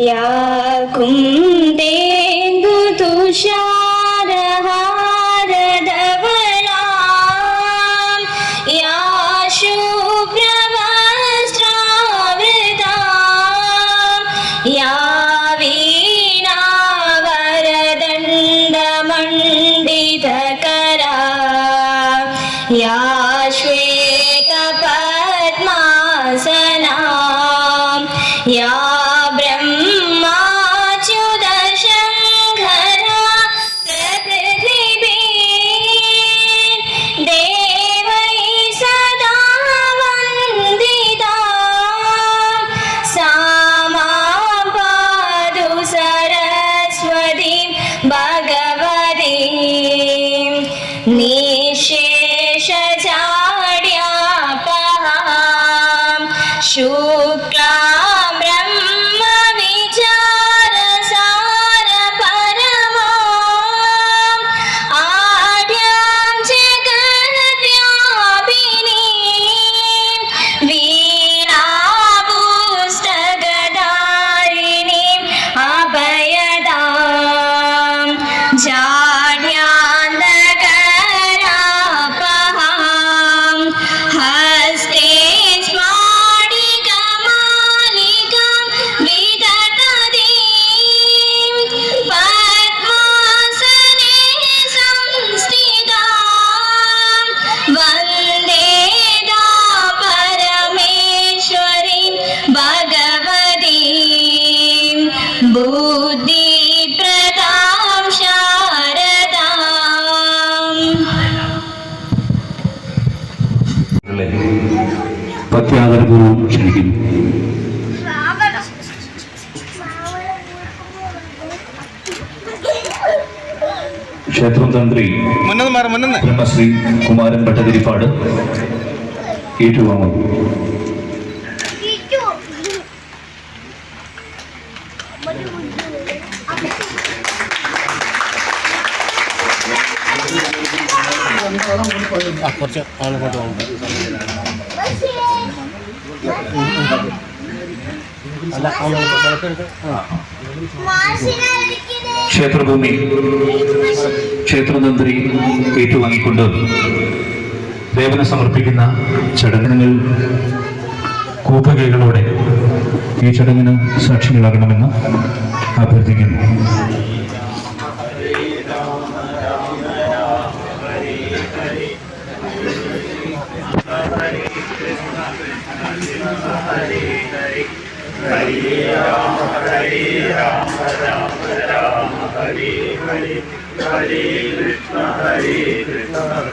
या कुन्देन्दु तुषारहारधवलां या शुभ्रवस्त्रावृतां या वीणावरदण्डमण्डितकरा या श्वेतपद्मासनां या ब्रह्माच्युतशङ्करा प्रपृथिवीं देवैः सदा वन्दिता सा मां पातु सरस्वतीं भगवतीं निःशेषजाड्यापहां शुक्लां ब्रह्मविचारसारपरमाम् आढ्यां जगद्व्यापिनीं वीणापुस्तकधारिणीम् अभयदां जाड्यान्धकारापहां हस्ते स्फाटिकमालिकां विदधतीं पद्मासने संस्थितां वन्दे परमेश्वरीं भगवतीं बुद्धिप्रदां शारदाम्. ഭക്ത്യാദരപൂർവ്വം ക്ഷണിക്കുന്നു. ക്ഷേത്രം തന്ത്രി ബ്രഹ്മശ്രീ കുമാരൻ ഭട്ടതിരിപ്പാട് ഏറ്റുവാങ്ങുന്നു. കുറച്ച് ആളുകൊണ്ട് ക്ഷേത്രഭൂമി ക്ഷേത്രതന്ത്രി ഏറ്റുവാങ്ങിക്കൊണ്ട് ദേവന സമർപ്പിക്കുന്ന ചടങ്ങുകൾ കൂപ്പകൈകളോടെ ഈ ചടങ്ങിന് സാക്ഷികളാകണമെന്ന് അഭ്യർത്ഥിക്കുന്നു. ഹരേ രാമ ഹരേ രാമ രാമ രാമ ഹരേ ഹരേ ഹരേ കൃഷ്ണ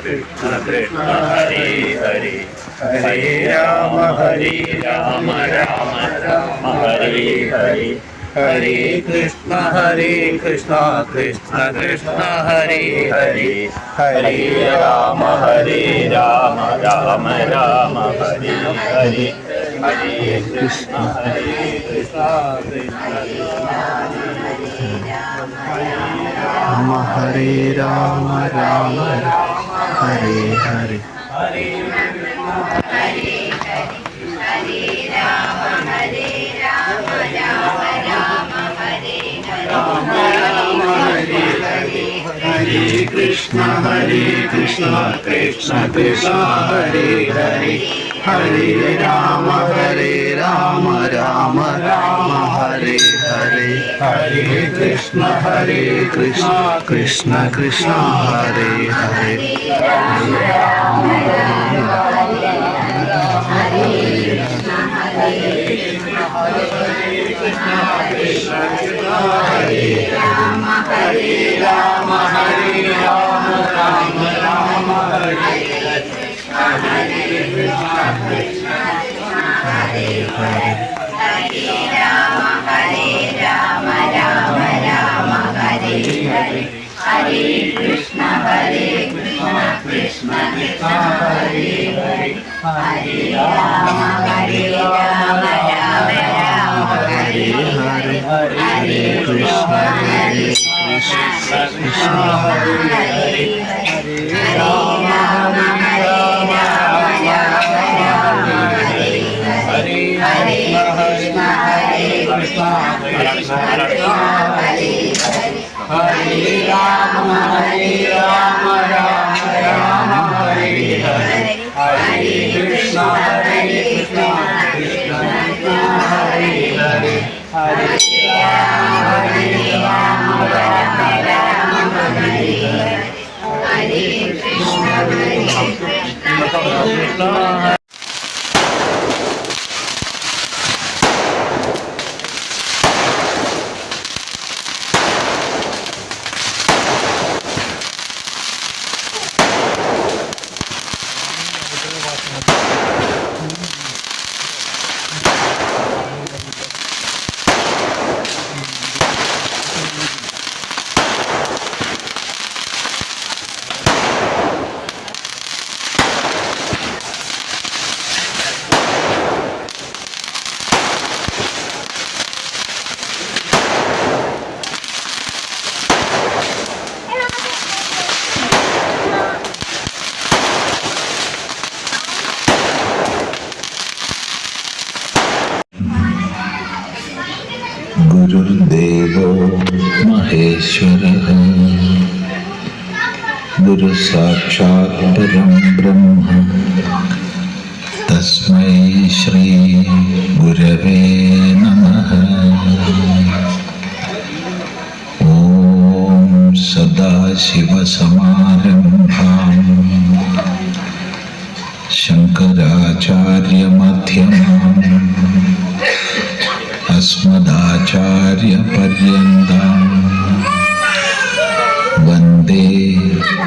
കൃഷ്ണ കൃഷ്ണ ഹരേ ഹരേ ഹരേ രാമ രാമ രാമ ഹരേ ഹരേ ഹരേ കൃഷ്ണ കൃഷ്ണ കൃഷ്ണ ഹരേ ഹരേ ഹരേ രാമ രാമ രാമ ഹരേ ഹരേ ഹരേ കൃഷ്ണ കൃഷ്ണ രാമ ഹരേ രാമ രാമ ഹരേ ഹരേ ഹരേ കൃഷ്ണ കൃഷ്ണ കൃഷ്ണ ഹരേ ഹരേ ഹരേ രാമ രാമ രാമ ഹരേ ഹരേ ഹരേ കൃഷ്ണ കൃഷ്ണ കൃഷ്ണ ഹരേ ഹരേ ഹരേ രാമ ഹരേ രാമ രാമ രാമ ഹരേ ഹരേ കൃഷ്ണ ഹരേ ഹരേ രാമ രാമ രാമ ഹരേ ഹരേ ഹരേ കൃഷ്ണ കൃഷ്ണ കൃഷ്ണ ഹരേ ഹരേ ഹരേ രാമ രാമ രാമ ഹരേ ഹരേ ഹരേ കൃഷ്ണ കൃഷ്ണ ഹരേ ഹരേ ഹരേ രാമ രാമ രാമ ഹരേ ഹരേ ഹരേ കൃഷ്ണ गुरुर्देवो महेश्वरः गुरुसाक्षात् परं ब्रह्म तस्मै श्री गुरवे नमः। ॐ सदाशिवसमारम्भाम् शङ्कराचार्यमध्यमाम् अस्मदाचार्यपर्यन्ताम् वन्दे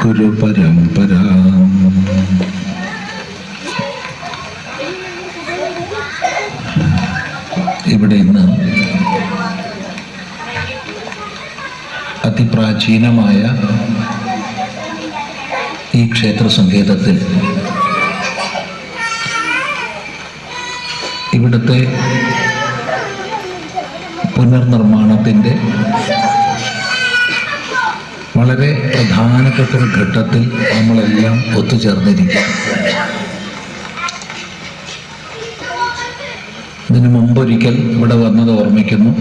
गुरुपरम्पराम्। ഇവിടെ ഇന്ന് അതിപ്രാചീനമായ ഈ ക്ഷേത്ര സങ്കേതത്തിൽ ഇവിടുത്തെ പുനർനിർമ്മാണത്തിൻ്റെ വളരെ പ്രധാനപ്പെട്ട ഒരു ഘട്ടത്തിൽ നമ്മളെല്ലാം ഒത്തുചേർന്നിരിക്കും. ഇതിനു മുമ്പൊരിക്കൽ ഇവിടെ വന്നത് ഓർമ്മിക്കുന്നു.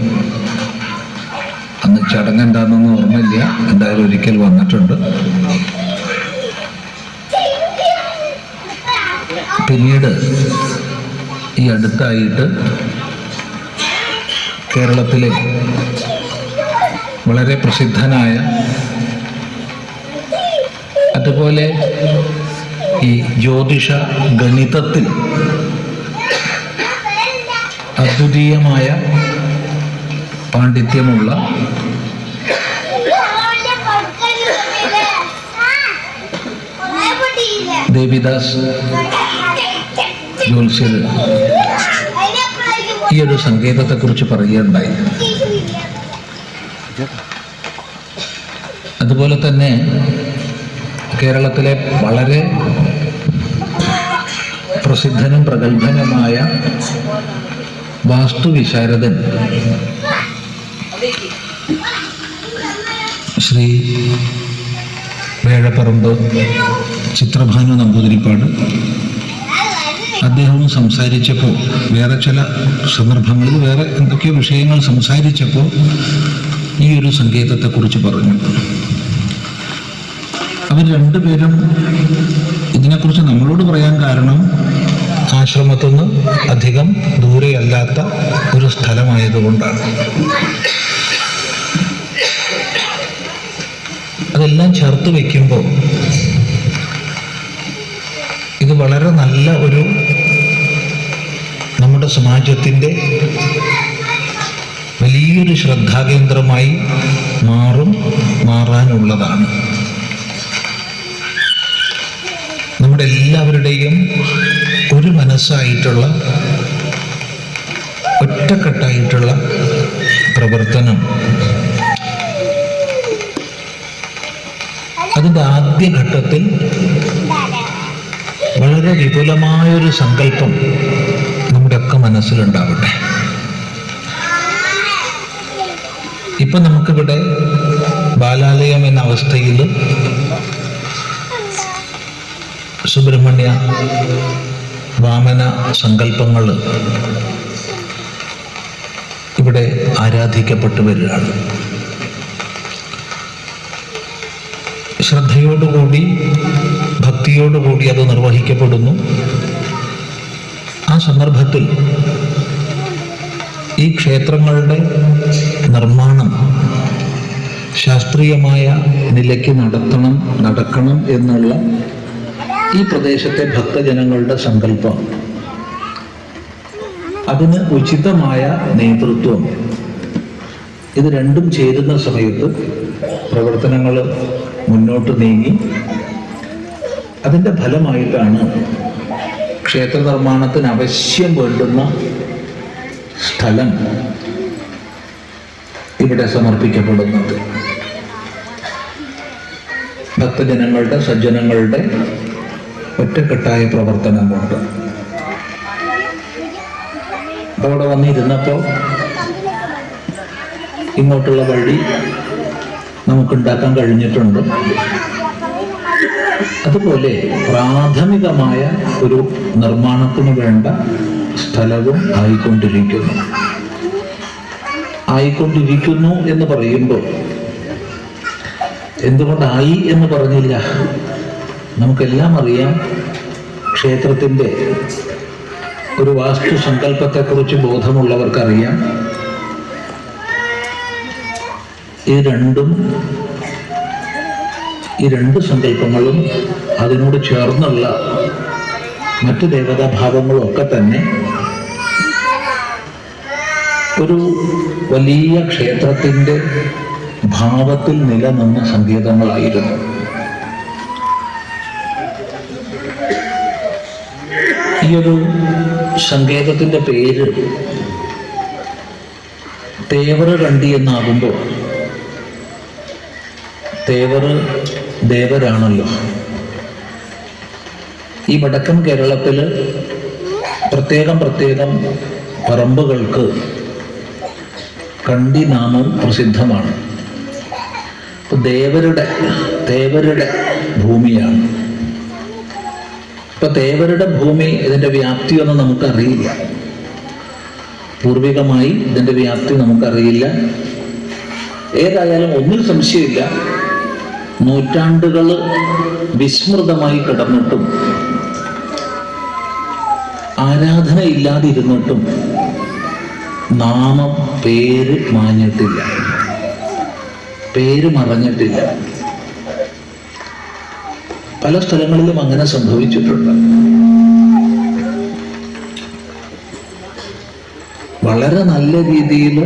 അന്ന് ചടങ്ങ് എന്താണെന്നൊന്നും ഓർമ്മയില്ല, എന്തായാലും ഒരിക്കൽ വന്നിട്ടുണ്ട്. പിന്നീട് ഈ അടുത്തായിട്ട് കേരളത്തിലെ വളരെ പ്രസിദ്ധനായ, അതുപോലെ ഈ ജ്യോതിഷ ഗണിതത്തിൽ അദ്വിതീയമായ പാണ്ഡിത്യമുള്ള ദേവിദാസ് ജ്യോത്സ്യർ ഈ ഒരു സങ്കേതത്തെക്കുറിച്ച് പറയുകയുണ്ടായി. അതുപോലെ തന്നെ കേരളത്തിലെ വളരെ പ്രസിദ്ധനും പ്രഗത്ഭനുമായ വാസ്തുവിശാരദൻ ശ്രീ വേഴപ്പറമ്പ് ചിത്രഭാനു നമ്പൂതിരിപ്പാട് അദ്ദേഹവും സംസാരിച്ചപ്പോൾ, വേറെ ചില സന്ദർഭങ്ങളിൽ വേറെ എന്തൊക്കെയോ വിഷയങ്ങൾ സംസാരിച്ചപ്പോൾ ഈ ഒരു സങ്കേതത്തെക്കുറിച്ച് പറഞ്ഞു. അവർ രണ്ടുപേരും ഇതിനെക്കുറിച്ച് നമ്മളോട് പറയാൻ കാരണം ആശ്രമത്തിൽ നിന്ന് അധികം ദൂരെയല്ലാത്ത ഒരു സ്ഥലമായതുകൊണ്ടാണ്. അതെല്ലാം ചേർത്ത് വയ്ക്കുമ്പോൾ ഇത് വളരെ നല്ല ഒരു നമ്മുടെ സമാജത്തിൻ്റെ വലിയൊരു ശ്രദ്ധാകേന്ദ്രമായി മാറാനുള്ളതാണ്. നമ്മുടെ എല്ലാവരുടെയും ഒരു മനസ്സായിട്ടുള്ള ഒറ്റക്കെട്ടായിട്ടുള്ള പ്രവർത്തനം അതിൻ്റെ ആദ്യഘട്ടത്തിൽ വളരെ വിപുലമായൊരു സങ്കല്പം നമ്മുടെയൊക്കെ മനസ്സിലുണ്ടാവട്ടെ. ഇപ്പം നമുക്കിവിടെ ബാലാലയം എന്ന അവസ്ഥയിൽ സുബ്രഹ്മണ്യ വാമന സങ്കല്പങ്ങൾ ഇവിടെ ആരാധിക്കപ്പെട്ടു വരികയാണ്. ശ്രദ്ധയോടുകൂടി ഭക്തിയോടുകൂടി അത് നിർവഹിക്കപ്പെടുന്നു. ആ സന്ദർഭത്തിൽ ഈ ക്ഷേത്രങ്ങളുടെ നിർമ്മാണം ശാസ്ത്രീയമായ നിലയ്ക്ക് നടക്കണം എന്നുള്ള ഈ പ്രദേശത്തെ ഭക്തജനങ്ങളുടെ സങ്കല്പം, അതിന് ഉചിതമായ നേതൃത്വം, ഇത് രണ്ടും ചേരുന്ന സമയത്ത് പ്രവർത്തനങ്ങൾ മുന്നോട്ട് നീങ്ങി അതിൻ്റെ ഫലമായിട്ടാണ് ക്ഷേത്ര നിർമ്മാണത്തിന് അവശ്യം വേണ്ടുന്ന സ്ഥലം ഇവിടെ സമർപ്പിക്കപ്പെടുന്നത്. ഭക്തജനങ്ങളുടെ സജ്ജനങ്ങളുടെ ഒറ്റക്കെട്ടായ പ്രവർത്തനം കൊണ്ട് അവിടെ വന്നിരുന്നപ്പോൾ ഇങ്ങോട്ടുള്ള വഴി നമുക്കുണ്ടാക്കാൻ കഴിഞ്ഞിട്ടുണ്ട്. അതുപോലെ പ്രാഥമികമായ ഒരു നിർമ്മാണത്തിന് വേണ്ട സ്ഥലവും ആയിക്കൊണ്ടിരിക്കുന്നു എന്ന് പറയുമ്പോൾ എന്തുകൊണ്ടായി എന്ന് പറഞ്ഞില്ല? നമുക്കെല്ലാം അറിയാം, ക്ഷേത്രത്തിൻ്റെ ഒരു വാസ്തു സങ്കല്പത്തെക്കുറിച്ച് ബോധമുള്ളവർക്കറിയാം, ഈ രണ്ട് സങ്കല്പങ്ങളും അതിനോട് ചേർന്നുള്ള മറ്റ് ദേവതാഭാവങ്ങളും ഒക്കെ തന്നെ ഒരു വലിയ ക്ഷേത്രത്തിൻ്റെ ഭാവത്തിൽ നിലനിന്ന സങ്കേതങ്ങളായിരുന്നു. ഈ ഒരു സങ്കേതത്തിൻ്റെ പേര് തേവറ് കണ്ടി എന്നാകുമ്പോൾ, തേവറ് ദേവരാണല്ലോ. ഈ വടക്കൻ കേരളത്തിൽ പ്രത്യേകം പറമ്പുകൾക്ക് കണ്ടി നാമം പ്രസിദ്ധമാണ്. തേവരുടെ ഭൂമിയാണ്. ഇപ്പൊ തേവരുടെ ഭൂമി, ഇതിൻ്റെ വ്യാപ്തിയൊന്നും നമുക്കറിയില്ല. പൂർവികമായി ഇതിൻ്റെ വ്യാപ്തി നമുക്കറിയില്ല. ഏതായാലും ഒന്നിൽ സംശയമില്ല, നൂറ്റാണ്ടുകൾ വിസ്മൃതമായി കിടന്നിട്ടും ആരാധനയില്ലാതിരുന്നിട്ടും നാമം, പേര് മാഞ്ഞിട്ടില്ല, പേര് മറഞ്ഞിട്ടില്ല. പല സ്ഥലങ്ങളിലും അങ്ങനെ സംഭവിച്ചിട്ടുണ്ട്. വളരെ നല്ല രീതിയിൽ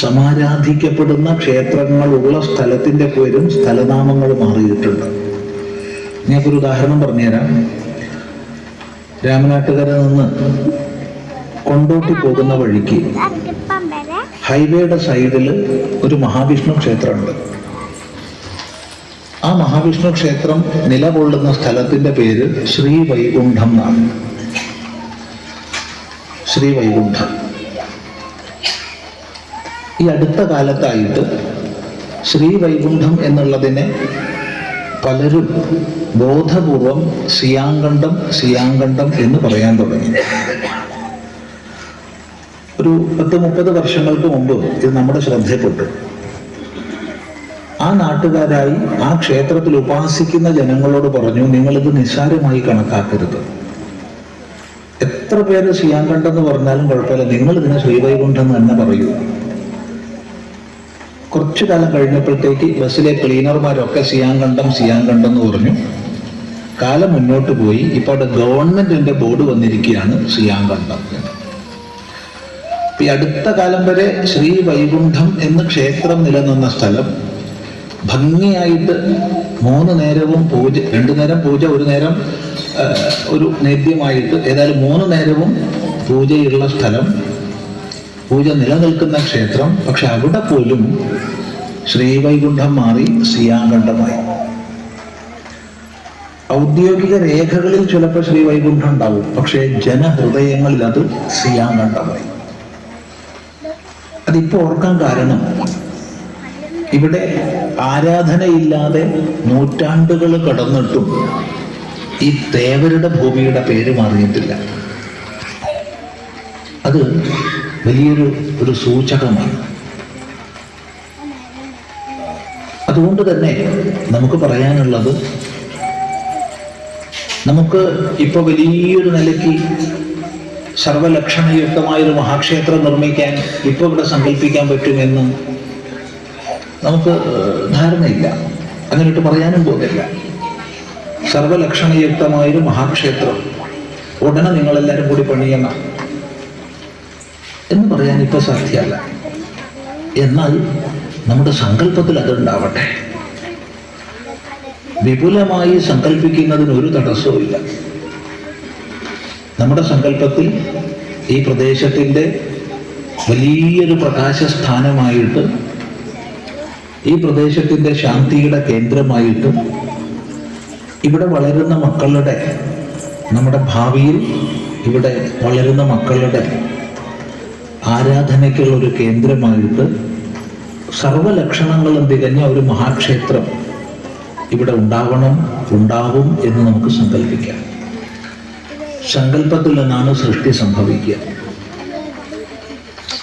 സമാരാധിക്കപ്പെടുന്ന ക്ഷേത്രങ്ങളുള്ള സ്ഥലത്തിൻ്റെ പേരും സ്ഥലനാമങ്ങൾ മാറിയിട്ടുണ്ട്. ഞാനൊരു ഉദാഹരണം പറഞ്ഞുതരാം. രാമനാട്ടുകര നിന്ന് കൊണ്ടോട്ടി പോകുന്ന വഴിക്ക് ഹൈവേയുടെ സൈഡിൽ ഒരു മഹാവിഷ്ണു ക്ഷേത്രമുണ്ട്. ആ മഹാവിഷ്ണു ക്ഷേത്രം നിലകൊള്ളുന്ന സ്ഥലത്തിൻ്റെ പേര് ശ്രീവൈകുണ്ഠം എന്നാണ്. ശ്രീവൈകുണ്ഠം. ഈ അടുത്ത കാലത്തായിട്ട് ശ്രീവൈകുണ്ഠം എന്നുള്ളതിനെ പലരും ബോധപൂർവം സിയാങ്കണ്ടം എന്ന് പറയാൻ തുടങ്ങി. ഒരു 10-30 വർഷങ്ങൾക്ക് മുമ്പ് ഇത് നമ്മുടെ ശ്രദ്ധയിൽപ്പെട്ടു. ആ നാട്ടുകാരായി ആ ക്ഷേത്രത്തിൽ ഉപാസിക്കുന്ന ജനങ്ങളോട് പറഞ്ഞു, നിങ്ങളിത് നിസ്സാരമായി കണക്കാക്കരുത്. എത്ര പേര് സിയാങ്കണ്ടം എന്ന് പറഞ്ഞാലും കുഴപ്പമില്ല, നിങ്ങൾ ഇതിനെ ശ്രീവൈകുണ്ഠം എന്ന് തന്നെ പറയൂ. കുറച്ചു കാലം കഴിഞ്ഞപ്പോഴത്തേക്ക് ബസ്സിലെ ക്ലീനർമാരൊക്കെ സിയാങ്കണ്ടം എന്ന് പറഞ്ഞു. കാലം മുന്നോട്ട് പോയി. ഇപ്പോൾ അവിടെ ഗവൺമെന്റിന്റെ ബോർഡ് വന്നിരിക്കുകയാണ് സിയാങ്കണ്ടം. ഈ അടുത്ത കാലം വരെ ശ്രീവൈകുണ്ഠം എന്ന് ക്ഷേത്രം നിലനിന്ന സ്ഥലം ഭംഗിയായിട്ട് 3 നേരവും പൂജ, 2 നേരം പൂജ, 1 നേരം ഒരു നേദ്യമായിട്ട്, ഏതായാലും 3 നേരവും പൂജയുള്ള സ്ഥലം, പൂജ നിലനിൽക്കുന്ന ക്ഷേത്രം. പക്ഷെ അവിടെ പോലും ശ്രീവൈകുണ്ഠം മാറി സിയാങ്കണ്ടമായി. ഔദ്യോഗിക രേഖകളിൽ ചിലപ്പോൾ ശ്രീവൈകുണ്ഠം ഉണ്ടാവും, പക്ഷേ ജനഹൃദയങ്ങളിൽ അത് സിയാങ്കണ്ടമായി. അതിപ്പോൾ ഓർക്കാൻ കാരണം, ഇവിടെ ആരാധനയില്ലാതെ നൂറ്റാണ്ടുകൾ കടന്നിട്ടും ഈ തേവരുടെ ഭൂമിയുടെ പേര് മാറിയിട്ടില്ല. അത് വലിയൊരു സൂചകമാണ്. അതുകൊണ്ട് തന്നെ നമുക്ക് പറയാനുള്ളത്, നമുക്ക് ഇപ്പോൾ വലിയൊരു നിലയ്ക്ക് സർവലക്ഷണയുക്തമായൊരു മഹാക്ഷേത്രം നിർമ്മിക്കാൻ ഇപ്പോൾ ഇവിടെ സങ്കല്പിക്കാൻ പറ്റുമെന്ന് നമുക്ക് ധാരണയില്ല. അങ്ങനെയിട്ട് പറയാനും പോകില്ല. സർവലക്ഷണയുക്തമായൊരു മഹാക്ഷേത്രം ഉടനെ നിങ്ങളെല്ലാവരും കൂടി പണിയണം എന്ന് പറയാൻ ഇപ്പോൾ സാധ്യമല്ല. എന്നാൽ നമ്മുടെ സങ്കല്പത്തിൽ അതുണ്ടാവട്ടെ. വിപുലമായി സങ്കല്പിക്കുന്നതിന് ഒരു തടസ്സവുമില്ല. നമ്മുടെ സങ്കല്പത്തിൽ ഈ പ്രദേശത്തിൻ്റെ വലിയൊരു പ്രകാശസ്ഥാനമായിട്ട്, ഈ പ്രദേശത്തിൻ്റെ ശാന്തിയുടെ കേന്ദ്രമായിട്ട്, ഇവിടെ വളരുന്ന മക്കളുടെ, നമ്മുടെ ഭാവിയിൽ ഇവിടെ വളരുന്ന മക്കളുടെ ആരാധനയ്ക്കുള്ള ഒരു കേന്ദ്രമായിട്ട് സർവലക്ഷണങ്ങളും തികഞ്ഞ ഒരു മഹാക്ഷേത്രം ഇവിടെ ഉണ്ടാവും എന്ന് നമുക്ക് സങ്കല്പിക്കാം. സങ്കല്പത്തിൽ നിന്നാണ് സൃഷ്ടി സംഭവിക്കുക.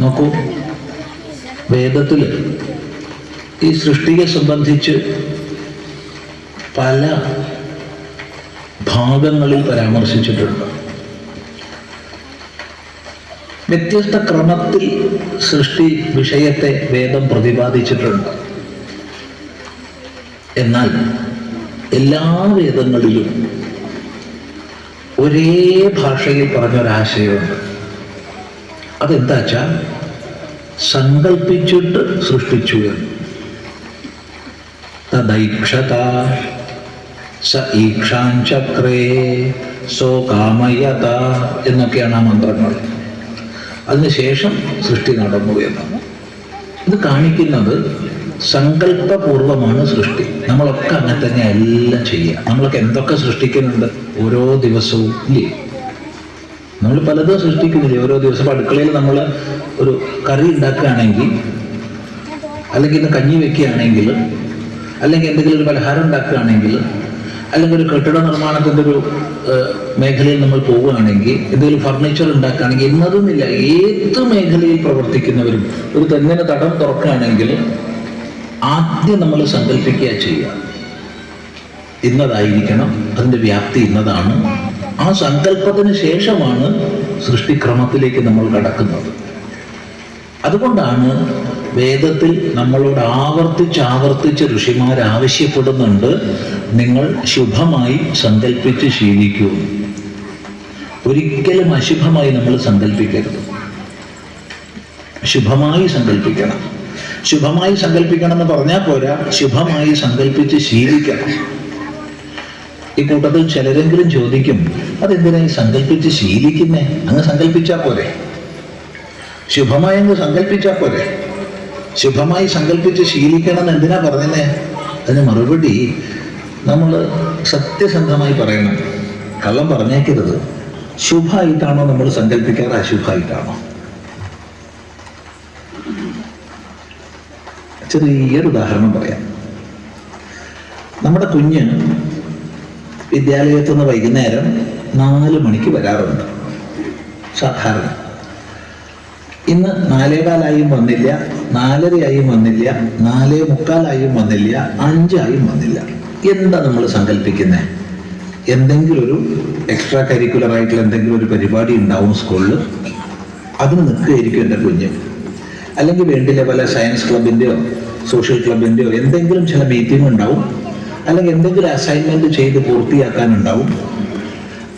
നോക്കൂ, വേദത്തിൽ ഈ സൃഷ്ടിയെ സംബന്ധിച്ച് പല ഭാഗങ്ങളിൽ പരാമർശിച്ചിട്ടുണ്ട്. വ്യത്യസ്ത ക്രമത്തിൽ സൃഷ്ടി വിഷയത്തെ വേദം പ്രതിപാദിച്ചിട്ടുണ്ട്. എന്നാൽ എല്ലാ വേദങ്ങളിലും ഒരേ ഭാഷയിൽ പറഞ്ഞൊരാശയമുണ്ട്. അതെന്താ വെച്ചാൽ സങ്കല്പിച്ചിട്ട് സൃഷ്ടിച്ചു എന്ന്. തദൈക്ഷത സ ഈക്ഷാഞ്ചക്രേ സോ കാമയത എന്നൊക്കെയാണ് ആ മന്ത്രങ്ങൾ. അതിനുശേഷം സൃഷ്ടി നടന്നു എന്നാണ്. ഇത് കാണിക്കുന്നത് സങ്കല്പപൂർവമാണ് സൃഷ്ടി. നമ്മളൊക്കെ അങ്ങനെ തന്നെ എല്ലാം ചെയ്യുക. നമ്മളൊക്കെ എന്തൊക്കെ സൃഷ്ടിക്കുന്നുണ്ട് ഓരോ ദിവസവും, ഇല്ലേ? നമ്മൾ പലതും സൃഷ്ടിക്കുന്നില്ലേ ഓരോ ദിവസം. അടുക്കളയിൽ നമ്മൾ ഒരു കറി ഉണ്ടാക്കുകയാണെങ്കിൽ, അല്ലെങ്കിൽ ഇന്ന് കഞ്ഞി വെക്കുകയാണെങ്കിൽ, അല്ലെങ്കിൽ എന്തെങ്കിലും ഒരു പലഹാരം ഉണ്ടാക്കുകയാണെങ്കിൽ, അല്ലെങ്കിൽ ഒരു കെട്ടിട നിർമ്മാണത്തിൻ്റെ ഒരു മേഖലയിൽ നമ്മൾ പോവുകയാണെങ്കിൽ, എന്തെങ്കിലും ഫർണിച്ചർ ഉണ്ടാക്കുകയാണെങ്കിൽ, എന്നതൊന്നുമില്ല, ഏത് മേഖലയിൽ പ്രവർത്തിക്കുന്നവരും ഒരു തെങ്ങിന് തടം തുറക്കുകയാണെങ്കിൽ ആദ്യം നമ്മൾ സങ്കല്പിക്കുക ചെയ്യുക. ഇന്നതായിരിക്കണം, അതിൻ്റെ വ്യാപ്തി ഇന്നതാണ്. ആ സങ്കല്പത്തിന് ശേഷമാണ് സൃഷ്ടിക്രമത്തിലേക്ക് നമ്മൾ കടക്കുന്നത്. അതുകൊണ്ടാണ് വേദത്തിൽ നമ്മളോട് ആവർത്തിച്ച് ഋഷിമാർ ആവശ്യപ്പെടുന്നുണ്ട്, നിങ്ങൾ ശുഭമായി സങ്കല്പിച്ച് ശീലിക്കൂ. ഒരിക്കലും അശുഭമായി നമ്മൾ സങ്കല്പിക്കരുത്. ശുഭമായി സങ്കല്പിക്കണം. ശുഭമായി സങ്കല്പിക്കണം എന്ന് പറഞ്ഞാൽ പോരാ, ശുഭമായി സങ്കല്പിച്ച് ശീലിക്കണം. ഈ കൂട്ടത്തിൽ ചിലരെങ്കിലും ചോദിക്കും, അതെന്തിനായി സങ്കല്പിച്ച് ശീലിക്കുന്നേ? അങ്ങ് സങ്കല്പിച്ചാൽ പോരെ, ശുഭമായി അങ്ങ് സങ്കല്പിച്ചാൽ പോരെ. ശുഭമായി സങ്കല്പിച്ച് ശീലിക്കണം എന്ന് എന്തിനാ പറഞ്ഞേ? അതിന് മറുപടി നമ്മൾ സത്യസന്ധമായി പറയണം, കള്ളം പറഞ്ഞേക്കരുത്. ശുഭമായിട്ടാണോ നമ്മൾ സങ്കല്പിക്കാറ്, അശുഭമായിട്ടാണോ? ചെറിയൊരു ഉദാഹരണം പറയാം. നമ്മുടെ കുഞ്ഞ് വിദ്യാലയത്തിൽ നിന്ന് വൈകുന്നേരം 4 മണിക്ക് വരാറുണ്ട് സാധാരണ. ഇന്ന് 4:15 വന്നില്ല, 4:30 വന്നില്ല, 4:45 വന്നില്ല, 5 വന്നില്ല. എന്താ നമ്മൾ സങ്കല്പിക്കുന്നത്? എന്തെങ്കിലും ഒരു എക്സ്ട്രാ കരിക്കുലർ ആയിട്ടുള്ള എന്തെങ്കിലും ഒരു പരിപാടി ഉണ്ടാവും സ്കൂളിൽ, അതിന് നിൽക്കുകയായിരിക്കും എൻ്റെ കുഞ്ഞ്. അല്ലെങ്കിൽ വേണ്ടില്ല പല സയൻസ് ക്ലബിൻ്റെയോ സോഷ്യൽ ക്ലബിൻ്റെയോ എന്തെങ്കിലും ചില മീറ്റിംഗ് ഉണ്ടാവും, അല്ലെങ്കിൽ എന്തെങ്കിലും അസൈൻമെൻറ്റ് ചെയ്ത് പൂർത്തിയാക്കാനുണ്ടാവും,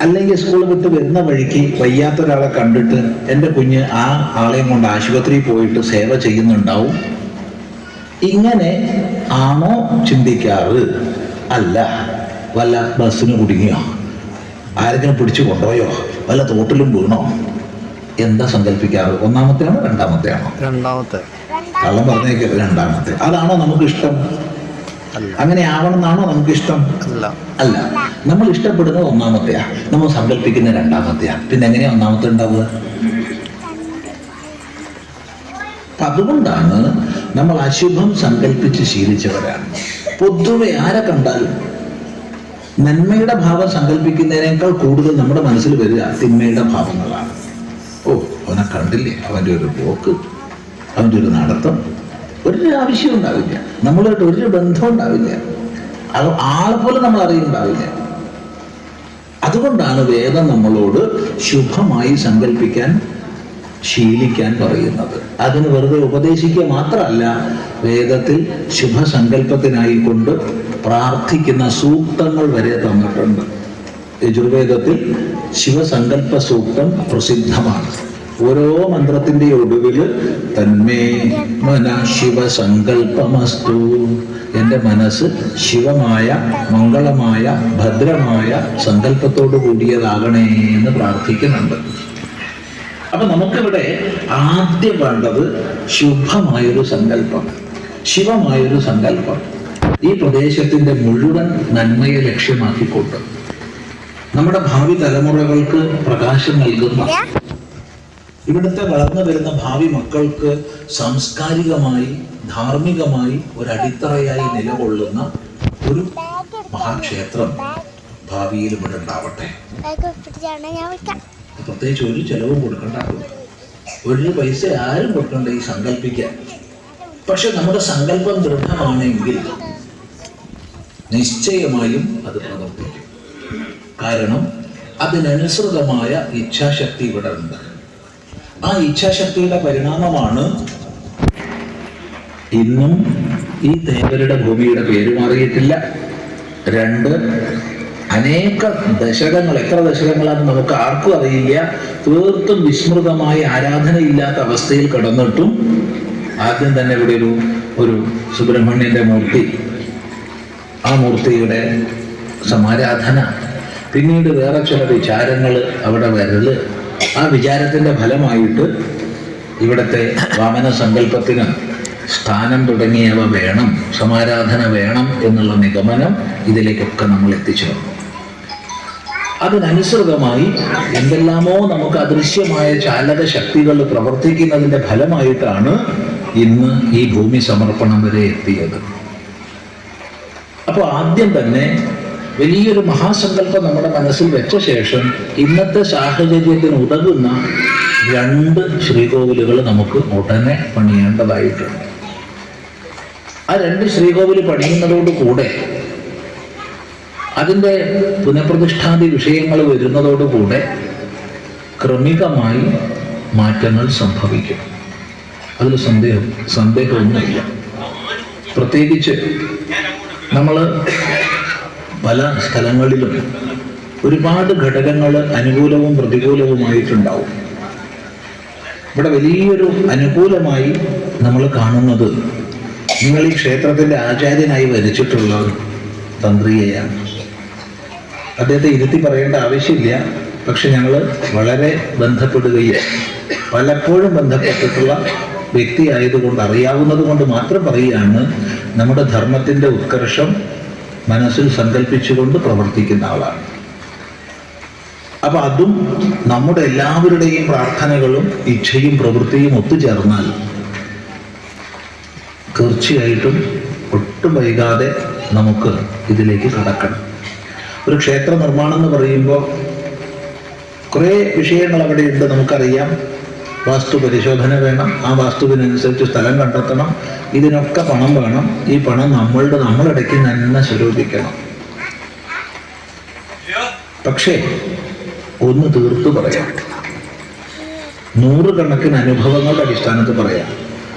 അല്ലെങ്കിൽ സ്കൂൾ വിട്ട് വരുന്ന വഴിക്ക് വയ്യാത്തൊരാളെ കണ്ടിട്ട് എൻ്റെ കുഞ്ഞ് ആ ആളെയും കൊണ്ട് ആശുപത്രിയിൽ പോയിട്ട് സേവ ചെയ്യുന്നുണ്ടാവും. ഇങ്ങനെ ആണോ ചിന്തിക്കാറ്? അല്ല, വല്ല ബസ്സിന് കുടുങ്ങിയോ, ആരെങ്കിലും പിടിച്ചു കൊണ്ടുപോയോ, വല്ല തോട്ടിലും വീണോ? എന്താ സങ്കല്പിക്കാറ്? ഒന്നാമത്തെയാണോ രണ്ടാമത്തെയാണോ? രണ്ടാമത്തെ. കള്ളം പറഞ്ഞേക്കരുത്, രണ്ടാമത്തെ. അതാണോ നമുക്ക് ഇഷ്ടം? അങ്ങനെ ആവണമെന്നാണോ നമുക്ക് ഇഷ്ടം? അല്ല. നമ്മൾ ഇഷ്ടപ്പെടുന്നത് ഒന്നാമത്തെയാ, നമ്മൾ സങ്കല്പിക്കുന്ന രണ്ടാമത്തെയാ. പിന്നെ എങ്ങനെയാ ഒന്നാമത്തെ ഉണ്ടാവുക? അതുകൊണ്ടാണ് നമ്മൾ അശുഭം സങ്കല്പിച്ച് ശീലിച്ചവരാണ്. പൊതുവെ ആരെ കണ്ടാലും നന്മയുടെ ഭാവം സങ്കല്പിക്കുന്നതിനേക്കാൾ കൂടുതൽ നമ്മുടെ മനസ്സിൽ വരിക തിന്മയുടെ ഭാവങ്ങളാണ്. ഓ, അവൻ അവനെ കണ്ടില്ലേ, അവൻ്റെ ഒരു പോക്ക്, അവൻ്റെ ഒരു നടത്തം, ഒരു ആവശ്യം ഉണ്ടാവില്ല, നമ്മളായിട്ട് ഒരു ബന്ധം ഉണ്ടാവില്ല, ആളെ പോലെ നമ്മൾ അറിയുന്നുണ്ടാവില്ല. അതുകൊണ്ടാണ് വേദം നമ്മളോട് ശുഭമായി സങ്കല്പിക്കാൻ ശീലിക്കാൻ പറയുന്നത്. അതിന് വെറുതെ ഉപദേശിക്കുക മാത്രമല്ല, വേദത്തിൽ ശുഭസങ്കല്പത്തിനായിക്കൊണ്ട് പ്രാർത്ഥിക്കുന്ന സൂക്തങ്ങൾ വരെ തന്നിട്ടുണ്ട്. യജുർവേദത്തിൽ ശിവസങ്കല്പ സൂക്തം പ്രസിദ്ധമാണ്. ഓരോ മന്ത്രത്തിന്റെ ഒടുവിൽ തന്മേ മന ശിവസങ്കല്പമസ്തു, എൻ്റെ മനസ്സ് ശിവമായ മംഗളമായ ഭദ്രമായ സങ്കല്പത്തോടു കൂടിയതാകണേ എന്ന് പ്രാർത്ഥിക്കുന്നുണ്ട്. അപ്പൊ നമുക്കിവിടെ ആദ്യം വേണ്ടത് ശുഭമായൊരു സങ്കല്പം, ശിവമായൊരു സങ്കല്പം. ഈ പ്രദേശത്തിന്റെ മുഴുവൻ നന്മയെ ലക്ഷ്യമാക്കിക്കൊണ്ട് നമ്മുടെ ഭാവി തലമുറകൾക്ക് പ്രകാശം നൽകുന്ന, ഇവിടുത്തെ വളർന്നു വരുന്ന ഭാവി മക്കൾക്ക് സാംസ്കാരികമായി ധാർമ്മികമായി ഒരു അടിത്തറയായി നിലകൊള്ളുന്ന ഒരു മഹാക്ഷേത്രം ഭാവിയിൽ ഇവിടെ ഉണ്ടാവട്ടെ. പ്രത്യേകിച്ച് ഒരു ചെലവും കൊടുക്കണ്ടാകും, ഒരു പൈസ ആരും കൊടുക്കണ്ട ഈ സങ്കല്പിക്കാൻ. പക്ഷെ നമ്മുടെ സങ്കല്പം ദൃഢമാണെങ്കിൽ നിശ്ചയമായും അത് പ്രവർത്തിക്കും. കാരണം അതിനനുസൃതമായ ഇച്ഛാശക്തി ഇവിടെ ഉണ്ട്. ആ ഇച്ഛാശക്തിയുടെ പരിണാമമാണ് ഇന്നും ഈ തേവരുടെ ഭൂമിയുടെ പേര് മാറിയിട്ടില്ല. 2 അനേക ദശകങ്ങൾ, എത്ര ദശകങ്ങളാണെന്ന് നമുക്ക് ആർക്കും അറിയില്ല, തീർത്തും വിസ്മൃതമായി ആരാധനയില്ലാത്ത അവസ്ഥയിൽ കിടന്നിട്ടും ആദ്യം തന്നെ ഇവിടെ ഒരു സുബ്രഹ്മണ്യന്റെ മൂർത്തി, ആ മൂർത്തിയുടെ സമാരാധന, പിന്നീട് വേറെ ചില വിചാരങ്ങൾ അവിടെ വരല്, ആ വിചാരത്തിന്റെ ഫലമായിട്ട് ഇവിടുത്തെ വാമന സങ്കല്പത്തിന് സ്ഥാനം തുടങ്ങിയവ വേണം, സമാരാധന വേണം എന്നുള്ള നിഗമനം ഇതിലേക്കൊക്കെ നമ്മൾ എത്തിച്ചേർന്നു. അതിനനുസൃതമായി എന്തെല്ലാമോ നമുക്ക് അദൃശ്യമായ ചാലക ശക്തികൾ പ്രവർത്തിക്കുന്നതിന്റെ ഫലമായിട്ടാണ് ഇന്ന് ഈ ഭൂമി സമർപ്പണം വരെ എത്തിയത്. അപ്പോൾ ആദ്യം തന്നെ വലിയൊരു മഹാസങ്കല്പം നമ്മുടെ മനസ്സിൽ വെച്ച ശേഷം ഇന്നത്തെ സാഹചര്യത്തിന് ഉതകുന്ന 2 ശ്രീകോവിലുകൾ നമുക്ക് ഉടനെ പണിയേണ്ടതായിട്ടുണ്ട്. ആ 2 ശ്രീകോവിൽ പണിയുന്നതോടുകൂടെ, അതിൻ്റെ പുനഃപ്രതിഷ്ഠാദി വിഷയങ്ങൾ വരുന്നതോടുകൂടെ ക്രമികമായി മാറ്റങ്ങൾ സംഭവിക്കും. അതിൽ സന്ദേഹമൊന്നുമില്ല. പ്രത്യേകിച്ച് നമ്മൾ പല സ്ഥലങ്ങളിലും ഒരുപാട് ഘടകങ്ങൾ അനുകൂലവും പ്രതികൂലവുമായിട്ടുണ്ടാവും. ഇവിടെ വലിയൊരു അനുകൂലമായി നമ്മൾ കാണുന്നത് നിങ്ങൾ ഈ ക്ഷേത്രത്തിൻ്റെ ആചാര്യനായി വരിച്ചിട്ടുള്ള തന്ത്രിയെയാണ്. അദ്ദേഹത്തെ ഇരുത്തി പറയേണ്ട ആവശ്യമില്ല, പക്ഷെ ഞങ്ങൾ വളരെ ബന്ധപ്പെടുകയും പലപ്പോഴും ബന്ധപ്പെട്ടിട്ടുള്ള വ്യക്തി ആയതുകൊണ്ട്, അറിയാവുന്നത് കൊണ്ട് മാത്രം പറയുകയാണ്, നമ്മുടെ ധർമ്മത്തിൻ്റെ ഉത്കർഷം മനസ്സിൽ സങ്കല്പിച്ചുകൊണ്ട് പ്രവർത്തിക്കുന്ന ആളാണ്. അപ്പൊ അതും നമ്മുടെ എല്ലാവരുടെയും പ്രാർത്ഥനകളും ഇച്ഛയും പ്രവൃത്തിയും ഒത്തുചേർന്നാൽ തീർച്ചയായിട്ടും ഒട്ടും വൈകാതെ നമുക്ക് ഇതിലേക്ക് കടക്കണം. ഒരു ക്ഷേത്ര നിർമ്മാണം എന്ന് പറയുമ്പോൾ കുറേ വിഷയങ്ങൾ അവിടെയുണ്ട്, നമുക്കറിയാം. വാസ്തു പരിശോധന വേണം, ആ വാസ്തുവിനനുസരിച്ച് സ്ഥലം കണ്ടെത്തണം, ഇതിനൊക്കെ പണം വേണം. ഈ പണം നമ്മളിടയ്ക്ക് തന്നെ സ്വരൂപിക്കണം. പക്ഷേ ഒന്ന് തീർത്തു പറയാം, 100 കണക്കിന് അനുഭവങ്ങളുടെ അടിസ്ഥാനത്തിൽ പറയാം,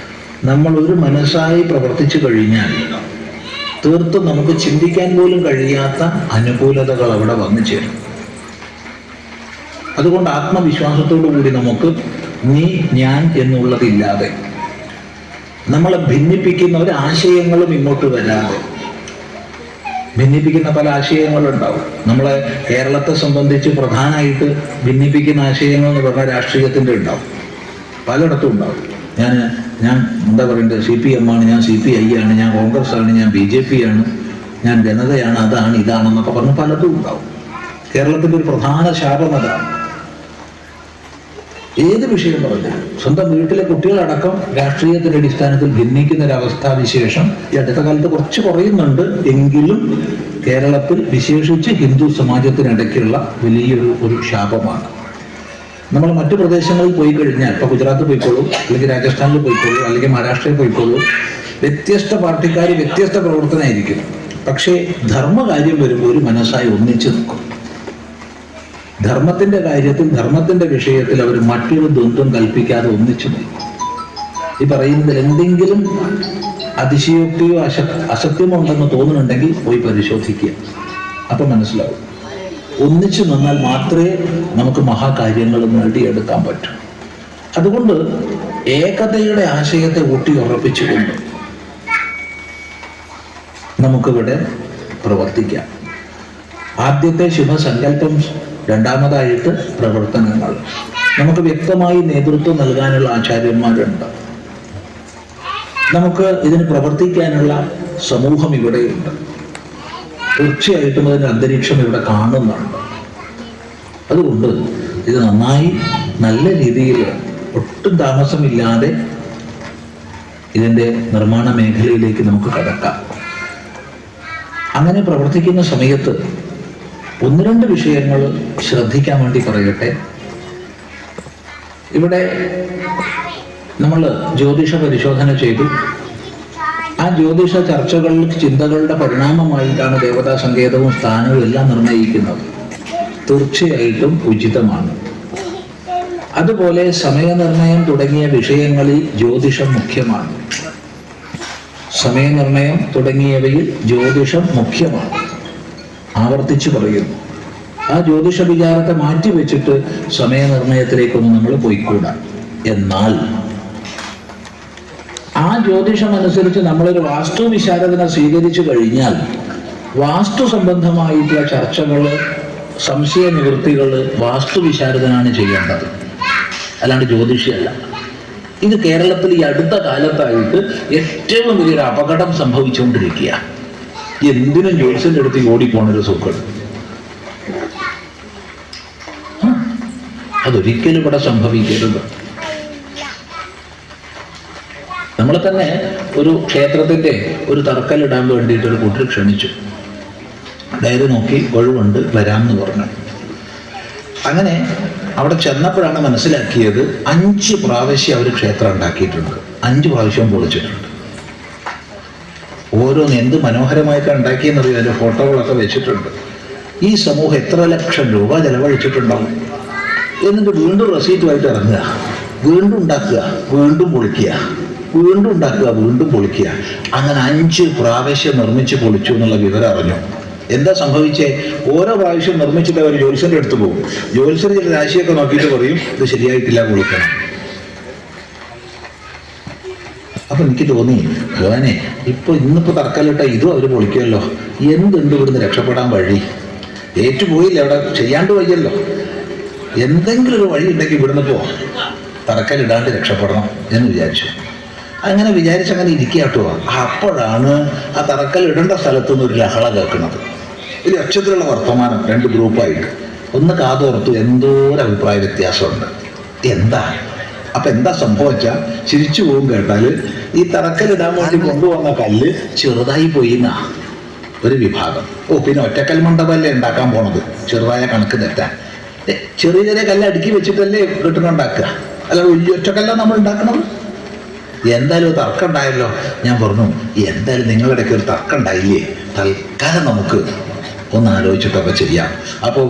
നമ്മൾ ഒരു മനസ്സായി പ്രവർത്തിച്ചു കഴിഞ്ഞാൽ തീർത്തും നമുക്ക് ചിന്തിക്കാൻ പോലും കഴിയാത്ത അനുകൂലതകൾ അവിടെ വന്നു ചേരും. അതുകൊണ്ട് ആത്മവിശ്വാസത്തോടു കൂടി നമുക്ക് നീ ഞാൻ എന്നുള്ളതില്ലാതെ, നമ്മളെ ഭിന്നിപ്പിക്കുന്ന ഒരു ആശയങ്ങളും ഇങ്ങോട്ട് വരാതെ, ഭിന്നിപ്പിക്കുന്ന പല ആശയങ്ങളുണ്ടാവും. നമ്മളെ കേരളത്തെ സംബന്ധിച്ച് പ്രധാനമായിട്ട് ഭിന്നിപ്പിക്കുന്ന ആശയങ്ങൾ എന്ന് പറഞ്ഞാൽ രാഷ്ട്രീയത്തിൻ്റെ ഉണ്ടാവും, പലയിടത്തും ഉണ്ടാവും. ഞാൻ എന്താ പറയേണ്ടത്, CPM ആണ്, ഞാൻ CPI ആണ്, ഞാൻ കോൺഗ്രസ് ആണ്, ഞാൻ BJP ആണ്, ഞാൻ ജനതയാണ്, അതാണ് ഇതാണെന്നൊക്കെ പറഞ്ഞ് പലതും ഉണ്ടാവും. കേരളത്തിൻ്റെ ഒരു പ്രധാന ശാപം അതാണ്. ഏത് വിഷയം പറഞ്ഞാൽ സ്വന്തം വീട്ടിലെ കുട്ടികളടക്കം രാഷ്ട്രീയത്തിന്റെ അടിസ്ഥാനത്തിൽ ഭിന്നിക്കുന്ന ഒരവസ്ഥാവിശേഷം ഈ അടുത്ത കാലത്ത് കുറച്ച് കുറയുന്നുണ്ട്. എങ്കിലും കേരളത്തിൽ വിശേഷിച്ച് ഹിന്ദു സമാജത്തിനിടയ്ക്കുള്ള വലിയൊരു ശാപമാണ്. നമ്മൾ മറ്റു പ്രദേശങ്ങളിൽ പോയി കഴിഞ്ഞാൽ, ഇപ്പോൾ ഗുജറാത്ത് പോയിക്കോളൂ, അല്ലെങ്കിൽ രാജസ്ഥാനിൽ പോയിക്കോളൂ, അല്ലെങ്കിൽ മഹാരാഷ്ട്രയിൽ പോയിക്കോളൂ, വ്യത്യസ്ത പാർട്ടിക്കാർ വ്യത്യസ്ത പ്രവർത്തനമായിരിക്കും. പക്ഷേ ധർമ്മകാര്യം വരുമ്പോൾ ഒരു മനസ്സായി ഒന്നിച്ചു നിൽക്കും. ധർമ്മത്തിന്റെ കാര്യത്തിൽ, ധർമ്മത്തിന്റെ വിഷയത്തിൽ അവർ മറ്റൊരു ദ്വന്ദ്വം കൽപ്പിക്കാതെ ഒന്നിച്ചു നിൽക്കും. ഈ പറയുന്നതിൽ എന്തെങ്കിലും അതിശയോക്തിയോ അസത്യമോ ഉണ്ടെന്ന് തോന്നുന്നുണ്ടെങ്കിൽ പോയി പരിശോധിക്കുക. അപ്പം മനസ്സിലാവും. ഒന്നിച്ചു നിന്നാൽ മാത്രമേ നമുക്ക് മഹാകാര്യങ്ങൾ നേടിയെടുക്കാൻ പറ്റൂ. അതുകൊണ്ട് ഏകതയുടെ ആശയത്തെ ഊട്ടി ഉറപ്പിച്ചുകൊണ്ട് നമുക്കിവിടെ പ്രവർത്തിക്കാം. ആദ്യത്തെ ശുഭസങ്കല്പം, രണ്ടാമതായിട്ട് പ്രവർത്തനങ്ങൾ. നമുക്ക് വ്യക്തമായി നേതൃത്വം നൽകാനുള്ള ആചാര്യന്മാരുണ്ട്. നമുക്ക് ഇതിന് പ്രവർത്തിക്കാനുള്ള സമൂഹം ഇവിടെയുണ്ട്. തീർച്ചയായിട്ടും അതിൻ്റെ അന്തരീക്ഷം ഇവിടെ കാണുന്നുണ്ട്. അതുകൊണ്ട് ഇത് നന്നായി നല്ല രീതിയിൽ ഒട്ടും താമസമില്ലാതെ ഇതിൻ്റെ നിർമ്മാണ മേഖലയിലേക്ക് നമുക്ക് കടക്കാം. അങ്ങനെ പ്രവർത്തിക്കുന്ന സമയത്ത് ഒന്ന് രണ്ട് വിഷയങ്ങൾ ശ്രദ്ധിക്കാൻ വേണ്ടി പറയട്ടെ. ഇവിടെ നമ്മൾ ജ്യോതിഷ പരിശോധന ചെയ്തു. ആ ജ്യോതിഷ ചർച്ചകളിൽ ചിന്തകളുടെ പരിണാമമായിട്ടാണ് ദേവതാ സങ്കേതവും സ്ഥാനവും എല്ലാം നിർണ്ണയിക്കുന്നത്. തീർച്ചയായിട്ടും ഉചിതമാണ്. അതുപോലെ സമയനിർണയം തുടങ്ങിയ വിഷയങ്ങളിൽ ജ്യോതിഷം മുഖ്യമാണ്. സമയനിർണയം തുടങ്ങിയവയിൽ ജ്യോതിഷം മുഖ്യമാണ്. ആവർത്തിച്ചു പറയുന്നു. ആ ജ്യോതിഷ വിചാരത്തെ മാറ്റിവെച്ചിട്ട് സമയനിർണയത്തിലേക്കൊന്നും നമ്മൾ പോയിക്കൂടാ. എന്നാൽ ആ ജ്യോതിഷം അനുസരിച്ച് നമ്മളൊരു വാസ്തു വിശാരദനെ സ്വീകരിച്ചു കഴിഞ്ഞാൽ വാസ്തു സംബന്ധമായിട്ടുള്ള ചർച്ചകൾ, സംശയ നിവൃത്തികൾ വാസ്തു വിശാരദനാണ് ചെയ്യേണ്ടത്, അല്ലാണ്ട് ജ്യോതിഷിയല്ല. ഇത് കേരളത്തിൽ ഈ അടുത്ത കാലത്തായിട്ട് ഏറ്റവും വലിയൊരു അപകടം സംഭവിച്ചുകൊണ്ടിരിക്കുക. എന്തിനും ജ്യോത്സ്യന്റെ അടുത്ത് ഓടിപ്പോണൊരു സുഖം. അതൊരിക്കലും ഇവിടെ സംഭവിക്കരുത്. നമ്മൾ തന്നെ ഒരു ക്ഷേത്രത്തിന്റെ ഒരു തറക്കല്ലിടാൻ വേണ്ടിയിട്ട് ഒരു കൂട്ടർ ക്ഷണിച്ചു. ഡയറി നോക്കി ഒഴിവുണ്ട് വരാമെന്ന് പറഞ്ഞു. അങ്ങനെ അവിടെ ചെന്നപ്പോഴാണ് മനസ്സിലാക്കിയത് 5 പ്രാവശ്യം അവർ ക്ഷേത്രം ഉണ്ടാക്കിയിട്ടുണ്ട്, 5 പ്രാവശ്യം പൊളിച്ചിട്ടുണ്ട്. ഓരോന്ന് എന്ത് മനോഹരമായിട്ടാണ് ഉണ്ടാക്കിയെന്നറിയാം. അതിൻ്റെ ഫോട്ടോകളൊക്കെ വെച്ചിട്ടുണ്ട്. ഈ സമൂഹം എത്ര ലക്ഷം രൂപ ചെലവഴിച്ചിട്ടുണ്ടാവും. എന്നിട്ട് വീണ്ടും റെസീറ്റുമായിട്ട് ഇറങ്ങുക, വീണ്ടും ഉണ്ടാക്കുക, വീണ്ടും പൊളിക്കുക, വീണ്ടും ഉണ്ടാക്കുക, വീണ്ടും പൊളിക്കുക. അങ്ങനെ 5 പ്രാവശ്യം നിർമ്മിച്ച് പൊളിച്ചു എന്നുള്ള വിവരം അറിഞ്ഞു. എന്താ സംഭവിച്ചേ? ഓരോ പ്രാവശ്യം നിർമ്മിച്ചിട്ട് അവർ ജ്യോത്സ്യന്റെ അടുത്ത് പോകും. ജ്യോത്സ്യൻ ചില രാശിയൊക്കെ നോക്കിയിട്ട് പറയും ഇത് ശരിയായിട്ടില്ല, പൊളിക്കണം. അപ്പൊ എനിക്ക് തോന്നി, ഭഗവാനെ ഇന്നിപ്പോ തറക്കല്ലിട്ട ഇതും അവർ പൊളിക്കുമല്ലോ, എന്തുണ്ട് ഇവിടുന്ന് രക്ഷപ്പെടാൻ വഴി? ഏറ്റുപോയില്ല, അവിടെ ചെയ്യാണ്ട് വയ്യല്ലോ. എന്തെങ്കിലും ഒരു വഴി ഉണ്ടെങ്കിൽ ഇവിടുന്ന് പോ, തറക്കല്ലിടാണ്ട് രക്ഷപ്പെടണം എന്ന് വിചാരിച്ചു. അങ്ങനെ വിചാരിച്ചങ്ങനെ ഇരിക്കാട്ടോ. അപ്പോഴാണ് ആ തറക്കല്ലിടേണ്ട സ്ഥലത്തുനിന്ന് ഒരു ലഹള കേൾക്കുന്നത്. ഒരു അക്ഷരത്തിലുള്ള വർത്തമാനം, 2 ഗ്രൂപ്പായിട്ട്. ഒന്ന് കാതോർത്തു, എന്തോ ഒരു അഭിപ്രായ വ്യത്യാസമുണ്ട്. എന്താ? അപ്പൊ എന്താ സംഭവിച്ചാൽ ചിരിച്ചു പോകും കേട്ടാൽ, ഈ തറക്കല്ലിടാൻ വേണ്ടി കൊണ്ടുവന്ന കല്ല് ചെറുതായി പോയിന്നാ ഒരു വിഭാഗം. പിന്നെ ഒറ്റക്കൽ മണ്ഡപമല്ലേ ഉണ്ടാക്കാൻ പോണത്, ചെറുതായ കണക്ക് തെറ്റാൻ. ചെറിയ ചെറിയ കല്ല് അടുക്കി വെച്ചിട്ടല്ലേ കെട്ടിനുണ്ടാക്കുക, അല്ല വലിയ ഒറ്റക്കല്ല നമ്മൾ ഉണ്ടാക്കണത്. എന്തായാലും തർക്കം ഉണ്ടായല്ലോ. ഞാൻ പറഞ്ഞു, എന്തായാലും നിങ്ങളുടെ ഇടയ്ക്ക് ഒരു തർക്കം ഉണ്ടായില്ലേ, തൽക്കാലം നമുക്ക് ഒന്ന് ആലോചിച്ചിട്ടൊക്കെ ചെയ്യാം. അപ്പോൾ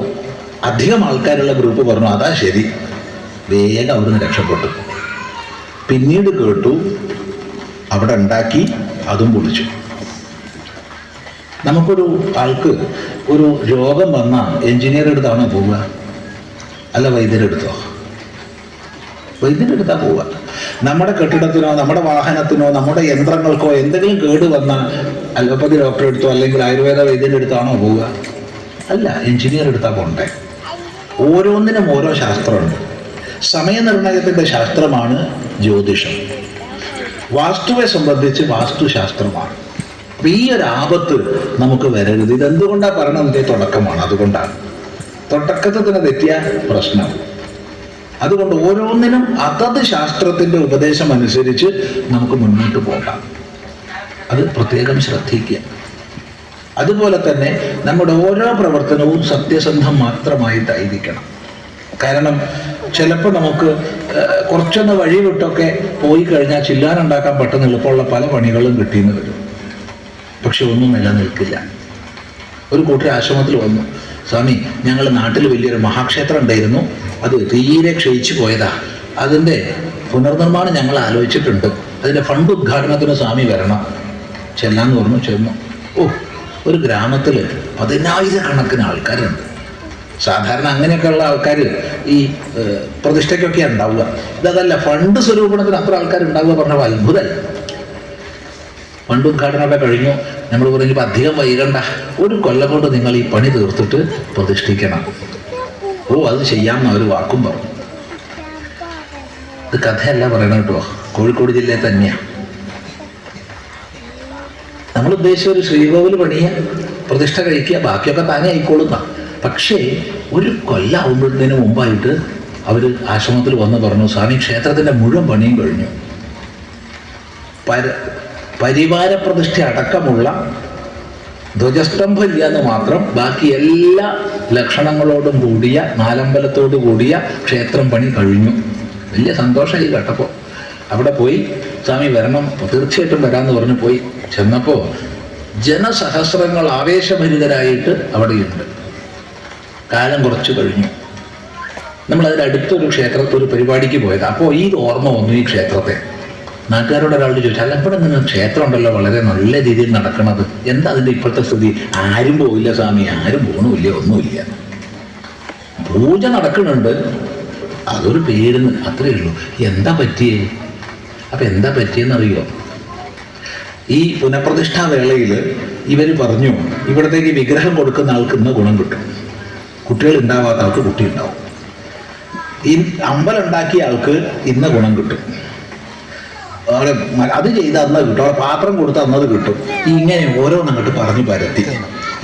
അധികം ആൾക്കാരുള്ള ഗ്രൂപ്പ് പറഞ്ഞു അതാ ശരി. വേഗം അവിടുന്ന് രക്ഷപ്പെട്ടു. പിന്നീട് കേട്ടു അവിടെ ഉണ്ടാക്കി, അതും പൊളിച്ചു. നമുക്കൊരു ആൾക്ക് ഒരു രോഗം വന്നാൽ എഞ്ചിനീയർ എടുത്താണോ പോവുക, അല്ല വൈദ്യരെടുത്തോ? വൈദ്യരെടുത്താ പോവുക. നമ്മുടെ കെട്ടിടത്തിനോ നമ്മുടെ വാഹനത്തിനോ നമ്മുടെ യന്ത്രങ്ങൾക്കോ എന്തെങ്കിലും കേട് വന്നാൽ അലോപ്പതി ഡോക്ടറെ എടുത്തോ അല്ലെങ്കിൽ ആയുർവേദ വൈദ്യൻ്റെ അടുത്താണോ പോവുക? അല്ല, എഞ്ചിനീയർ എടുത്താൽ പോണ്ടേ. ഓരോന്നിനും ഓരോ ശാസ്ത്രമുണ്ട്. സമയനിർണയത്തിൻ്റെ ശാസ്ത്രമാണ് ജ്യോതിഷം. വാസ്തുവെ സംബന്ധിച്ച് വാസ്തുശാസ്ത്രമാണ്. അപ്പൊ ഈ ഒരു ആപത്ത് നമുക്ക് വരരുത്. ഇതെന്തുകൊണ്ടാണ് പറയണതിൻ്റെ തുടക്കമാണ്. അതുകൊണ്ടാണ് തുടക്കത്തിൽ തന്നെ തെറ്റിയ പ്രശ്നം. അതുകൊണ്ട് ഓരോന്നിനും അതത് ശാസ്ത്രത്തിന്റെ ഉപദേശം അനുസരിച്ച് നമുക്ക് മുന്നോട്ട് പോകാം. അത് പ്രത്യേകം ശ്രദ്ധിക്കുക. അതുപോലെ തന്നെ നമ്മുടെ ഓരോ പ്രവർത്തനവും സത്യസന്ധം മാത്രമായിട്ടായിരിക്കണം. കാരണം ചിലപ്പോൾ നമുക്ക് കുറച്ചൊന്ന് വഴി വിട്ടൊക്കെ പോയി കഴിഞ്ഞാൽ ചില്ലാനുണ്ടാക്കാൻ പെട്ടെന്ന് എളുപ്പമുള്ള പല പണികളും കിട്ടിയെന്ന് വരും. പക്ഷെ ഒന്നും നിലനിൽക്കില്ല. ഒരു കൂട്ടർ ആശ്രമത്തിൽ വന്നു, സ്വാമി ഞങ്ങൾ നാട്ടിൽ വലിയൊരു മഹാക്ഷേത്രം ഉണ്ടായിരുന്നു, അത് തീരെ ക്ഷയിച്ചു പോയതാ, അതിൻ്റെ പുനർനിർമ്മാണം ഞങ്ങൾ ആലോചിച്ചിട്ടുണ്ട്, അതിൻ്റെ ഫണ്ട് ഉദ്ഘാടനത്തിന് സ്വാമി വരണം. ചെല്ലാന്ന് പറഞ്ഞു. ചെന്നു. ഒരു ഗ്രാമത്തിൽ 10,000 ആൾക്കാരുണ്ട്. സാധാരണ അങ്ങനെയൊക്കെയുള്ള ആൾക്കാർ ഈ പ്രതിഷ്ഠയ്ക്കൊക്കെ ഉണ്ടാവുക. ഇതല്ല, ഫണ്ട് സ്വരൂപണത്തിന് അത്ര ആൾക്കാരുണ്ടാവുക പറഞ്ഞാൽ അത്ഭുതമല്ല. ഫണ്ട് ഉദ്ഘാടനമൊക്കെ കഴിഞ്ഞു. നമ്മൾ പറഞ്ഞു ഇപ്പം അധികം വൈകണ്ട, ഒരു കൊല്ലം കൊണ്ട് നിങ്ങൾ ഈ പണി തീർത്തിട്ട് പ്രതിഷ്ഠിക്കണം. അത് ചെയ്യാമെന്ന് അവർ വാക്കും പറഞ്ഞു. ഇത് കഥയല്ല പറയണം കേട്ടോ, കോഴിക്കോട് ജില്ലയിൽ തന്നെയാണ്. നമ്മൾ ഉദ്ദേശിച്ച ഒരു ശ്രീകോവിൽ പണിയ, പ്രതിഷ്ഠ കഴിക്കുക, ബാക്കിയൊക്കെ താനെ ആയിക്കോളുന്ന. പക്ഷേ ഒരു കൊല്ലാവുമ്പോഴത്തേന് മുമ്പായിട്ട് അവർ ആശ്രമത്തിൽ വന്ന് പറഞ്ഞു, സ്വാമി ക്ഷേത്രത്തിൻ്റെ മുഴുവൻ പണിയും കഴിഞ്ഞു, പരിവാര പ്രതിഷ്ഠ അടക്കമുള്ള ധ്വജസ്തംഭം ഇല്ലാന്ന് മാത്രം, ബാക്കി എല്ലാ ലക്ഷണങ്ങളോടും കൂടിയ നാലമ്പലത്തോടു കൂടിയ ക്ഷേത്രം പണി കഴിഞ്ഞു. വലിയ സന്തോഷമായി കേട്ടപ്പോൾ. അവിടെ പോയി സ്വാമി വരണം, തീർച്ചയായിട്ടും വരാമെന്ന് പറഞ്ഞു പോയി. ചെന്നപ്പോൾ ജനസഹസ്രങ്ങൾ ആവേശഭരിതരായിട്ട് അവിടെയുണ്ട്. കാലം കുറച്ച് കഴിഞ്ഞു. നമ്മളതിനടുത്തൊരു ക്ഷേത്രത്തിൽ ഒരു പരിപാടിക്ക് പോയത്. അപ്പോൾ ഈ ഓർമ്മ വന്നു ഈ ക്ഷേത്രത്തെ. നാട്ടുകാരോട് ഒരാളോട് ചോദിച്ചാൽ, അല്ല ഇവിടെ നിന്ന് ക്ഷേത്രം ഉണ്ടല്ലോ വളരെ നല്ല രീതിയിൽ നടക്കണത്, എന്താ അതിൻ്റെ ഇപ്പോഴത്തെ സ്ഥിതി? ആരും പോയില്ല സ്വാമി, ആരും പോകണമില്ല, ഒന്നുമില്ല. പൂജ നടക്കുന്നുണ്ട്, അതൊരു പേരിന് അത്രയേ ഉള്ളൂ. എന്താ പറ്റിയേ? അപ്പം എന്താ പറ്റിയെന്നറിയോ? ഈ പുനഃപ്രതിഷ്ഠാ വേളയിൽ ഇവർ പറഞ്ഞു, ഇവിടത്തേക്ക് വിഗ്രഹം കൊടുക്കുന്ന ആൾക്ക് ഇന്ന് ഗുണം കിട്ടും, കുട്ടികൾ ഉണ്ടാവാത്ത ആൾക്ക് കുട്ടി ഉണ്ടാവും, ഈ അമ്പലം ഉണ്ടാക്കിയ ആൾക്ക് ഇന്ന് ഗുണം കിട്ടും, അവിടെ അത് ചെയ്ത് അന്ന് കിട്ടും, അവിടെ പാത്രം കൊടുത്ത് അന്നത് കിട്ടും. ഇങ്ങനെ ഓരോന്നങ്ങോട്ട് പറഞ്ഞു പരത്തി.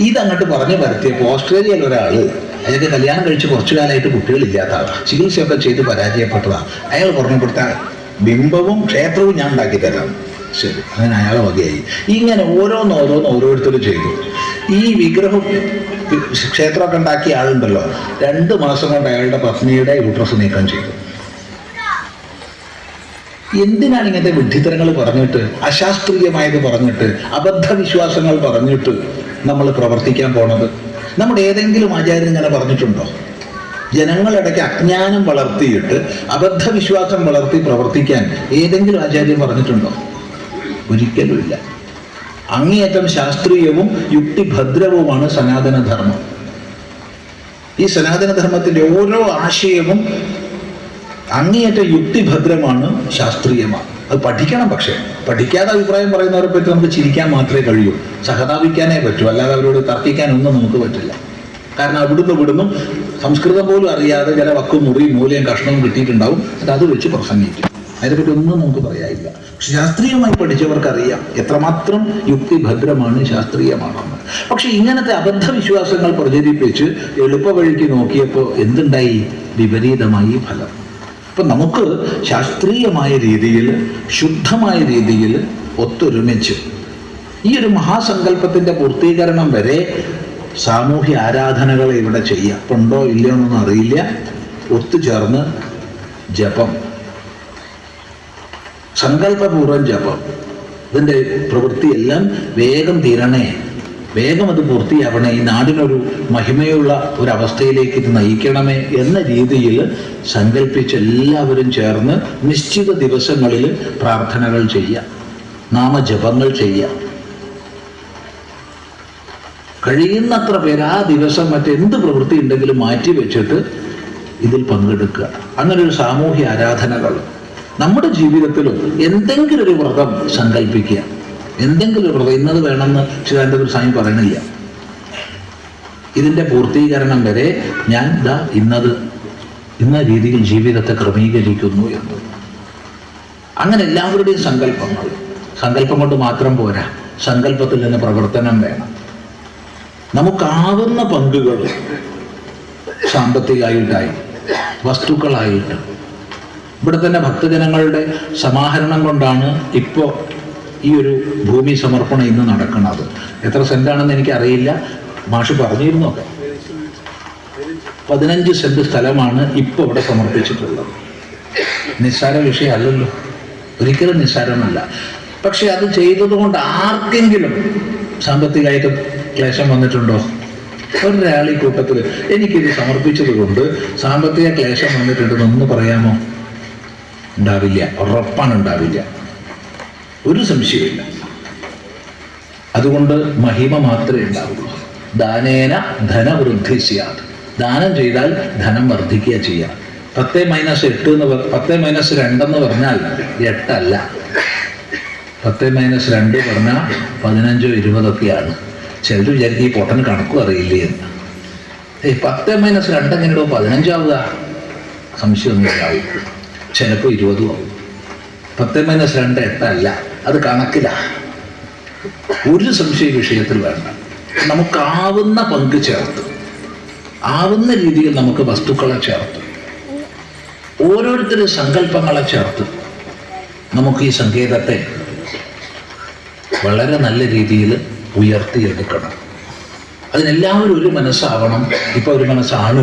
ഇതങ്ങോട്ട് പറഞ്ഞു പരത്തിയപ്പോൾ ഓസ്ട്രേലിയയിൽ ഒരാൾ, അയാൾക്ക് കല്യാണം കഴിച്ച് കുറച്ചു കാലമായിട്ട് കുട്ടികളില്ലാത്ത ആളാണ്, ചികിത്സയൊക്കെ ചെയ്ത് പരാജയപ്പെട്ടതാണ്. അയാൾ പറഞ്ഞു കൊടുത്ത ബിംബവും ക്ഷേത്രവും ഞാൻ ഉണ്ടാക്കി തരാം. ശരി, അങ്ങനെ അയാളെ വകയായി. ഇങ്ങനെ ഓരോരുത്തരും ചെയ്തു. ഈ വിഗ്രഹം ക്ഷേത്രമൊക്കെ ഉണ്ടാക്കിയ ആളുണ്ടല്ലോ, 2 മാസം കൊണ്ട് അയാളുടെ പത്നിയുടെ യൂട്രസ് നീക്കം ചെയ്തു. എന്തിനാണ് ഇങ്ങനത്തെ വിഡ്ഢിത്തരങ്ങൾ പറഞ്ഞിട്ട്, അശാസ്ത്രീയമായത് പറഞ്ഞിട്ട്, അബദ്ധവിശ്വാസങ്ങൾ പറഞ്ഞിട്ട് നമ്മൾ പ്രവർത്തിക്കാൻ പോണത്? നമ്മുടെ ഏതെങ്കിലും ആചാര്യൻ ഇങ്ങനെ പറഞ്ഞിട്ടുണ്ടോ? ജനങ്ങളിടയ്ക്ക് അജ്ഞാനം വളർത്തിയിട്ട് അബദ്ധവിശ്വാസം വളർത്തി പ്രവർത്തിക്കാൻ ഏതെങ്കിലും ആചാര്യൻ പറഞ്ഞിട്ടുണ്ടോ? ഒരിക്കലുമില്ല. അങ്ങേയറ്റം ശാസ്ത്രീയവും യുക്തിഭദ്രവുമാണ് സനാതനധർമ്മം. ഈ സനാതനധർമ്മത്തിൻ്റെ ഓരോ ആശയവും അങ്ങേയറ്റം യുക്തിഭദ്രമാണ്, ശാസ്ത്രീയമാണ്. അത് പഠിക്കണം. പക്ഷേ പഠിക്കാതെ അഭിപ്രായം പറയുന്നവരെ പറ്റി നമുക്ക് ചിരിക്കാൻ മാത്രമേ കഴിയൂ, സഹതാപിക്കാനേ പറ്റൂ, അല്ലാതെ അവരോട് തർക്കിക്കാനൊന്നും നമുക്ക് പറ്റില്ല. കാരണം ഇവിടുന്നും സംസ്കൃതം പോലും അറിയാതെ ചില വക്കും മുറിയും മൂലയും കഷ്ണവും കിട്ടിയിട്ടുണ്ടാവും, അത് വെച്ച് പ്രസംഗിക്കും. അതിനെപ്പറ്റി ഒന്നും നമുക്ക് പറയാനില്ല. പക്ഷെ ശാസ്ത്രീയമായി പഠിച്ചവർക്കറിയാം എത്രമാത്രം യുക്തിഭദ്രമാണ്, ശാസ്ത്രീയമാണെന്ന്. പക്ഷെ ഇങ്ങനത്തെ അബദ്ധവിശ്വാസങ്ങൾ പ്രചരിപ്പിച്ച് എളുപ്പവഴിക്ക് നോക്കിയപ്പോൾ എന്തുണ്ടായി? വിപരീതമായി ഫലം. അപ്പം നമുക്ക് ശാസ്ത്രീയമായ രീതിയിൽ, ശുദ്ധമായ രീതിയിൽ ഒത്തൊരുമിച്ച് ഈ ഒരു മഹാസങ്കല്പത്തിൻ്റെ പൂർത്തീകരണം വരെ സാമൂഹ്യ ആരാധനകളെ ഇവിടെ ചെയ്യാം. ഉണ്ടോ ഇല്ലയോ എന്നൊന്നും അറിയില്ല. ഒത്തുചേർന്ന് ജപം, സങ്കല്പപൂർവ്വം ജപം, ഇതിൻ്റെ പ്രവൃത്തിയെല്ലാം വേഗം തീരണേ, വേഗം അത് പൂർത്തിയാവണേ, ഈ നാടിനൊരു മഹിമയുള്ള ഒരവസ്ഥയിലേക്ക് ഇത് നയിക്കണമേ എന്ന രീതിയിൽ സങ്കല്പിച്ച് എല്ലാവരും ചേർന്ന് നിശ്ചിത ദിവസങ്ങളിൽ പ്രാർത്ഥനകൾ ചെയ്യാം, നാമജപങ്ങൾ ചെയ്യാം. കഴിയുന്നത്ര പേര് ആ ദിവസം മറ്റെന്ത് പ്രവൃത്തി ഉണ്ടെങ്കിലും മാറ്റി വെച്ചിട്ട് ഇതിൽ പങ്കെടുക്കുക. അങ്ങനെ ഒരു സാമൂഹ്യ ആരാധനകൾ നമ്മുടെ ജീവിതത്തിലും എന്തെങ്കിലും ഒരു വ്രതം സങ്കല്പിക്കുക. എന്തെങ്കിലും ഒരു വ്രതം, ഇന്നത് വേണമെന്ന് ചിദാനന്ദപുരി സ്വാമി പറയണില്ല. ഇതിൻ്റെ പൂർത്തീകരണം വരെ ഞാൻ ഇന്ന രീതിയിൽ ജീവിതത്തെ ക്രമീകരിക്കുന്നു എന്ന്. അങ്ങനെ എല്ലാവരുടെയും സങ്കല്പം കൊണ്ട് മാത്രം പോരാ, സങ്കല്പത്തിൽ നിന്ന് പ്രവർത്തനം വേണം. നമുക്കാവുന്ന പങ്കുകൾ സാമ്പത്തികമായിട്ടായി, വസ്തുക്കളായിട്ട്, ഇവിടെ തന്നെ ഭക്തജനങ്ങളുടെ സമാഹരണം കൊണ്ടാണ് ഇപ്പോൾ ഈ ഒരു ഭൂമി സമർപ്പണം ഇന്ന് നടക്കുന്നത്. എത്ര സെന്റാണെന്ന് എനിക്കറിയില്ല, മാഷ് പറഞ്ഞിരുന്നൊക്കെ. 15 സെന്റ് സ്ഥലമാണ് ഇപ്പോൾ ഇവിടെ സമർപ്പിച്ചിട്ടുള്ളത്. നിസ്സാര വിഷയമല്ലല്ലോ, ഒരിക്കലും നിസ്സാരമല്ല. പക്ഷെ അത് ചെയ്തതുകൊണ്ട് ആർക്കെങ്കിലും സാമ്പത്തികമായിട്ട് ക്ലേശം വന്നിട്ടുണ്ടോ? ഒരാൾ ഈ കൂട്ടത്തിൽ എനിക്കിത് സമർപ്പിച്ചത് കൊണ്ട് സാമ്പത്തിക ക്ലേശം വന്നിട്ടുണ്ടെന്നൊന്ന് പറയാമോ? ഉണ്ടാവില്ല, ഉറപ്പാണ് ഉണ്ടാവില്ല, ഒരു സംശയമില്ല. അതുകൊണ്ട് മഹിമ മാത്രമേ ഉണ്ടാവുള്ളൂ. ദാനേന ധനവൃദ്ധി സ്യാത്. ദാനം ചെയ്താൽ ധനം വർദ്ധിക്കുക ചെയ്യുക. 10 - 8 10 - 2 എന്ന് പറഞ്ഞാൽ 8 അല്ല. 10 - 2 പറഞ്ഞാൽ 15 20 ഒക്കെയാണ്. ചിലർ വിചാരിക്കും ഈ പൊട്ടന് കണക്കും അറിയില്ലേ എന്ന്. 10 - 2 എങ്ങനെയോ 15 ആവുക? സംശയമൊന്നും ആവും, ചിലപ്പോൾ 20 ആവും. 10 - 2 8 അല്ല, അത് കണക്കിലാണ്. ഒരു സംശയ വിഷയത്തിൽ വേണ്ട. നമുക്കാവുന്ന പങ്ക് ചേർത്ത്, ആവുന്ന രീതിയിൽ നമുക്ക് വസ്തുക്കളെ ചേർത്ത്, ഓരോരുത്തരും സങ്കല്പങ്ങളെ ചേർത്ത് നമുക്ക് ഈ സങ്കേതത്തെ വളരെ നല്ല രീതിയിൽ ഉയർത്തിയെടുക്കണം. അതിനെല്ലാവരും ഒരു മനസ്സാവണം. ഇപ്പോൾ ഒരു മനസ്സാണ്,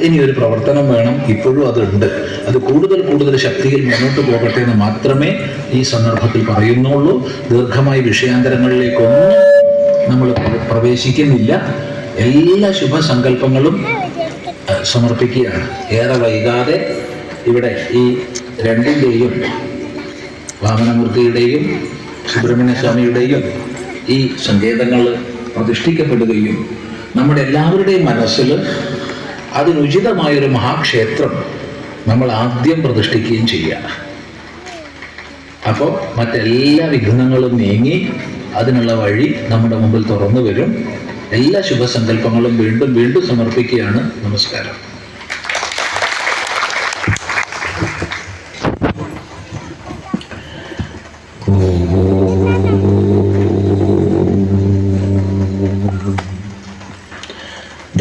ഇനി ഒരു പ്രവർത്തനം വേണം, ഇപ്പോഴും അതുണ്ട്. അത് കൂടുതൽ കൂടുതൽ ശക്തിയിൽ മുന്നോട്ട് പോകട്ടെ എന്ന് മാത്രമേ ഈ സന്ദർഭത്തിൽ പറയുന്നുള്ളൂ. ദീർഘമായ വിഷയാന്തരങ്ങളിലേക്കൊന്നും നമ്മൾ പ്രവേശിക്കുന്നില്ല. എല്ലാ ശുഭസങ്കല്പങ്ങളും സമർപ്പിക്കുകയാണ്. ഏറെ വൈകാതെ ഇവിടെ ഈ രണ്ടിൻ്റെയും, വാമനമൂർത്തിയുടെയും സുബ്രഹ്മണ്യ സ്വാമിയുടെയും ഈ സങ്കേതങ്ങൾ പ്രതിഷ്ഠിക്കപ്പെടുകയും നമ്മുടെ എല്ലാവരുടെയും മനസ്സിൽ അതിനുചിതമായൊരു മഹാക്ഷേത്രം നമ്മൾ ആദ്യം പ്രതിഷ്ഠിക്കുകയും ചെയ്യുക. അപ്പോൾ മറ്റെല്ലാ വിഘ്നങ്ങളും നീങ്ങി അതിനുള്ള വഴി നമ്മുടെ മുമ്പിൽ തുറന്നു വരും. എല്ലാ ശുഭസങ്കല്പങ്ങളും വീണ്ടും വീണ്ടും സമർപ്പിക്കുകയാണ്. നമസ്കാരം.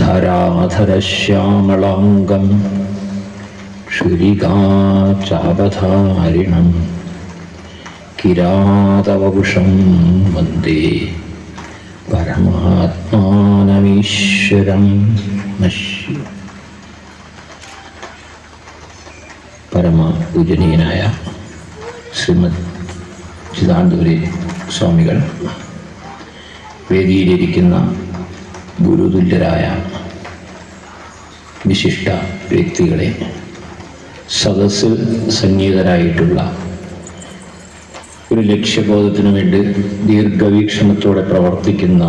ധരാധരശ്യാമളാംഗം ക്ഷുരികാചാപധാരിണം കിരാതവപുഷം വന്ദേ പരമാത്മാനമീശ്വരം. പരമ പൂജനീയനായ ശ്രീമദ് ചിദാനന്ദപുരി സ്വാമികൾ, വേദിയിലിരിക്കുന്ന ഗുരുതുല്യരായ വിശിഷ്ട വ്യക്തികളെ, സദസ്സിൽ സന്നിഹിതരായിട്ടുള്ള ഒരു ലക്ഷ്യബോധത്തിനു വേണ്ടി ദീർഘവീക്ഷണത്തോടെ പ്രവർത്തിക്കുന്ന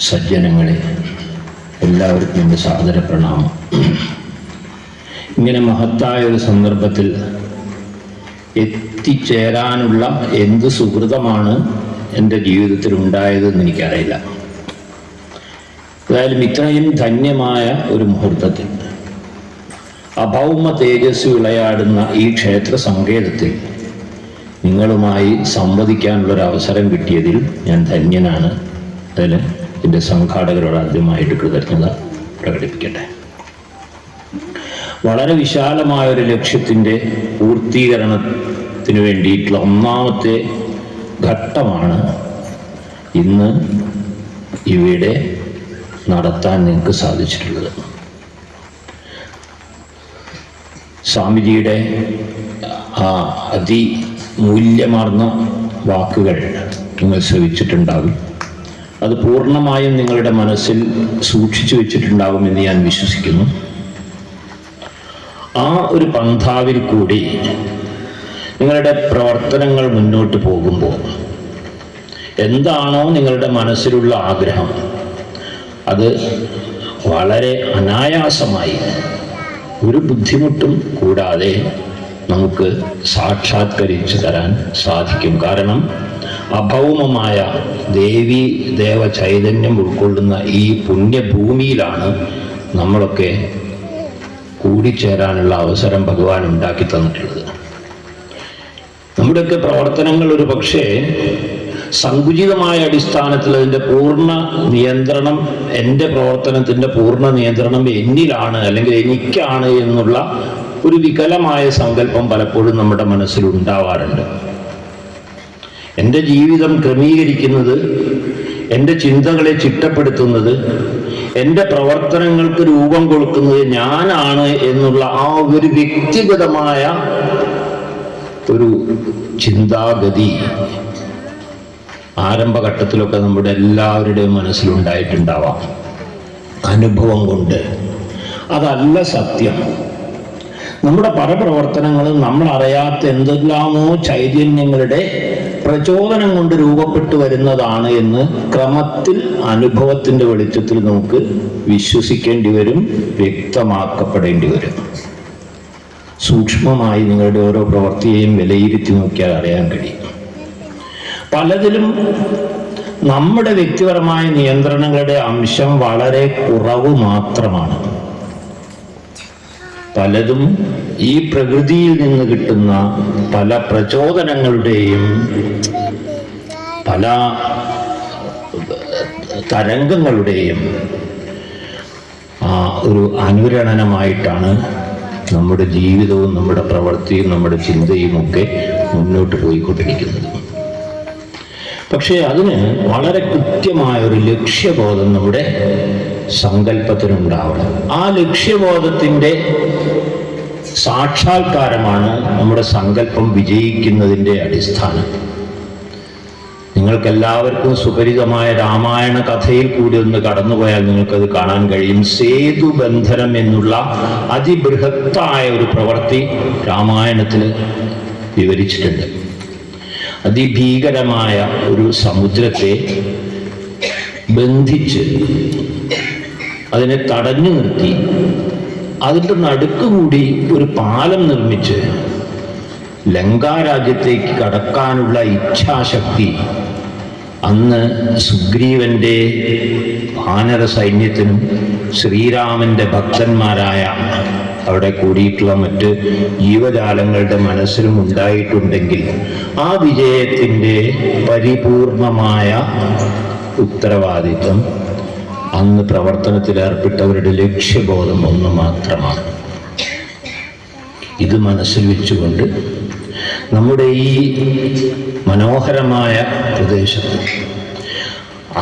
സജ്ജനങ്ങളെ, എല്ലാവർക്കും എൻ്റെ സാദര പ്രണാമം. ഇങ്ങനെ മഹത്തായ ഒരു സന്ദർഭത്തിൽ എത്തിച്ചേരാനുള്ള എന്ത് സുഹൃതമാണ് എൻ്റെ ജീവിതത്തിൽ ഉണ്ടായതെന്ന് എനിക്കറിയില്ല. ഏതായാലും ഇത്രയും ധന്യമായ ഒരു മുഹൂർത്തത്തിൽ അഭൗമ തേജസ് വിളയാടുന്ന ഈ ക്ഷേത്ര സങ്കേതത്തിൽ നിങ്ങളുമായി സംവദിക്കാനുള്ളൊരു അവസരം കിട്ടിയതിൽ ഞാൻ ധന്യനാണ്. അതിന് എൻ്റെ സംഘാടകരോട് ആദ്യമായിട്ട് കൃതജ്ഞത പ്രകടിപ്പിക്കട്ടെ. വളരെ വിശാലമായൊരു ലക്ഷ്യത്തിൻ്റെ പൂർത്തീകരണത്തിന് വേണ്ടിയിട്ടുള്ള ഒന്നാമത്തെ ഘട്ടമാണ് ഇന്ന് ഇവിടെ നടത്താൻ നിങ്ങൾക്ക് സാധിച്ചിട്ടുള്ളത്. സ്വാമിജിയുടെ ആ അതിമൂല്യമാർന്ന വാക്കുകൾ നിങ്ങൾ ശ്രവിച്ചിട്ടുണ്ടാകും. അത് പൂർണ്ണമായും നിങ്ങളുടെ മനസ്സിൽ സൂക്ഷിച്ചു വെച്ചിട്ടുണ്ടാകുമെന്ന് ഞാൻ വിശ്വസിക്കുന്നു. ആ ഒരു പന്ഥാവിൽ കൂടി നിങ്ങളുടെ പ്രവർത്തനങ്ങൾ മുന്നോട്ട് പോകുമ്പോൾ എന്താണോ നിങ്ങളുടെ മനസ്സിലുള്ള ആഗ്രഹം, അത് വളരെ അനായാസമായി ഒരു ബുദ്ധിമുട്ടും കൂടാതെ നമുക്ക് സാക്ഷാത്കരിച്ചു തരാൻ സാധിക്കും. കാരണം അഭൗമമായ ദേവീ ദേവ ചൈതന്യം ഉൾക്കൊള്ളുന്ന ഈ പുണ്യഭൂമിയിലാണ് നമ്മളൊക്കെ കൂടിച്ചേരാനുള്ള അവസരം ഭഗവാൻ ഉണ്ടാക്കി തന്നിട്ടുള്ളത്. നമ്മുടെയൊക്കെ പ്രവർത്തനങ്ങൾ ഒരു പക്ഷേ സങ്കുചിതമായ അടിസ്ഥാനത്തിൽ അതിൻ്റെ പൂർണ്ണ നിയന്ത്രണം, എൻ്റെ പ്രവർത്തനത്തിൻ്റെ പൂർണ്ണ നിയന്ത്രണം എന്നിലാണ് അല്ലെങ്കിൽ എനിക്കാണ് എന്നുള്ള ഒരു വികലമായ സങ്കല്പം പലപ്പോഴും നമ്മുടെ മനസ്സിൽ ഉണ്ടാവാറുണ്ട്. എൻ്റെ ജീവിതം ക്രമീകരിക്കുന്നത്, എൻ്റെ ചിന്തകളെ ചിട്ടപ്പെടുത്തുന്നത്, എൻ്റെ പ്രവർത്തനങ്ങൾക്ക് രൂപം കൊടുക്കുന്നത് ഞാനാണ് എന്നുള്ള ആ ഒരു വ്യക്തിഗതമായ ഒരു ചിന്താഗതി ആരംഭഘട്ടത്തിലൊക്കെ നമ്മുടെ എല്ലാവരുടെയും മനസ്സിലുണ്ടായിട്ടുണ്ടാവാം, അനുഭവം കൊണ്ട്. അതല്ല സത്യം. നമ്മുടെ പല പ്രവർത്തനങ്ങളും നമ്മൾ അറിയാത്ത എന്തെല്ലാമോ ചൈതന്യങ്ങളുടെ പ്രചോദനം കൊണ്ട് രൂപപ്പെട്ടു വരുന്നതാണ് എന്ന് ക്രമത്തിൽ അനുഭവത്തിന്റെ വെളിച്ചത്തിൽ നമുക്ക് വിശ്വസിക്കേണ്ടി വരും, വ്യക്തമാക്കപ്പെടേണ്ടി വരും. സൂക്ഷ്മമായി നിങ്ങളുടെ ഓരോ പ്രവൃത്തിയെയും വിലയിരുത്തി നോക്കിയാൽ അറിയാൻ കഴിയും. പലതിലും നമ്മുടെ വ്യക്തിപരമായ നിയന്ത്രണങ്ങളുടെ അംശം വളരെ കുറവ് മാത്രമാണ്. പലതും ഈ പ്രകൃതിയിൽ നിന്ന് കിട്ടുന്ന പല പ്രചോദനങ്ങളുടെയും പല തരംഗങ്ങളുടെയും ഒരു അനുരണനമായിട്ടാണ് നമ്മുടെ ജീവിതവും നമ്മുടെ പ്രവൃത്തിയും നമ്മുടെ ചിന്തയും ഒക്കെ മുന്നോട്ട് പോയിക്കൊണ്ടിരിക്കുന്നത്. പക്ഷേ അതിന് വളരെ കൃത്യമായ ഒരു ലക്ഷ്യബോധം നമ്മുടെ സങ്കല്പത്തിനുണ്ടാവണം. ആ ലക്ഷ്യബോധത്തിൻ്റെ സാക്ഷാത്കാരമാണ് നമ്മുടെ സങ്കല്പം വിജയിക്കുന്നതിൻ്റെ അടിസ്ഥാനം. നിങ്ങൾക്കെല്ലാവർക്കും സുപരിതമായ രാമായണ കഥയിൽ കൂടി ഒന്ന് കടന്നുപോയാൽ നിങ്ങൾക്കത് കാണാൻ കഴിയും. സേതുബന്ധനം എന്നുള്ള അതിബൃഹത്തായ ഒരു പ്രവൃത്തി രാമായണത്തിൽ വിവരിച്ചിട്ടുണ്ട്. അതിഭീകരമായ ഒരു സമുദ്രത്തെ ബന്ധിച്ച് അതിനെ തടഞ്ഞു നിർത്തി അതിൻ്റെ നടുക്കുകൂടി ഒരു പാലം നിർമ്മിച്ച് ലങ്കാരാജ്യത്തേക്ക് കടക്കാനുള്ള ഇച്ഛാശക്തി അന്ന് സുഗ്രീവന്റെ വാനര സൈന്യത്തിനും ശ്രീരാമന്റെ ഭക്തന്മാരായ അവിടെ കൂടിയിട്ടുള്ള മറ്റ് ജീവജാലങ്ങളുടെ മനസ്സിലും ഉണ്ടായിട്ടുണ്ടെങ്കിൽ ആ വിജയത്തിൻ്റെ പരിപൂർണമായ ഉത്തരവാദിത്വം അന്ന് പ്രവർത്തനത്തിലേർപ്പെട്ടവരുടെ ലക്ഷ്യബോധം ഒന്ന് മാത്രമാണ്. ഇത് മനസ്സിൽ വെച്ചുകൊണ്ട് നമ്മുടെ ഈ മനോഹരമായ പ്രദേശത്ത്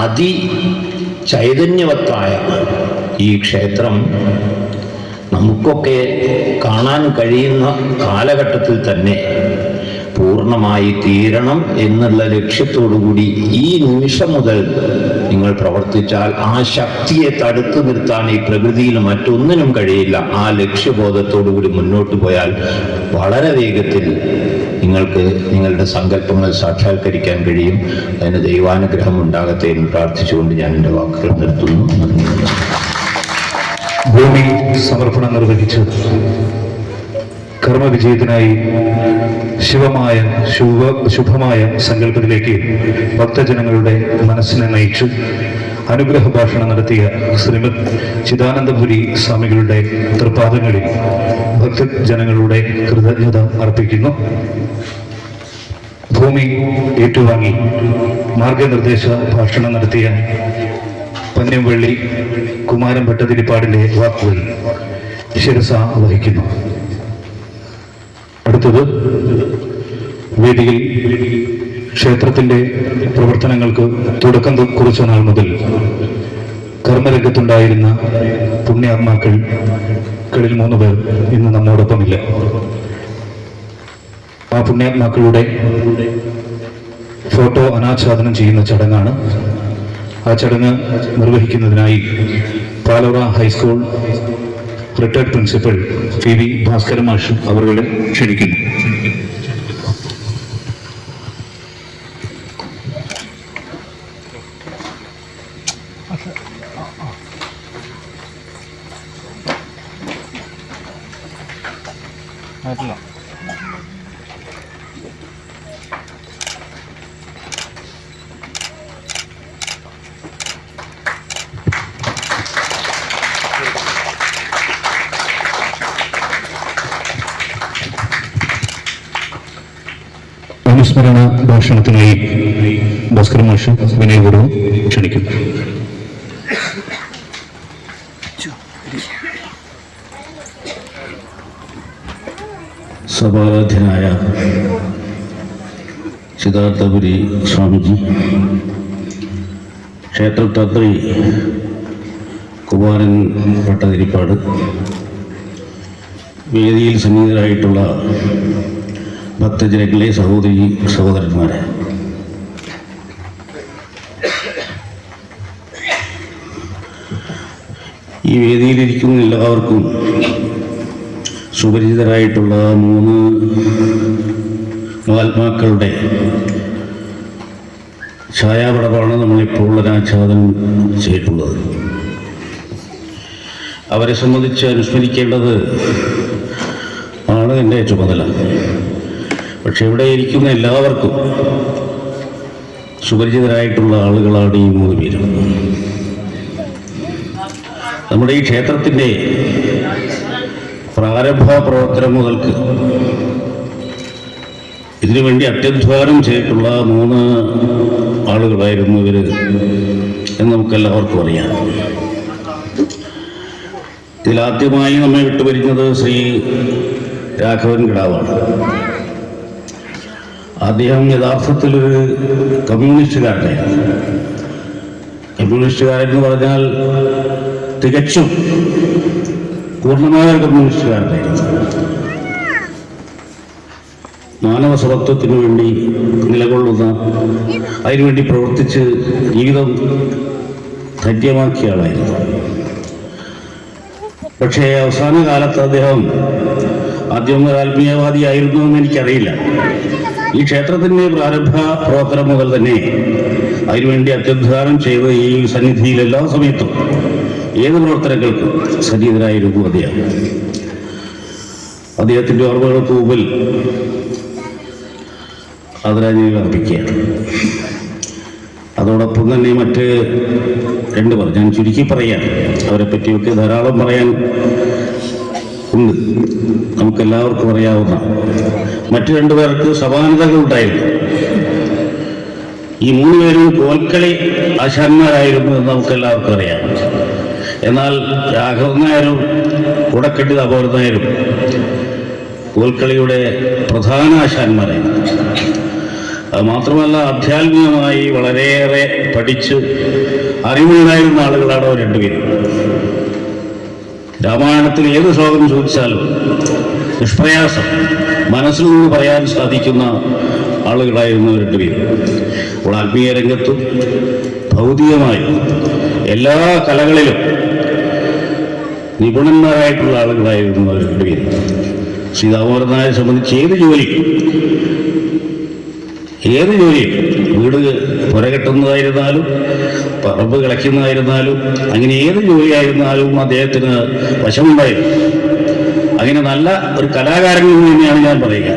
അതിചൈതന്യവത്തായ ഈ ക്ഷേത്രം നമുക്കൊക്കെ കാണാൻ കഴിയുന്ന കാലഘട്ടത്തിൽ തന്നെ പൂർണ്ണമായി തീരണം എന്നുള്ള ലക്ഷ്യത്തോടുകൂടി ഈ നിമിഷം മുതൽ നിങ്ങൾ പ്രവർത്തിച്ചാൽ ആ ശക്തിയെ തടുത്തു നിർത്താൻ ഈ പ്രകൃതിയിൽ മറ്റൊന്നിനും കഴിയില്ല. ആ ലക്ഷ്യബോധത്തോടുകൂടി മുന്നോട്ട് പോയാൽ വളരെ വേഗത്തിൽ നിങ്ങൾക്ക് നിങ്ങളുടെ സങ്കല്പങ്ങൾ സാക്ഷാത്കരിക്കാൻ കഴിയും. അതിന് ദൈവാനുഗ്രഹം ഉണ്ടാകട്ടെ എന്ന് പ്രാർത്ഥിച്ചുകൊണ്ട് ഞാൻ എൻ്റെ വാക്കുകൾ നിർത്തുന്നു. നന്ദി. ഭൂമി സമർപ്പണം നിർവഹിച്ച് കർമ്മവിജയത്തിനായി ശുഭമായ സങ്കല്പത്തിലേക്ക് ഭക്തജനങ്ങളുടെ മനസ്സിനെ നയിച്ചു അനുഗ്രഹ ഭാഷണം നടത്തിയ ശ്രീമദ് ചിദാനന്ദപുരി സ്വാമികളുടെ തൃപാദങ്ങളിൽ ഭക്തജനങ്ങളുടെ കൃതജ്ഞത അർപ്പിക്കുന്നു. ഭൂമി ഏറ്റുവാങ്ങി മാർഗനിർദ്ദേശ ഭാഷണം നടത്തിയ പന്യംവള്ളി കുമാരൻ ഭട്ടതിരിപ്പാടിന്റെ വാക്കുകൾ ശിരസ വഹിക്കുന്നു. അടുത്തത് വേദിയിൽ ക്ഷേത്രത്തിന്റെ പ്രവർത്തനങ്ങൾക്ക് തുടക്കം കുറിച്ച നാൾ മുതൽ കർമ്മരംഗത്തുണ്ടായിരുന്ന പുണ്യാത്മാക്കളിൽ 3 പേർ ഇന്ന് നമ്മോടൊപ്പമില്ല. ആ പുണ്യാത്മാക്കളുടെ ഫോട്ടോ അനാച്ഛാദനം ചെയ്യുന്ന ചടങ്ങാണ്. ആ ചടങ്ങ് നിർവഹിക്കുന്നതിനായി Palora high school retired principal PV Bhaskaran മാഷ് അവരുടെ ക്ഷണിക്കുന്നു. അനുസ്മരണ ഭാഷണത്തിനായി ഭാസ്കരൻ മാഷ് വിനയപൂർവ്വം ക്ഷണിക്കുന്നു. സഭാരാധ്യനായ കുമാരൻ ഭട്ടതിരിപ്പാട്, വേദിയിൽ സന്നിഹിതരായിട്ടുള്ള ഭക്തജനങ്ങളെ, സഹോദരി സഹോദരന്മാരെ, ഈ വേദിയിലിരിക്കുന്ന എല്ലാവർക്കും സുപരിചിതരായിട്ടുള്ള 3 മഹാത്മാക്കളുടെ ഛായാപടമാണ് നമ്മളിപ്പോൾ അനാച്ഛാദനം ചെയ്തിട്ടുള്ളത്. അവരെ സംബന്ധിച്ച് അനുസ്മരിക്കേണ്ടത് ആണ് എൻ്റെ ചുമതല. പക്ഷെ ഇവിടെ ഇരിക്കുന്ന എല്ലാവർക്കും സുപരിചിതരായിട്ടുള്ള ആളുകളാണ് ഈ 3 പേരും. നമ്മുടെ ഈ ക്ഷേത്രത്തിൻ്റെ പ്രാരംഭ പ്രവർത്തനം മുതൽക്ക് ഇതിനുവേണ്ടി അത്യധ്വാനം ചെയ്തിട്ടുള്ള 3 ആളുകളായിരുന്നു ഇവർ എന്ന് നമുക്കെല്ലാവർക്കും അറിയാം. ഇതിലാദ്യമായി നമ്മെ വിട്ടുപിരിഞ്ഞത് ശ്രീ രാഘവൻ കിടാവാണ്. അദ്ദേഹം യഥാർത്ഥത്തിലൊരു കമ്മ്യൂണിസ്റ്റുകാരനായിരുന്നു. കമ്മ്യൂണിസ്റ്റുകാരെന്ന് പറഞ്ഞാൽ തികച്ചും പൂർണ്ണമായ കമ്മ്യൂണിസ്റ്റുകാരനായിരുന്നു. മാനവ സമത്വത്തിനു വേണ്ടി നിലകൊള്ളുന്ന, അതിനുവേണ്ടി പ്രവർത്തിച്ച് ജീവിതം ധന്യമാക്കിയ ആളായിരുന്നു. പക്ഷേ അവസാന കാലത്ത് അദ്ദേഹം ആദ്യം ഒരു ആത്മീയവാദിയായിരുന്നു എന്ന് എനിക്കറിയില്ല. ഈ ക്ഷേത്രത്തിൻ്റെ പ്രാരംഭ പ്രവർത്തനം മുതൽ തന്നെ അതിനുവേണ്ടി അത്യധ്വാനം ചെയ്ത് ഈ സന്നിധിയിൽ എല്ലാ സമയത്തും ഏത് പ്രവർത്തനങ്ങൾക്കും സന്നിഹിതരായിരുന്നു അദ്ദേഹം. അദ്ദേഹത്തിൻ്റെ ഓർമ്മകൾക്ക് മുമ്പിൽ ആദരാഞ്ജലികൾ അർപ്പിക്കുകയാണ്. അതോടൊപ്പം തന്നെ മറ്റ് 2 പേർ, ഞാൻ ചുരുക്കി പറയാം, അവരെ പറ്റിയൊക്കെ ധാരാളം പറയാൻ ഉണ്ട്, നമുക്കെല്ലാവർക്കും അറിയാവുന്ന മറ്റു 2 പേർക്ക് സമാനതകളുണ്ടായിരുന്നു. ഈ 3 പേരും കോൽക്കളി ആശാന്മാരായിരുന്നു എന്ന് നമുക്കെല്ലാവർക്കും അറിയാം. എന്നാൽ രാഘവൻ നായരും കുടക്കെട്ടി അപൂർവ നായരും കോൽക്കളിയുടെ പ്രധാന ആശാന്മാരായിരുന്നു. അത് മാത്രമല്ല, ആധ്യാത്മികമായി വളരെയേറെ പഠിച്ച് അറിവുണ്ടായിരുന്ന ആളുകളാണ് അവർ 2 പേരും. രാമായണത്തിൽ ഏത് ശ്ലോകം ചോദിച്ചാലും നിഷ്പ്രയാസം മനസ്സിൽ നിന്ന് പറയാൻ സാധിക്കുന്ന ആളുകളായിരുന്നു 2 പേരും. അപ്പോൾ ആത്മീയ രംഗത്തും ഭൗതികമായി എല്ലാ കലകളിലും നിപുണന്മാരായിട്ടുള്ള ആളുകളായിരുന്നു 2 പേരും. ശ്രീ ദാമോദരൻ നായരെ സംബന്ധിച്ച് ഏത് ജോലിയും വീട് പുരകെട്ടുന്നതായിരുന്നാലും പറമ്പ് കിളയ്ക്കുന്നതായിരുന്നാലും അങ്ങനെ ഏത് ജോലിയായിരുന്നാലും അദ്ദേഹത്തിന് വശമുണ്ടായിരുന്നു. അങ്ങനെ നല്ല ഒരു കലാകാരൻ എന്ന് തന്നെയാണ് ഞാൻ പറയുക.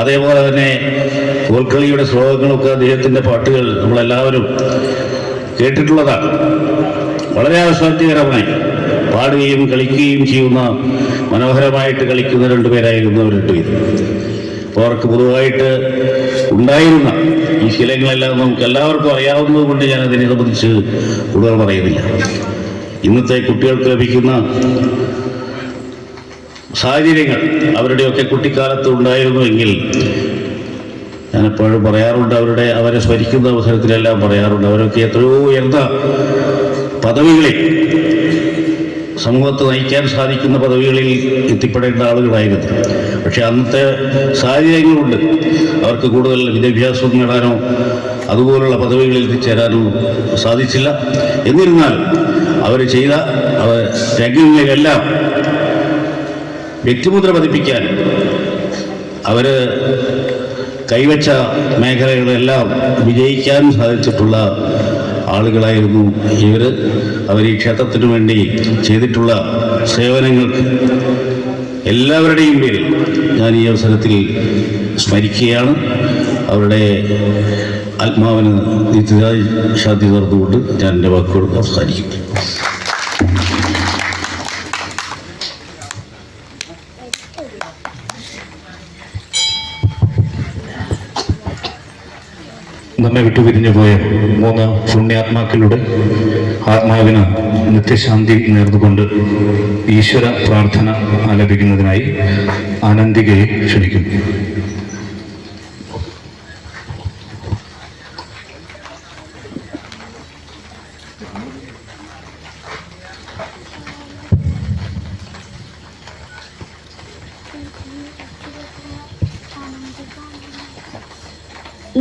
അതേപോലെ തന്നെ കോൽക്കളിയുടെ ശ്ലോകങ്ങളൊക്കെ അദ്ദേഹത്തിൻ്റെ പാട്ടുകൾ നമ്മളെല്ലാവരും കേട്ടിട്ടുള്ളതാണ്. വളരെ ആസ്വാദ്യകരമായി പാടുകയും കളിക്കുകയും ചെയ്യുന്ന, മനോഹരമായിട്ട് കളിക്കുന്ന 2 പേരായിരുന്നു അവർ 2 പേരും. അപ്പോൾ അവർക്ക് പൊതുവായിട്ട് ഉണ്ടായിരുന്ന ഈ ശീലങ്ങളെല്ലാം നമുക്ക് എല്ലാവർക്കും അറിയാവുന്നത് കൊണ്ട് ഞാൻ അതിനെ സംബന്ധിച്ച് കൂടുതൽ പറയുന്നില്ല. ഇന്നത്തെ കുട്ടികൾക്ക് ലഭിക്കുന്ന സാഹചര്യങ്ങൾ അവരുടെയൊക്കെ കുട്ടിക്കാലത്ത് ഉണ്ടായിരുന്നുവെങ്കിൽ, ഞാനെപ്പോഴും പറയാറുണ്ട്, അവരെ സ്മരിക്കുന്ന അവസരത്തിലെല്ലാം പറയാറുണ്ട്, അവരൊക്കെ എത്രയോ ഉയർന്ന പദവികളിൽ, സമൂഹത്തെ നയിക്കാൻ സാധിക്കുന്ന പദവികളിൽ എത്തിപ്പെടേണ്ട ആളുകളായിരുന്നു. പക്ഷെ അന്നത്തെ സാഹചര്യങ്ങളുണ്ട് അവർക്ക് കൂടുതൽ വിദ്യാഭ്യാസം നേടാനോ അതുപോലുള്ള പദവികളിൽ എത്തിച്ചേരാനോ സാധിച്ചില്ല. എന്നിരുന്നാലും അവർ ചെയ്ത രംഗങ്ങളിലെല്ലാം വ്യക്തിമുദ്ര പതിപ്പിക്കാൻ അവർ കൈവച്ച മേഖലകളെല്ലാം വിജയിക്കാൻ സാധിച്ചിട്ടുള്ള ആളുകളായിരുന്നു ഇവർ. അവർ ഈ ക്ഷേത്രത്തിനു വേണ്ടി ചെയ്തിട്ടുള്ള സേവനങ്ങൾക്ക് എല്ലാവരുടെയും പേരിൽ ഞാൻ ഈ അവസരത്തിൽ സ്മരിക്കുകയാണ്. അവരുടെ ആത്മാവിന് നിത്യശാന്തി നേർന്നുകൊണ്ട് ഞാൻ എൻ്റെ വാക്കുകൾ അവസാനിക്കും. നമ്മെ വിട്ടുപിരിഞ്ഞു പോയ 3 പുണ്യാത്മാക്കളുടെ ആത്മാവിന് നിത്യശാന്തി നേർന്നുകൊണ്ട് ഈശ്വര പ്രാർത്ഥന ആലപിക്കുന്നതിനായി ആനന്ദികയെ ക്ഷണിക്കുന്നു.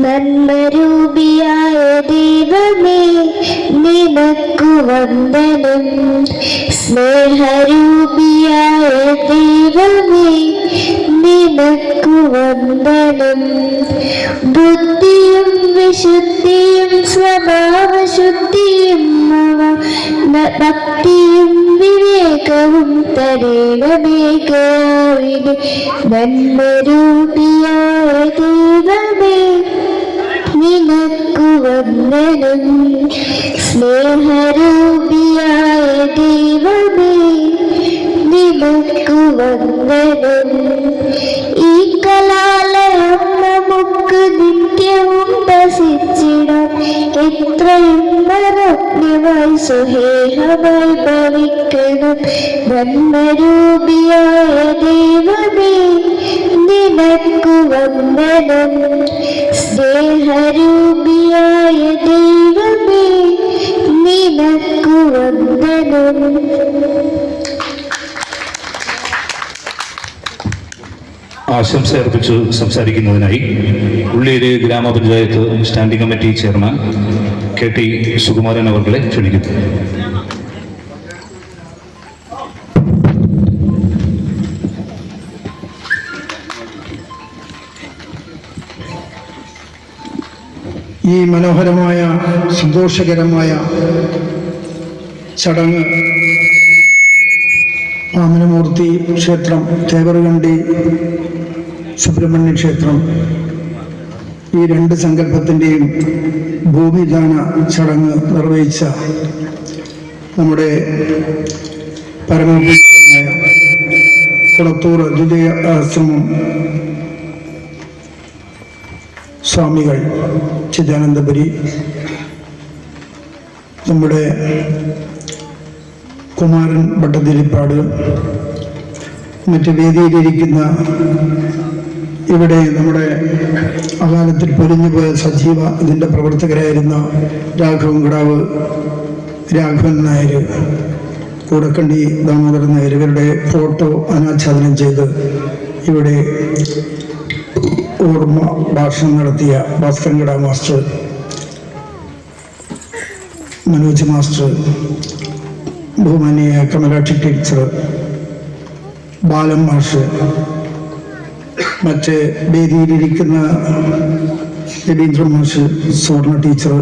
നന്മരൂപിയായ ദൈവമേ നിനക്കു വന്ദനം. സ്നേഹരൂപിയായ ദൈവമേ നിനക്കു വന്ദനം. ബുദ്ധിയും വിശുദ്ധിയും സ്വഭാവശുദ്ധിയും ഭക്തിയും വിവേകവും തരേണമേ കർത്താവിനെ. നന്മരൂപിയായ ദൈവമേ നിനക്കു വന്ദനം. സ്നേഹരൂപിയായ ദൈവമേ നിനക്കു വന്ദനം. ഈ കലാലയം നമുക്ക് നിത്യവും വസിച്ചിടാം. എത്രയും മറജ്ഞമായി സുഹേഹമായി ഭവിക്കണം. നന്മരൂപിയായ ദൈവമേ നിനക്കു വന്ദനം. സ്നേഹരൂപിയായ ദൈവമേ നിനക്കു വന്ദനം. ആശംസ അർപ്പിച്ച് സംസാരിക്കുന്നതിനായി ഉള്ളിയേരി ഗ്രാമപഞ്ചായത്ത് standing committee chairman KT Sukumaran അവർകളെ ക്ഷണിക്കുന്നു. ഈ മനോഹരമായ സന്തോഷകരമായ ചടങ്ങ് വാമനമൂർത്തി ക്ഷേത്രം, തേവറുകണ്ടി സുബ്രഹ്മണ്യ ക്ഷേത്രം, ഈ രണ്ട് സങ്കല്പത്തിൻ്റെയും ഭൂമിദാന ചടങ്ങ് നിർവഹിച്ച നമ്മുടെ പരമപൂജ്യനായ കുളത്തൂർ ദ്വിതീയ ആശ്രമം സ്വാമികൾ ചിദാനന്ദപുരി, നമ്മുടെ കുമാരൻ ഭട്ടതിരിപ്പാട്, മറ്റ് വേദിയിലിരിക്കുന്ന ഇവിടെ നമ്മുടെ അകാലത്തിൽ പൊലിഞ്ഞുപോയ സജീവ ഇതിൻ്റെ പ്രവർത്തകരായിരുന്ന രാഘവൻകടാവ് രാഘവൻ നായർ, കൂടക്കണ്ടി ദാമോദരൻ നായർ, ഇവരുടെ ഫോട്ടോ അനാച്ഛാദനം ചെയ്ത് ഇവിടെ ഓർമ്മ ഭാഷണം നടത്തിയ ഭാസ്കരൻകട മാസ്റ്റർ, മനോജ് മാസ്റ്റർ, ബഹുമാനിയായ കമലാക്ഷി ടീച്ചർ, ബാലൻ മാഷ്, മറ്റ് വേദിയിലിരിക്കുന്ന രവീന്ദ്രൻ മാഷ്, സുവർണ ടീച്ചർ,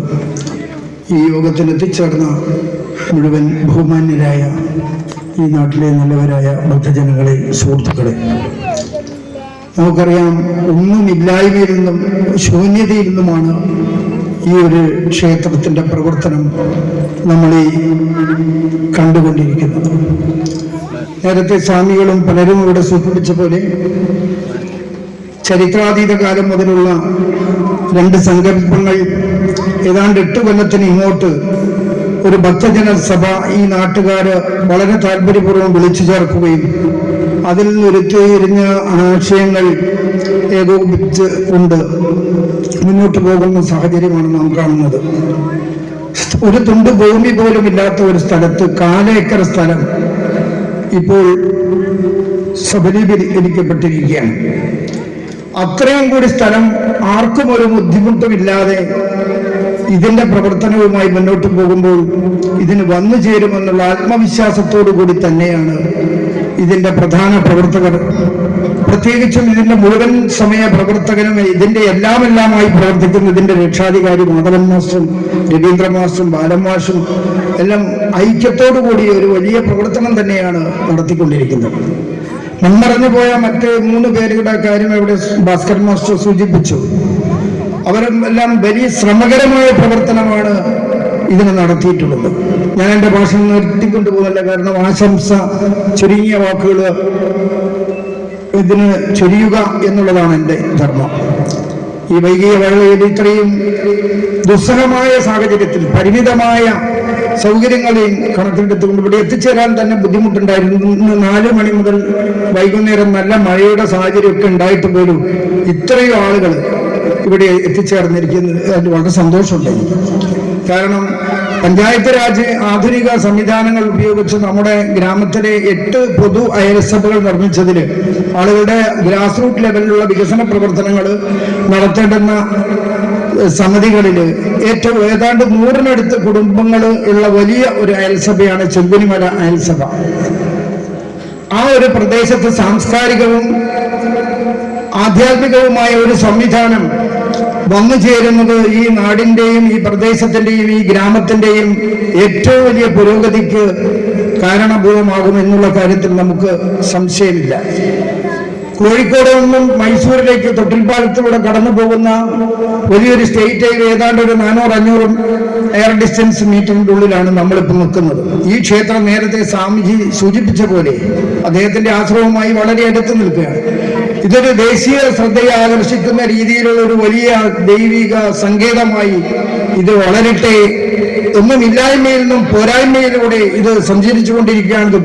ഈ യോഗത്തിൽ എത്തിച്ചേർന്ന മുഴുവൻ ബഹുമാന്യരായ ഈ നാട്ടിലെ നല്ലവരായ ഭക്തജനങ്ങളെ, സുഹൃത്തുക്കളെ, നമുക്കറിയാം ഒന്നുമില്ലായ്മയിൽ നിന്നും ശൂന്യതയിൽ നിന്നുമാണ് ഈ ഒരു ക്ഷേത്രത്തിൻ്റെ പ്രവർത്തനം നമ്മൾ ഈ കണ്ടുകൊണ്ടിരിക്കുന്നത്. നേരത്തെ സ്വാമികളും പലരും ഇവിടെ സൂചിപ്പിച്ച പോലെ ചരിത്രാതീത കാലം മുതലുള്ള രണ്ട് സങ്കല്പങ്ങൾ ഏതാണ്ട് 8 കൊല്ലത്തിന് ഇങ്ങോട്ട് ഒരു ഭക്തജന സഭ ഈ നാട്ടുകാര് വളരെ താല്പര്യപൂർവ്വം വിളിച്ചു ചേർക്കുകയും അതിൽ നിന്ന് ഉരുത്തിരിഞ്ഞ ആശയങ്ങൾ ഏകോപിപ്പിച്ച് കൊണ്ട് മുന്നോട്ട് പോകുന്ന സാഹചര്യമാണ് നാം കാണുന്നത്. ഒരു തുണ്ട് ഭൂമി പോലും ഇല്ലാത്ത ഒരു സ്ഥലത്ത് 4 ഏക്കർ സ്ഥലം ഇപ്പോൾ സബലീകരിക്കപ്പെട്ടിരിക്കുകയാണ്. അത്രയും കൂടി സ്ഥലം ആർക്കും ഒരു ബുദ്ധിമുട്ടുമില്ലാതെ ഇതിന്റെ പ്രവർത്തനവുമായി മുന്നോട്ട് പോകുമ്പോൾ ഇതിന് വന്നു ചേരുമെന്നുള്ള ആത്മവിശ്വാസത്തോടു കൂടി തന്നെയാണ് ഇതിന്റെ പ്രധാന പ്രവർത്തകർ, പ്രത്യേകിച്ചും ഇതിന്റെ മുഴുവൻ സമയ പ്രവർത്തകനും ഇതിന്റെ എല്ലാമായി പ്രവർത്തിക്കുന്ന ഇതിന്റെ രക്ഷാധികാരി മാധവൻ മാസ്റ്ററും രവീന്ദ്ര മാസ്റ്ററും ബാലൻ മാഷും എല്ലാം ഐക്യത്തോടു കൂടി ഒരു വലിയ പ്രവർത്തനം തന്നെയാണ് നടത്തിക്കൊണ്ടിരിക്കുന്നത്. മുൻമറഞ്ഞു പോയ മറ്റ് 3 പേരുടെ കാര്യം ഇവിടെ ഭാസ്കരൻ മാസ്റ്റർ സൂചിപ്പിച്ചു. അവരെല്ലാം വലിയ ശ്രമകരമായ പ്രവർത്തനമാണ് ഇതിന് നടത്തിയിട്ടുള്ളത്. ഞാൻ എൻ്റെ ഭാഷണം നിർത്തിക്കൊണ്ടുപോകല്ല, കാരണം ആശംസ ചുരുങ്ങിയ വാക്കുകൾ ഇതിന് ചൊരിയുക എന്നുള്ളതാണ് എൻ്റെ ധർമ്മം. ഈ വൈകിയ വേളയിൽ ഇത്രയും ദുസ്സഹമായ സാഹചര്യത്തിൽ പരിമിതമായ സൗകര്യങ്ങളെയും കണക്കിലെടുത്തുകൊണ്ട് ഇവിടെ എത്തിച്ചേരാൻ തന്നെ ബുദ്ധിമുട്ടുണ്ടായിരുന്നു. ഇന്ന് 4 മണി മുതൽ വൈകുന്നേരം നല്ല മഴയുടെ സാഹചര്യമൊക്കെ ഉണ്ടായിട്ട് പോലും ഇത്രയും ആളുകൾ ഇവിടെ എത്തിച്ചേർന്നിരിക്കുന്നത് അതിൽ വളരെ സന്തോഷമുണ്ട്. കാരണം പഞ്ചായത്ത് രാജ് ആധുനിക സംവിധാനങ്ങൾ ഉപയോഗിച്ച് നമ്മുടെ ഗ്രാമത്തിലെ 8 പൊതു അയൽസഭകൾ നിർമ്മിച്ചതിൽ ആളുകളുടെ ഗ്രാസ് റൂട്ട് ലെവലിലുള്ള വികസന പ്രവർത്തനങ്ങൾ നടത്തേണ്ടുന്ന സമിതികളിൽ ഏതാണ്ട് 100-നടുത്ത് കുടുംബങ്ങൾ ഉള്ള വലിയ ഒരു അയൽസഭയാണ് ചെമ്പുനിമല അയൽസഭ. ആ ഒരു പ്രദേശത്ത് സാംസ്കാരികവും ആധ്യാത്മികവുമായ ഒരു സംവിധാനം വന്നു ചേരുന്നത് ഈ നാടിൻ്റെയും ഈ പ്രദേശത്തിൻ്റെയും ഈ ഗ്രാമത്തിൻ്റെയും ഏറ്റവും വലിയ പുരോഗതിക്ക് കാരണഭൂതമാകുമെന്നുള്ള കാര്യത്തിൽ നമുക്ക് സംശയമില്ല. കോഴിക്കോട് നിന്നും മൈസൂരിലേക്ക് തൊട്ടിൽപ്പാലത്തിലൂടെ കടന്നു പോകുന്ന വലിയൊരു സ്റ്റേറ്റ് ഹൈവേ ഏതാണ്ട് ഒരു 400-500 എയർ ഡിസ്റ്റൻസ് മീറ്ററിൻ്റെ ഉള്ളിലാണ് നമ്മളിപ്പോൾ നിൽക്കുന്നത്. ഈ ക്ഷേത്രം നേരത്തെ സ്വാമിജി സൂചിപ്പിച്ച പോലെ അദ്ദേഹത്തിന്റെ ആശ്രമവുമായി വളരെ അടുത്ത് നിൽക്കുകയാണ്. ഇതൊരു ദേശീയ ശ്രദ്ധയെ ആകർഷിക്കുന്ന രീതിയിലുള്ള ഒരു വലിയ ദൈവിക സങ്കേതമായി ഇത് വളരട്ടെ. ഒന്നുമില്ലായ്മയിൽ നിന്നും പോരായ്മയിലൂടെ ഇത് സഞ്ചരിച്ചുകൊണ്ടിരിക്കുകയാണ്.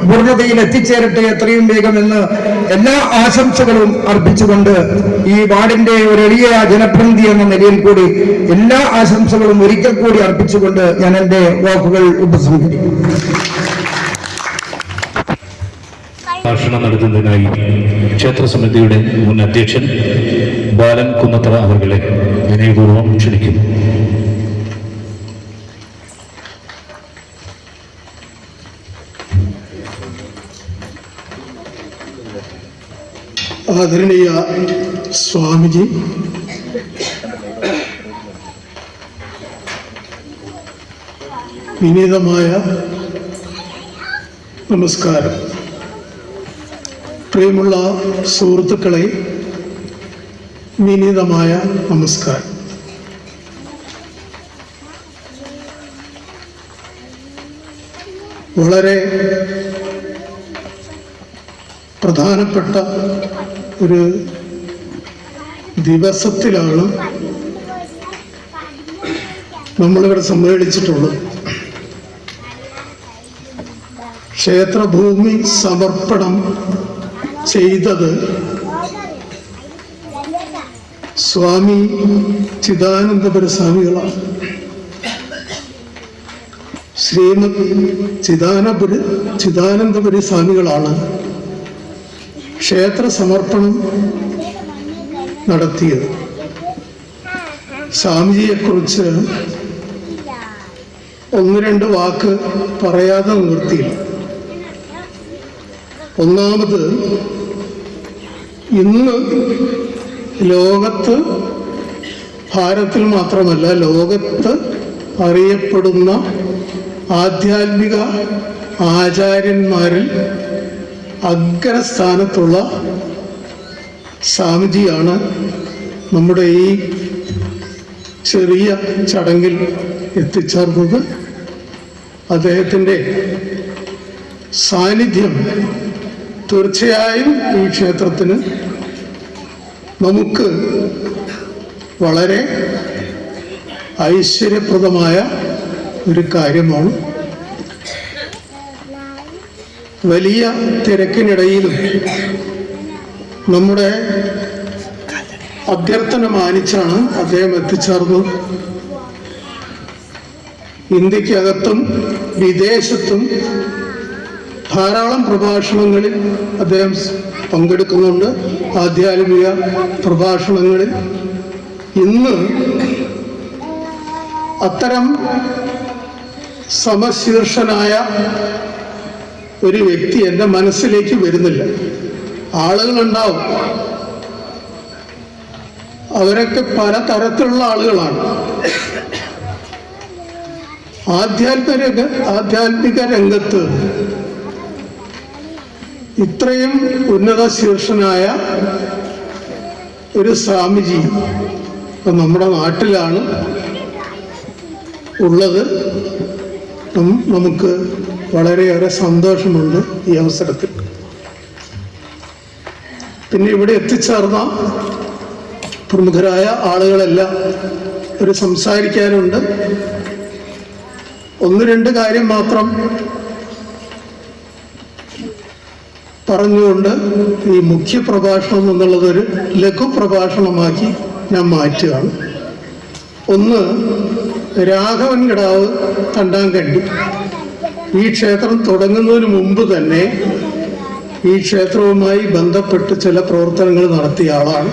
പൂർണ്ണതയിൽ എത്തിച്ചേരട്ടെ എത്രയും വേഗം എന്ന് എല്ലാ ആശംസകളും അർപ്പിച്ചുകൊണ്ട് ഈ വാർഡിന്റെ ഒരു എളിയ ജനപ്രതിനിധി എന്ന നിലയിൽ കൂടി എല്ലാ ആശംസകളും ഒരിക്കൽ കൂടി അർപ്പിച്ചുകൊണ്ട് ഞാൻ എൻ്റെ വാക്കുകൾ ഉപസംഹരിക്കും. ഭാഷണം നടത്തുന്നതിനായി ക്ഷേത്ര സമിതിയുടെ മുൻ അധ്യക്ഷൻ ബാലൻ കുന്നത്തറ അവരെ വിനയപൂർവ്വം ക്ഷണിക്കുന്നു. ആദരണീയ സ്വാമിജി, വിനീതമായ നമസ്കാരം. പ്രിയമുള്ള സുഹൃത്തുക്കളെ, വിനീതമായ നമസ്കാരം. വളരെ പ്രധാനപ്പെട്ട ഒരു ദിവസത്തിലാണ് നമ്മളിവിടെ സമ്മേളിച്ചിട്ടുള്ളത്. ക്ഷേത്രഭൂമി സമർപ്പണം ചെയ്തത് സ്വാമി ചിദാനന്ദപുര സ്വാമികളാണ്. ശ്രീമദ് ചിദാനന്ദപുരി സ്വാമികളാണ് ക്ഷേത്ര സമർപ്പണം നടത്തിയത്. സ്വാമിജിയെക്കുറിച്ച് 1-2 വാക്ക് പറയാതെ നിവൃത്തിയില്ല. ഒന്നാമത്, ഇന്ന് ലോകത്ത്, ഭാരതത്തിൽ മാത്രമല്ല ലോകത്ത് അറിയപ്പെടുന്ന ആധ്യാത്മിക ആചാര്യന്മാരിൽ അഗ്രസ്ഥാനത്തുള്ള സ്വാമിജിയാണ് നമ്മുടെ ഈ ചെറിയ ചടങ്ങിൽ എത്തിച്ചേർന്നത്. അദ്ദേഹത്തിൻ്റെ സാന്നിധ്യം തീർച്ചയായും ഈ ക്ഷേത്രത്തിന് നമുക്ക് വളരെ ഐശ്വര്യപ്രദമായ ഒരു കാര്യമാണ്. വലിയ തിരക്കിനിടയിലും നമ്മുടെ അഭ്യർത്ഥന മാനിച്ചാണ് അദ്ദേഹം എത്തിച്ചേർന്നത്. ഇന്ത്യക്കകത്തും വിദേശത്തും ധാരാളം പ്രഭാഷണങ്ങളിൽ അദ്ദേഹം പങ്കെടുക്കുന്നുണ്ട്. ആധ്യാത്മിക പ്രഭാഷണങ്ങളിൽ ഇന്ന് അത്തരം സമശീർഷനായ ഒരു വ്യക്തി എൻ്റെ മനസ്സിലേക്ക് വരുന്നില്ല. ആളുകളുണ്ടാവും, അവരൊക്കെ പല തരത്തിലുള്ള ആളുകളാണ്. ആധ്യാത്മിക രംഗത്ത് ഇത്രയും ഉന്നത ശീർഷനായ ഒരു സ്വാമിജി ഇപ്പം നമ്മുടെ നാട്ടിലാണ് ഉള്ളത്. നമുക്ക് വളരെയേറെ സന്തോഷമുണ്ട് ഈ അവസരത്തിൽ. പിന്നെ ഇവിടെ എത്തിച്ചേർന്ന പ്രമുഖരായ ആളുകളെല്ലാം ഒരു സംസാരിക്കാനുണ്ട്. 1-2 കാര്യം മാത്രം പറഞ്ഞുകൊണ്ട് ഈ മുഖ്യ പ്രഭാഷണം എന്നുള്ളതൊരു ലഘു പ്രഭാഷണമാക്കി ഞാൻ മാറ്റുകയാണ്. ഒന്ന്, രാഘവൻ കിടാവ് തണ്ടാങ്കണ്ടി ഈ ക്ഷേത്രം തുടങ്ങുന്നതിന് മുമ്പ് തന്നെ ഈ ക്ഷേത്രവുമായി ബന്ധപ്പെട്ട് ചില പ്രവർത്തനങ്ങൾ നടത്തിയ ആളാണ്.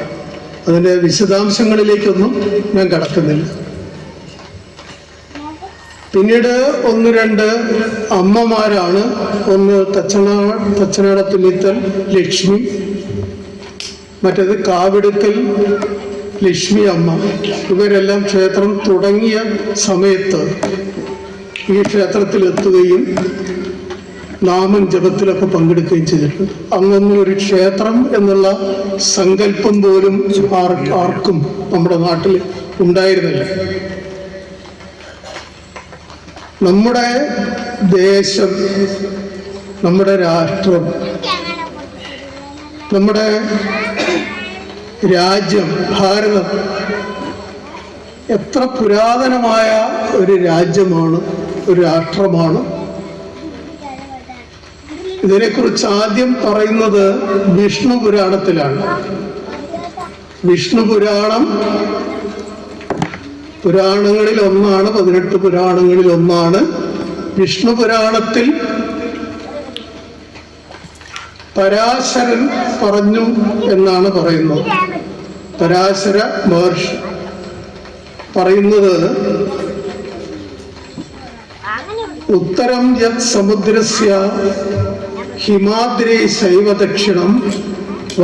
അതിൻ്റെ വിശദാംശങ്ങളിലേക്കൊന്നും ഞാൻ കടക്കുന്നില്ല. പിന്നീട് 1-2 അമ്മമാരാണ്. ഒന്ന് തച്ചനാടത്തുമിത്തൽ ലക്ഷ്മി, മറ്റേത് കാവിടുക്കൽ ലക്ഷ്മി അമ്മ. ഇവരെല്ലാം ക്ഷേത്രം തുടങ്ങിയ സമയത്ത് ഈ ക്ഷേത്രത്തിലെത്തുകയും നാമം ജപത്തിലൊക്കെ പങ്കെടുക്കുകയും ചെയ്തിട്ടുണ്ട്. അന്നൊന്നും ഒരു ക്ഷേത്രം എന്നുള്ള സങ്കല്പം പോലും ആർക്കും നമ്മുടെ നാട്ടിൽ ഉണ്ടായിരുന്നില്ല. നമ്മുടെ ദേശം, നമ്മുടെ രാഷ്ട്രം, നമ്മുടെ രാജ്യം ഭാരതം എത്ര പുരാതനമായ ഒരു രാജ്യമാണ്, ഒരു രാഷ്ട്രമാണ്. ഇതിനെക്കുറിച്ച് ആദ്യം പറയുന്നത് വിഷ്ണു പുരാണത്തിലാണ്. വിഷ്ണു പുരാണം പുരാണങ്ങളിൽ ഒന്നാണ്, 18 പുരാണങ്ങളിൽ ഒന്നാണ്. വിഷ്ണു പുരാണത്തിൽ പരാശരൻ പറഞ്ഞു എന്നാണ് പറയുന്നത്. പരാശര മഹർഷി പറയുന്നത്, ഉത്തരം യത് സമുദ്രസ്യ ഹിമാദ്രി ശൈവ ദക്ഷിണം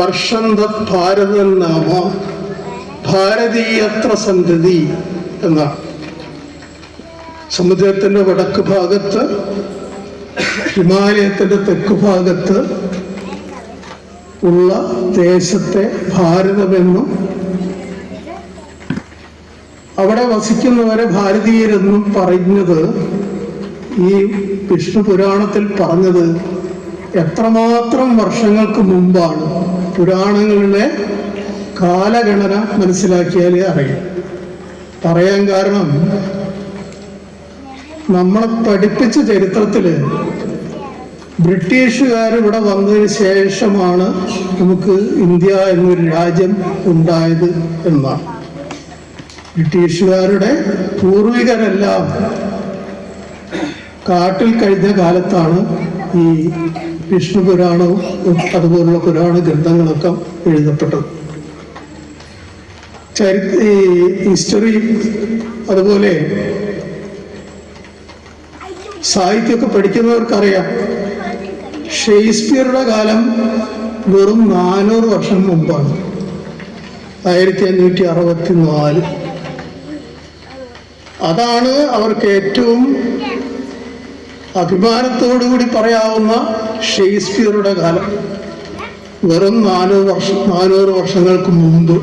വർഷം തത് ഭാരതം നാമ ഭാരതീയത്ര സന്തതി എന്നാണ്. സമുദ്രത്തിന്റെ വടക്ക് ഭാഗത്ത്, ഹിമാലയത്തിന്റെ തെക്ക് ഭാഗത്ത് ഉള്ള ദേശത്തെ ഭാരതമെന്നും അവിടെ വസിക്കുന്നവരെ ഭാരതീയരെന്നും പറഞ്ഞത് ഈ വിഷ്ണു പുരാണത്തിൽ പറഞ്ഞത് എത്രമാത്രം വർഷങ്ങൾക്ക് മുമ്പാണ്. പുരാണങ്ങളിലെ കാലഗണന മനസ്സിലാക്കിയാലേ അറിയാം. പറയാൻ കാരണം, നമ്മളെ പഠിപ്പിച്ച ചരിത്രത്തില് ബ്രിട്ടീഷുകാർ ഇവിടെ വന്നതിന് ശേഷമാണ് നമുക്ക് ഇന്ത്യ എന്നൊരു രാജ്യം ഉണ്ടായത് എന്നാണ്. ബ്രിട്ടീഷുകാരുടെ പൂർവികരെല്ലാം കാട്ടിൽ കഴിഞ്ഞ കാലത്താണ് ഈ വിഷ്ണു പുരാണവും അതുപോലുള്ള പുരാണ ഗ്രന്ഥങ്ങളൊക്കെ എഴുതപ്പെട്ടത്. ഹിസ്റ്ററി അതുപോലെ സാഹിത്യമൊക്കെ പഠിക്കുന്നവർക്കറിയാം, ഷേക്സ്പിയറുടെ കാലം വെറും 400 വർഷം മുമ്പാണ്, 1564. അതാണ് അവർക്ക് ഏറ്റവും അഭിമാനത്തോടുകൂടി പറയാവുന്ന ഷേക്സ്പിയറുടെ കാലം. വെറും 400 വർഷങ്ങൾക്ക് മുമ്പ്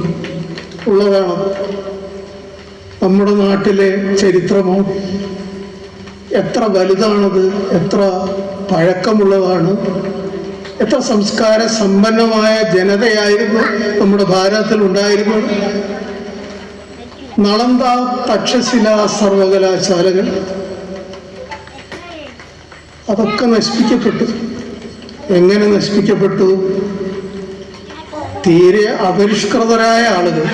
ഉള്ളതാണ്. നമ്മുടെ നാട്ടിലെ ചരിത്രമോ എത്ര വലുതാണത്, എത്ര പഴക്കമുള്ളതാണ്, എത്ര സംസ്കാര സമ്പന്നമായ ജനതയായിരുന്നു നമ്മുടെ ഭാരതത്തിൽ ഉണ്ടായിരുന്നത്. നളന്ദ, തക്ഷശില സർവകലാശാലകൾ അതൊക്കെ നശിപ്പിക്കപ്പെട്ടു. എങ്ങനെ നശിപ്പിക്കപ്പെട്ടു? തീരെ അപരിഷ്കൃതരായ ആളുകൾ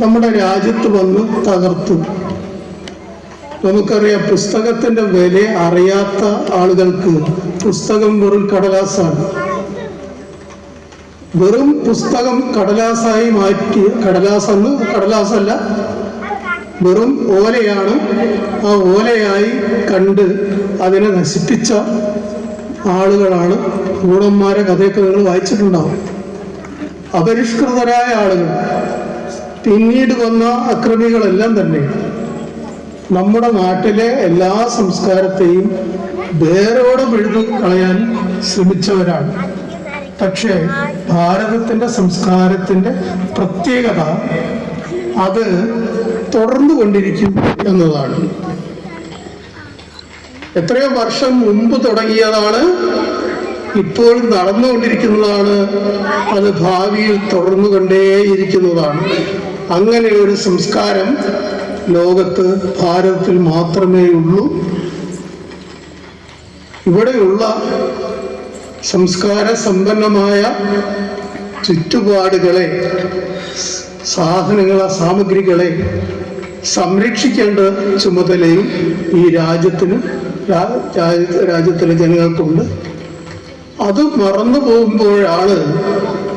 നമ്മുടെ രാജ്യത്ത് വന്ന് തകർത്തു. നമുക്കറിയാം, പുസ്തകത്തിന്റെ വില അറിയാത്ത ആളുകൾക്ക് പുസ്തകം വെറും കടലാസാണ്. വെറും പുസ്തകം കടലാസായി മാറ്റി, കടലാസല്ല, വെറും ഓലയാണ്. ആ ഓലയായി കണ്ട് അതിനെ നശിപ്പിച്ച ആളുകളാണ് ഊണന്മാരെ കഥയൊക്കെ നിങ്ങൾ വായിച്ചിട്ടുണ്ടാവും. അപരിഷ്കൃതരായ ആളുകൾ. പിന്നീട് വന്ന അക്രമികളെല്ലാം തന്നെ നമ്മുടെ നാട്ടിലെ എല്ലാ സംസ്കാരത്തെയും വേരോടെ പിഴുതു കളയാൻ ശ്രമിച്ചവരാണ്. പക്ഷേ ഭാരതത്തിന്റെ സംസ്കാരത്തിന്റെ പ്രത്യേകത അത് തുടർന്നു കൊണ്ടിരിക്കും എന്നതാണ്. എത്രയോ വർഷം മുമ്പ് തുടങ്ങിയതാണ്, ഇപ്പോൾ നടന്നുകൊണ്ടിരിക്കുന്നതാണ്, അത് ഭാവിയിൽ തുടർന്നുകൊണ്ടേയിരിക്കുന്നതാണ്. അങ്ങനെ ഒരു സംസ്കാരം ലോകത്ത് ഭാരതത്തിൽ മാത്രമേ ഉള്ളൂ. ഇവിടെയുള്ള സംസ്കാര സമ്പന്നമായ ചുറ്റുപാടുകളെ, സാമഗ്രികളെ സംരക്ഷിക്കേണ്ട ചുമതലയും ഈ രാജ്യത്തിലെ ജനങ്ങൾക്കുണ്ട്. അത് മറന്നു പോകുമ്പോഴാണ്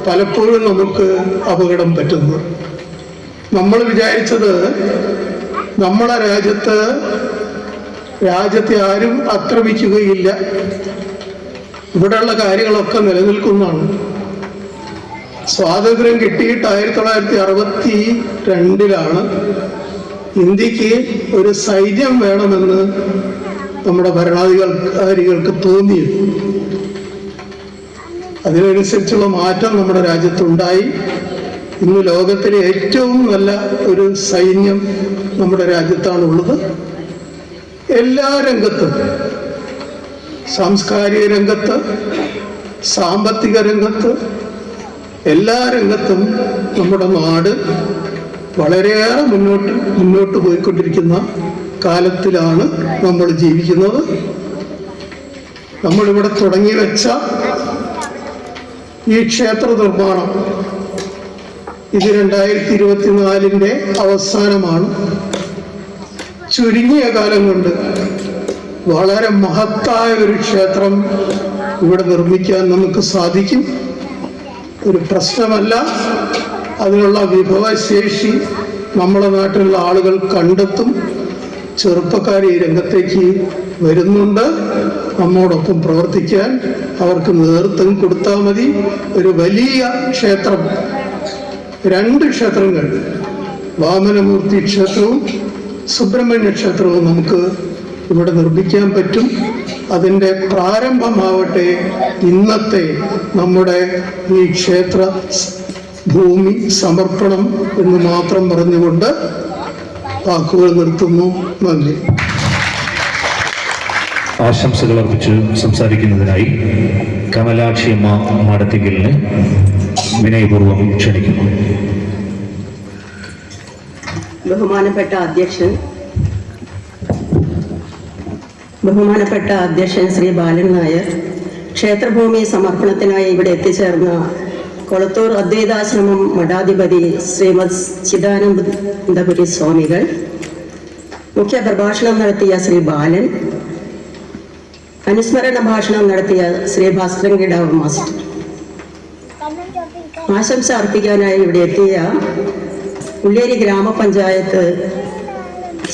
പലപ്പോഴും നമുക്ക് അപകടം പറ്റുന്നത്. നമ്മൾ വിചാരിച്ചത് നമ്മളെ രാജ്യത്തെ ആരും ആക്രമിക്കുകയില്ല, ഇവിടെയുള്ള കാര്യങ്ങളൊക്കെ നിലനിൽക്കുന്നതാണ്. സ്വാതന്ത്ര്യം കിട്ടിയിട്ട് 1962 ഇന്ത്യക്ക് ഒരു സൈന്യം വേണമെന്ന് നമ്മുടെ ഭരണാധികാരികൾക്ക് തോന്നിയത്. അതിനനുസരിച്ചുള്ള മാറ്റം നമ്മുടെ രാജ്യത്തുണ്ടായി. ഇന്ന് ലോകത്തിലെ ഏറ്റവും നല്ല ഒരു സൈന്യം നമ്മുടെ രാജ്യത്താണുള്ളത്. എല്ലാ രംഗത്തും, സാംസ്കാരിക രംഗത്ത്, സാമ്പത്തിക രംഗത്ത്, എല്ലാ രംഗത്തും നമ്മുടെ നാട് വളരെയേറെ മുന്നോട്ട് പോയിക്കൊണ്ടിരിക്കുന്ന കാലത്തിലാണ് നമ്മൾ ജീവിക്കുന്നത്. നമ്മളിവിടെ തുടങ്ങി വെച്ച ഈ ക്ഷേത്ര നിർമ്മാണം ഇത് 2024 അവസാനമാണ്. ചുരുങ്ങിയ കാലം കൊണ്ട് വളരെ മഹത്തായ ഒരു ക്ഷേത്രം ഇവിടെ നിർമ്മിക്കാൻ നമുക്ക് സാധിക്കും. ഒരു പ്രശ്നമല്ല. അതിനുള്ള വിഭവശേഷി നമ്മുടെ നാട്ടിലുള്ള ആളുകൾ കണ്ടെത്തും. ചെറുപ്പക്കാർ ഈ രംഗത്തേക്ക് വരുന്നുണ്ട്. നമ്മോടൊപ്പം പ്രവർത്തിക്കാൻ അവർക്ക് നേതൃത്വം കൊടുത്താൽ മതി. ഒരു വലിയ ക്ഷേത്രം, 2 ക്ഷേത്രങ്ങൾ, വാമനമൂർത്തി ക്ഷേത്രവും സുബ്രഹ്മണ്യ ക്ഷേത്രവും നമുക്ക് ഇവിടെ നിർമ്മിക്കാൻ പറ്റും. അതിൻ്റെ പ്രാരംഭമാവട്ടെ ഇന്നത്തെ നമ്മുടെ ഈ ക്ഷേത്ര ഭൂമി സമർപ്പണം എന്ന് മാത്രം പറഞ്ഞുകൊണ്ട് വാക്കുകൾ നിർത്തുന്നു. നന്ദി. ആശംസകൾ അർപ്പിച്ച് സംസാരിക്കുന്നതിനായി കമലാക്ഷിയമ്മ മാടത്തിങ്കലിനെ വിനയപൂർവ്വം ക്ഷണിക്കുന്നു. ബഹുമാനപ്പെട്ട അധ്യക്ഷൻ ശ്രീ ബാലൻ നായർ, ക്ഷേത്രഭൂമി സമർപ്പണത്തിനായി ഇവിടെ എത്തിച്ചേർന്ന കൊളത്തൂർ അദ്വൈതാശ്രമം മഠാധിപതി ശ്രീമദ് ചിദാനന്ദപുരി സ്വാമികൾ, മുഖ്യ പ്രഭാഷണം നടത്തിയ ശ്രീ ബാലൻ, അനുസ്മരണ ഭാഷണം നടത്തിയ ശ്രീ ഭാസ്കരൻകിടാവ് മാസ്റ്റർ, ആശംസ അർപ്പിക്കാനായി ഇവിടെ എത്തിയ ഉള്ളേരി ഗ്രാമപഞ്ചായത്ത്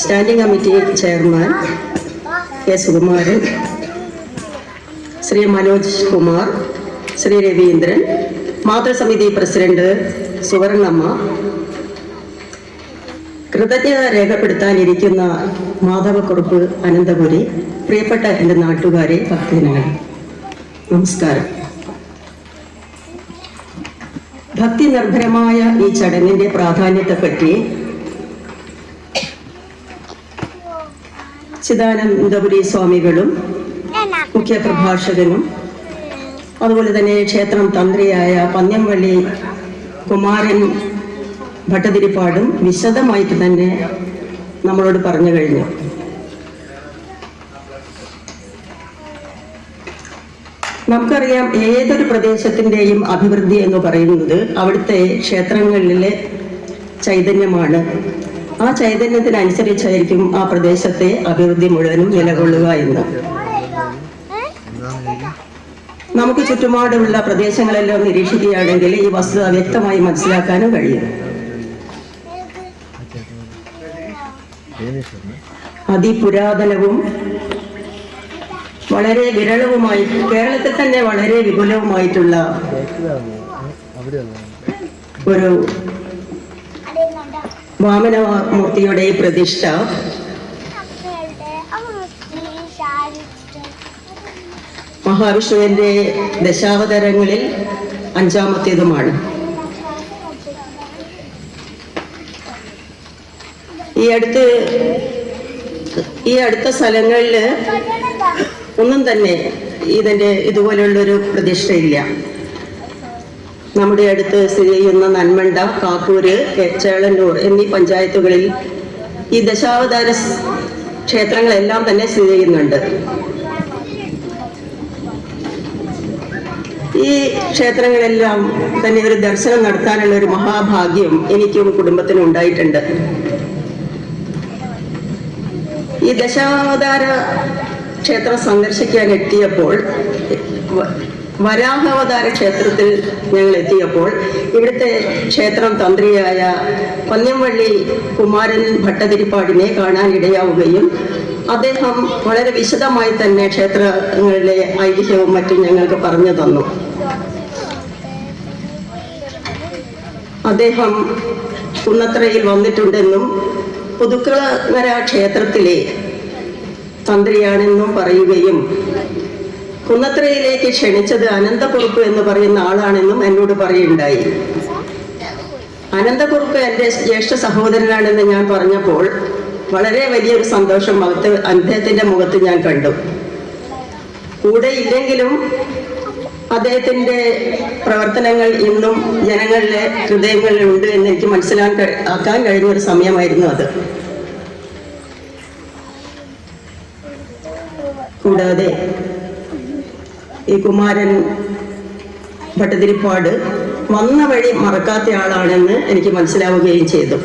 standing committee chairman K Sukumaran, Shri Manoj Kumar, Shri Raveendran, മാതൃസമിതി പ്രസിഡന്റ് സുവർണമ്മ, കൃതജ്ഞത രേഖപ്പെടുത്താനിരിക്കുന്ന മാധവക്കുറുപ്പ് അനന്തപുരി, പ്രിയപ്പെട്ട എൻ്റെ നാട്ടുകാരെ, ഭക്തജനങ്ങൾ, നമസ്കാരം. ഭക്തി നിർഭരമായ ഈ ചടങ്ങിന്റെ പ്രാധാന്യത്തെപ്പറ്റി ചിദാനന്ദപുരി സ്വാമികളും മുഖ്യ പ്രഭാഷകനും അതുപോലെ തന്നെ ക്ഷേത്രം തന്ത്രിയായ പന്ന്യംവള്ളി കുമാരൻ ഭട്ടതിരിപ്പാടും വിശദമായിട്ട് തന്നെ നമ്മളോട് പറഞ്ഞു കഴിഞ്ഞു. നമുക്കറിയാം, ഏതൊരു പ്രദേശത്തിൻ്റെയും അഭിവൃദ്ധി എന്ന് പറയുന്നത് അവിടുത്തെ ക്ഷേത്രങ്ങളിലെ ചൈതന്യമാണ്. ആ ചൈതന്യത്തിനനുസരിച്ചായിരിക്കും ആ പ്രദേശത്തെ അഭിവൃദ്ധി മുഴുവനും നിലകൊള്ളുക എന്ന്. നമുക്ക് ചുറ്റുപാടുള്ള പ്രദേശങ്ങളെല്ലാം നിരീക്ഷിക്കുകയാണെങ്കിൽ ഈ വസ്തുത വ്യക്തമായി മനസ്സിലാക്കാനും കഴിയും. അതിപുരാതനവും വളരെ വിരളവുമായി, കേരളത്തിൽ തന്നെ വളരെ വിപുലവുമായിട്ടുള്ള ഒരു വാമനമൂർത്തിയുടെ പ്രതിഷ്ഠ മഹാവിഷ്ണുവിന്റെ ദശാവതാരങ്ങളിൽ 5ാമത്തേതുമാണ്. ഈ അടുത്ത സ്ഥലങ്ങളിൽ ഒന്നും തന്നെ ഇതുപോലുള്ളൊരു പ്രതിഷ്ഠയില്ല. നമ്മുടെ അടുത്ത് സ്ഥിതി ചെയ്യുന്ന നന്മണ്ട, കാക്കൂര്, ചേളന്നൂർ എന്നീ പഞ്ചായത്തുകളിൽ ഈ ദശാവതാര ക്ഷേത്രങ്ങളെല്ലാം തന്നെ സ്ഥിതി ചെയ്യുന്നുണ്ട്. ഈ ക്ഷേത്രങ്ങളെല്ലാം തന്നെ ഒരു ദർശനം നടത്താനുള്ള ഒരു മഹാഭാഗ്യം എനിക്കും കുടുംബത്തിനും ഉണ്ടായിട്ടുണ്ട്. ഈ ദശാവതാര ക്ഷേത്രം സന്ദർശിക്കാൻ എത്തിയപ്പോൾ വരാഹാവതാര ക്ഷേത്രത്തിൽ ഞങ്ങൾ എത്തിയപ്പോൾ ഇവിടുത്തെ ക്ഷേത്രം തന്ത്രിയായ പന്ന്യംവള്ളി കുമാരൻ ഭട്ടതിരിപ്പാടിനെ കാണാനിടയാവുകയും അദ്ദേഹം വളരെ വിശദമായി തന്നെ ക്ഷേത്രങ്ങളിലെ ഐതിഹ്യവും മറ്റും ഞങ്ങൾക്ക് പറഞ്ഞു തന്നു. അദ്ദേഹം കുന്നത്രയിൽ വന്നിട്ടുണ്ടെന്നും പുതുക്കുളങ്ങര ക്ഷേത്രത്തിലെ തന്ത്രിയാണെന്നും പറയുകയും കുന്നത്രയിലേക്ക് ക്ഷണിച്ചത് അനന്തക്കുറുപ്പ് എന്ന് പറയുന്ന ആളാണെന്നും എന്നോട് പറയുണ്ടായി. അനന്തക്കുറുപ്പ് എൻ്റെ ജ്യേഷ്ഠ സഹോദരനാണെന്ന് ഞാൻ പറഞ്ഞപ്പോൾ വളരെ വലിയൊരു സന്തോഷം അദ്ദേഹത്തിൻ്റെ മുഖത്ത് ഞാൻ കണ്ടു. കൂടെ ഇല്ലെങ്കിലും അദ്ദേഹത്തിൻ്റെ പ്രവർത്തനങ്ങൾ ഇന്നും ജനങ്ങളുടെ ഹൃദയങ്ങളിലുണ്ട് എന്ന് എനിക്ക് മനസ്സിലാക്കാൻ കഴിഞ്ഞ ഒരു സമയമായിരുന്നു അത്. കൂടാതെ ഈ കുമാരൻ ഭട്ടതിരിപ്പാട് വന്ന വഴി മറക്കാത്ത ആളാണെന്ന് എനിക്ക് മനസ്സിലാവുകയും ചെയ്തു.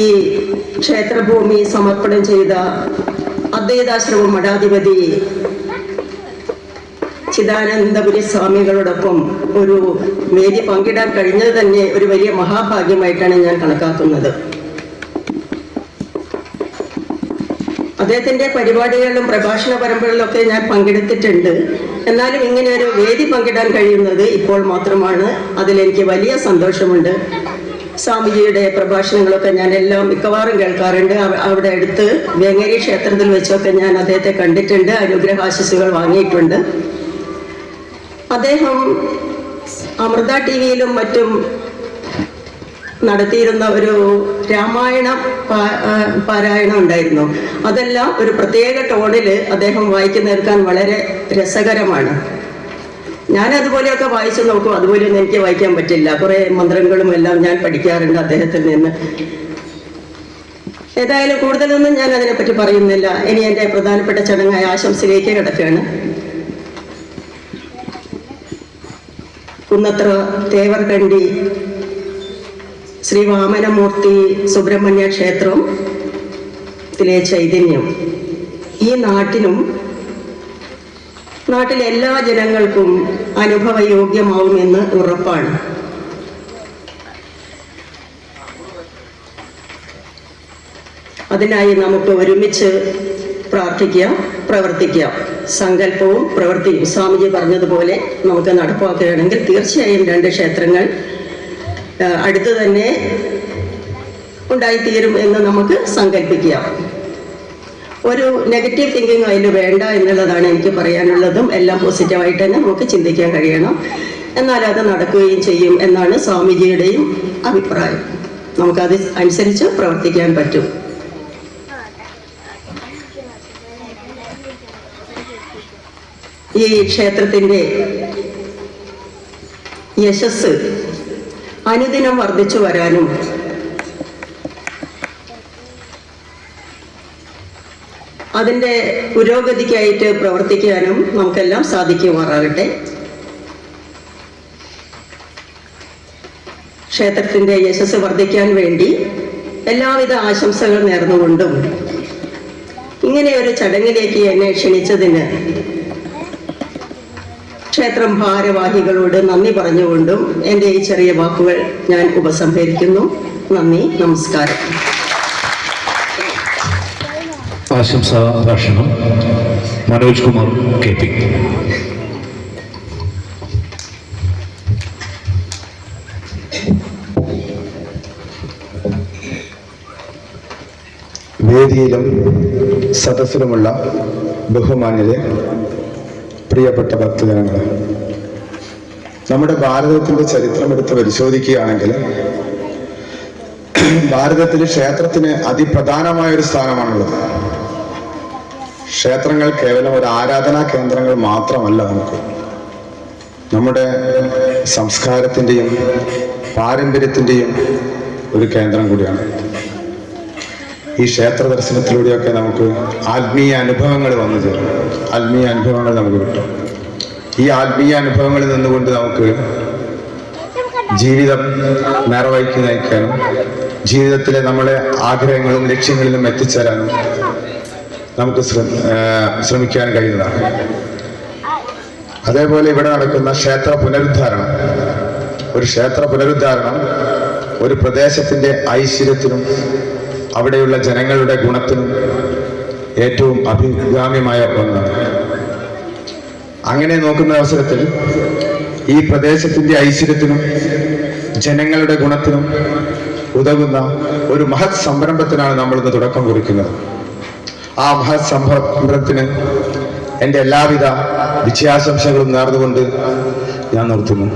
ഈ ക്ഷേത്രഭൂമി സമർപ്പണം ചെയ്ത അദ്വൈതാശ്രമ മഠാധിപതി ചിദാനന്ദപുരി സ്വാമികളോടൊപ്പം ഒരു വേദി പങ്കിടാൻ കഴിഞ്ഞത് തന്നെ ഒരു വലിയ മഹാഭാഗ്യമായിട്ടാണ് ഞാൻ കണക്കാക്കുന്നത്. അദ്ദേഹത്തിൻ്റെ പരിപാടികളിലും പ്രഭാഷണ പരമ്പരകളിലൊക്കെ ഞാൻ പങ്കെടുത്തിട്ടുണ്ട്. എന്നാലും ഇങ്ങനെ ഒരു വേദി പങ്കിടാൻ കഴിയുന്നത് ഇപ്പോൾ മാത്രമാണ്. അതിലെനിക്ക് വലിയ സന്തോഷമുണ്ട്. സ്വാമിജിയുടെ പ്രഭാഷണങ്ങളൊക്കെ ഞാൻ എല്ലാം മിക്കവാറും കേൾക്കാറുണ്ട്. അവിടെ അടുത്ത് വേങ്ങേരി ക്ഷേത്രത്തിൽ വെച്ചൊക്കെ ഞാൻ അദ്ദേഹത്തെ കണ്ടിട്ടുണ്ട്, അനുഗ്രഹാശിസുകൾ വാങ്ങിയിട്ടുണ്ട്. അദ്ദേഹം അമൃത ടിവിയിലും മറ്റും നടത്തിയിരുന്ന ഒരു രാമായണ പാരായണം ഉണ്ടായിരുന്നു. അതെല്ലാം ഒരു പ്രത്യേക ടോണിൽ അദ്ദേഹം വായിച്ചു നിൽക്കാൻ വളരെ രസകരമാണ്. ഞാനതുപോലെയൊക്കെ വായിച്ചു നോക്കും. അതുപോലെയൊന്നും എനിക്ക് വായിക്കാൻ പറ്റില്ല. കുറേ മന്ത്രങ്ങളും എല്ലാം ഞാൻ പഠിക്കാറുണ്ട് അദ്ദേഹത്തിൽ നിന്ന്. ഏതായാലും കൂടുതലൊന്നും ഞാൻ അതിനെപ്പറ്റി പറയുന്നില്ല. ഇനി എൻ്റെ പ്രധാനപ്പെട്ട ചടങ്ങായ ആശംസയിലേക്ക് കിടക്കുകയാണ്. കുന്നത്ര തേവർകണ്ടി ശ്രീ വാമനമൂർത്തി സുബ്രഹ്മണ്യ ക്ഷേത്രത്തിലെ ചൈതന്യം ഈ നാട്ടിനും നാട്ടിലെ എല്ലാ ജനങ്ങൾക്കും അനുഭവയോഗ്യമാവുമെന്ന് ഉറപ്പാണ്. അതിനായി നമുക്ക് ഒരുമിച്ച് പ്രാർത്ഥിക്കാം, പ്രവർത്തിക്കാം. സങ്കല്പവും പ്രവൃത്തിയും സ്വാമിജി പറഞ്ഞതുപോലെ നമുക്ക് നടപ്പാക്കുകയാണെങ്കിൽ തീർച്ചയായും 2 ക്ഷേത്രങ്ങൾ അടുത്ത് തന്നെ ഉണ്ടായിത്തീരും എന്ന് നമുക്ക് സങ്കല്പിക്കാം. ഒരു നെഗറ്റീവ് തിങ്കിങ് അതിൽ വേണ്ട എന്നുള്ളതാണ് എനിക്ക് പറയാനുള്ളതും. എല്ലാം പോസിറ്റീവായിട്ട് തന്നെ നമുക്ക് ചിന്തിക്കാൻ കഴിയണം. എന്നാൽ അത് നടക്കുകയും ചെയ്യും എന്നാണ് സ്വാമിജിയുടെയും അഭിപ്രായം. നമുക്കത് അനുസരിച്ച് പ്രവർത്തിക്കാൻ പറ്റും. ഈ ക്ഷേത്രത്തിൻ്റെ യശസ് അനുദിനം വർദ്ധിച്ചു വരാനും അതിൻ്റെ പുരോഗതിക്കായിട്ട് പ്രവർത്തിക്കാനും നമുക്കെല്ലാം സാധിക്കുമാറാകട്ടെ. ക്ഷേത്രത്തിൻ്റെ യശസ് വർദ്ധിക്കാൻ വേണ്ടി എല്ലാവിധ ആശംസകൾ നേർന്നുകൊണ്ടും ഇങ്ങനെ ഒരു ചടങ്ങിലേക്ക് എന്നെ ക്ഷണിച്ചതിന് ക്ഷേത്രം ഭാരവാഹികളോട് നന്ദി പറഞ്ഞുകൊണ്ടും എൻ്റെ ഈ ചെറിയ വാക്കുകൾ ഞാൻ ഉപസംഹരിക്കുന്നു. നന്ദി, നമസ്കാരം. ആശംസാ ഭാഷണം മനോജ് കുമാർ KP. വേദിയിലും സദസ്സിലുമുള്ള ബഹുമാന്യരെ, പ്രിയപ്പെട്ട ഭക്തജനങ്ങൾ, നമ്മുടെ ഭാരതത്തിൻ്റെ ചരിത്രമെടുത്ത് പരിശോധിക്കുകയാണെങ്കിൽ ഭാരതത്തിൽ ക്ഷേത്രത്തിന് അതിപ്രധാനമായൊരു സ്ഥാനമാണുള്ളത്. ക്ഷേത്രങ്ങൾ കേവലം ഒരു ആരാധനാ കേന്ദ്രങ്ങൾ മാത്രമല്ല, നമ്മുടെ സംസ്കാരത്തിൻ്റെയും പാരമ്പര്യത്തിൻ്റെയും ഒരു കേന്ദ്രം കൂടിയാണ്. ഈ ക്ഷേത്ര ദർശനത്തിലൂടെയൊക്കെ നമുക്ക് ആത്മീയ അനുഭവങ്ങൾ വന്നു ചേരും. ആത്മീയ അനുഭവങ്ങൾ നമുക്ക് കിട്ടും. ഈ ആത്മീയ അനുഭവങ്ങളിൽ നിന്നുകൊണ്ട് നമുക്ക് ജീവിതം നേർവഴിക്ക് നയിക്കാനും ജീവിതത്തിലെ നമ്മളെ ആഗ്രഹങ്ങളും ലക്ഷ്യങ്ങളിലും എത്തിച്ചേരാനും നമുക്ക് ശ്രമിക്കാൻ കഴിയുന്നതാണ്. അതേപോലെ ഇവിടെ നടക്കുന്ന ക്ഷേത്ര പുനരുദ്ധാരണം, ഒരു ക്ഷേത്ര പുനരുദ്ധാരണം ഒരു പ്രദേശത്തിൻ്റെ ഐശ്വര്യത്തിനും അവിടെയുള്ള ജനങ്ങളുടെ ഗുണത്തിനും ഏറ്റവും അഭികാമ്യമായ ഒന്നാണ്. അങ്ങനെ നോക്കുന്ന അവസരത്തിൽ ഈ പ്രദേശത്തിൻ്റെ ഐശ്വര്യത്തിനും ജനങ്ങളുടെ ഗുണത്തിനും ഉതകുന്ന ഒരു മഹത് സംരംഭത്തിനാണ് നമ്മളിന്ന് തുടക്കം കുറിക്കുന്നത്. ആ മഹത് സംരംഭത്തിന് എൻ്റെ എല്ലാവിധ വിജയാശംസകളും നേർന്നുകൊണ്ട് ഞാൻ നിർത്തുന്നു.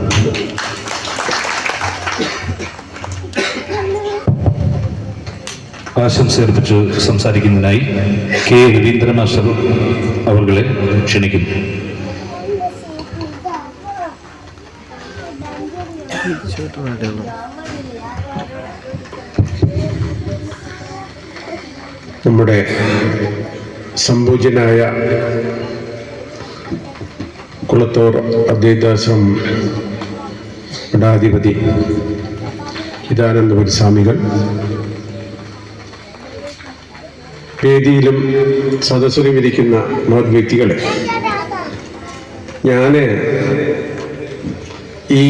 ആശംസ അർപ്പിച്ച് സംസാരിക്കുന്നതിനായി കെ രവീന്ദ്ര മാസ്റ്റർ അവരെ ക്ഷണിക്കുന്നു. നമ്മുടെ സംപൂജ്യനായ കുളത്തൂർ അദ്വൈതാശ്രമം മഠാധിപതി ചിദാനന്ദപുരി സ്വാമികൾ, വേദിയിലും സദസ്സിലും ഇരിക്കുന്ന മഹത് വ്യക്തികളെ, ഞാൻ ഈ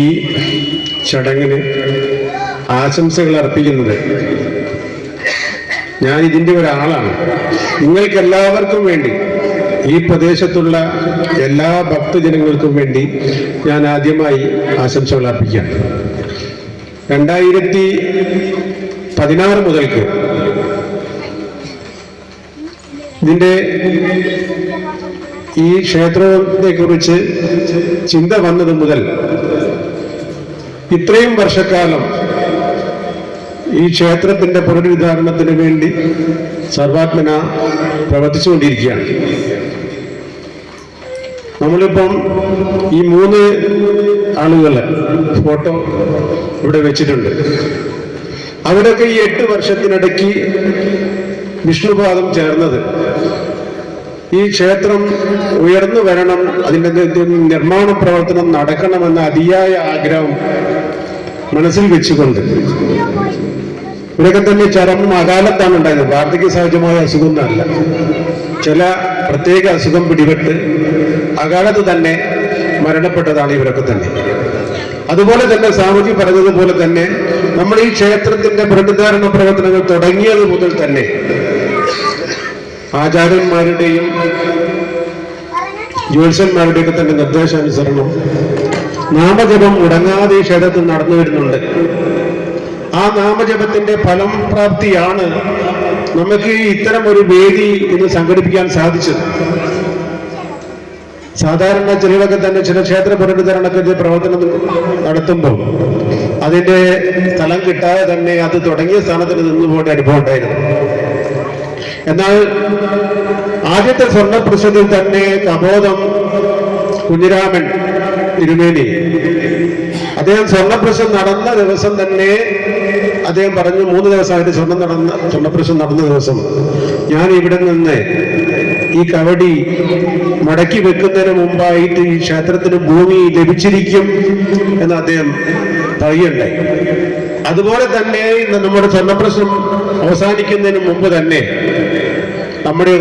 ചടങ്ങിന് ആശംസകൾ അർപ്പിക്കുന്നത് ഞാൻ ഇതിൻ്റെ ഒരാളാണ്. നിങ്ങൾക്കെല്ലാവർക്കും വേണ്ടി, ഈ പ്രദേശത്തുള്ള എല്ലാ ഭക്തജനങ്ങൾക്കും വേണ്ടി ഞാൻ ആദ്യമായി ആശംസകൾ അർപ്പിക്കാം. 2016 മുതൽക്ക് ഇതിൻ്റെ ഈ ക്ഷേത്രത്തെക്കുറിച്ച് ചിന്ത വന്നത് മുതൽ ഇത്രയും വർഷക്കാലം ഈ ക്ഷേത്രത്തിൻ്റെ പുനരുദ്ധാരണത്തിന് വേണ്ടി സർവാത്മന പ്രവർത്തിച്ചുകൊണ്ടിരിക്കുകയാണ്. നമ്മളിപ്പം ഈ 3 ആളുകളെ ഫോട്ടോ ഇവിടെ വെച്ചിട്ടുണ്ട്. അവരൊക്കെ ഈ 8 വർഷത്തിനിടയ്ക്ക് വിഷ്ണുപാദം ചേർന്നത് ഈ ക്ഷേത്രം ഉയർന്നു വരണം, അതിൻ്റെ നിർമ്മാണ പ്രവർത്തനം നടക്കണമെന്ന അതിയായ ആഗ്രഹം മനസ്സിൽ വെച്ചുകൊണ്ട് ഇവരൊക്കെ തന്നെ ചരമം അകാലത്താണ് ഉണ്ടായത്. വാർദ്ധക്യ സഹജമായ അസുഖമൊന്നുമല്ല, ചില പ്രത്യേക അസുഖം പിടിപെട്ട് അകാലത്ത് തന്നെ മരണപ്പെട്ടതാണ് ഇവരൊക്കെ തന്നെ. അതുപോലെ തന്നെ സ്വാമിജി പറഞ്ഞതുപോലെ തന്നെ നമ്മൾ ഈ ക്ഷേത്രത്തിന്റെ പുനരുദ്ധാരണ പ്രവർത്തനങ്ങൾ തുടങ്ങിയത് മുതൽ തന്നെ ആചാര്യന്മാരുടെയും ജ്യോത്സ്യന്മാരുടെയൊക്കെ തന്നെ നിർദ്ദേശാനുസരണം നാമജപം മുടങ്ങാതെ ഈ ക്ഷേത്രത്തിൽ നടന്നു വരുന്നുണ്ട്. ആ നാമജപത്തിന്റെ ഫലം പ്രാപ്തിയാണ് നമുക്ക് ഇത്തരം ഒരു വേദി ഇന്ന് സംഘടിപ്പിക്കാൻ സാധിച്ചത്. സാധാരണ ചിലരൊക്കെ തന്നെ ചില ക്ഷേത്ര പുനരുദ്ധാരണത്തിന്റെ പ്രവർത്തനം നടത്തുമ്പോൾ അതിന്റെ സ്ഥലം കിട്ടാതെ തന്നെ അത് തുടങ്ങിയ സ്ഥാനത്തിന് നിന്നുപോകേണ്ട അനുഭവം ഉണ്ടായിരുന്നു. എന്നാൽ ആദ്യത്തെ സ്വർണ്ണപ്രസവത്തിൽ തന്നെ കബോധം കുഞ്ഞിരാമൻ തിരുമേനി അദ്ദേഹം സ്വർണ്ണപ്രസവം നടന്ന ദിവസം തന്നെ അദ്ദേഹം പറഞ്ഞു, 3 ദിവസമായിട്ട് സ്വർണ്ണപ്രസവം നടന്ന ദിവസം ഞാൻ ഇവിടെ നിന്ന് ഈ കവടി മടക്കി വെക്കുന്നതിന് മുമ്പായിട്ട് ഈ ക്ഷേത്രത്തിന് ഭൂമി ലഭിച്ചിരിക്കും എന്ന് അദ്ദേഹം പറയുകയുണ്ടായി. അതുപോലെ തന്നെ നമ്മുടെ സ്വർണ്ണപ്രസവം അവസാനിക്കുന്നതിന് മുമ്പ് തന്നെ നമ്മുടെ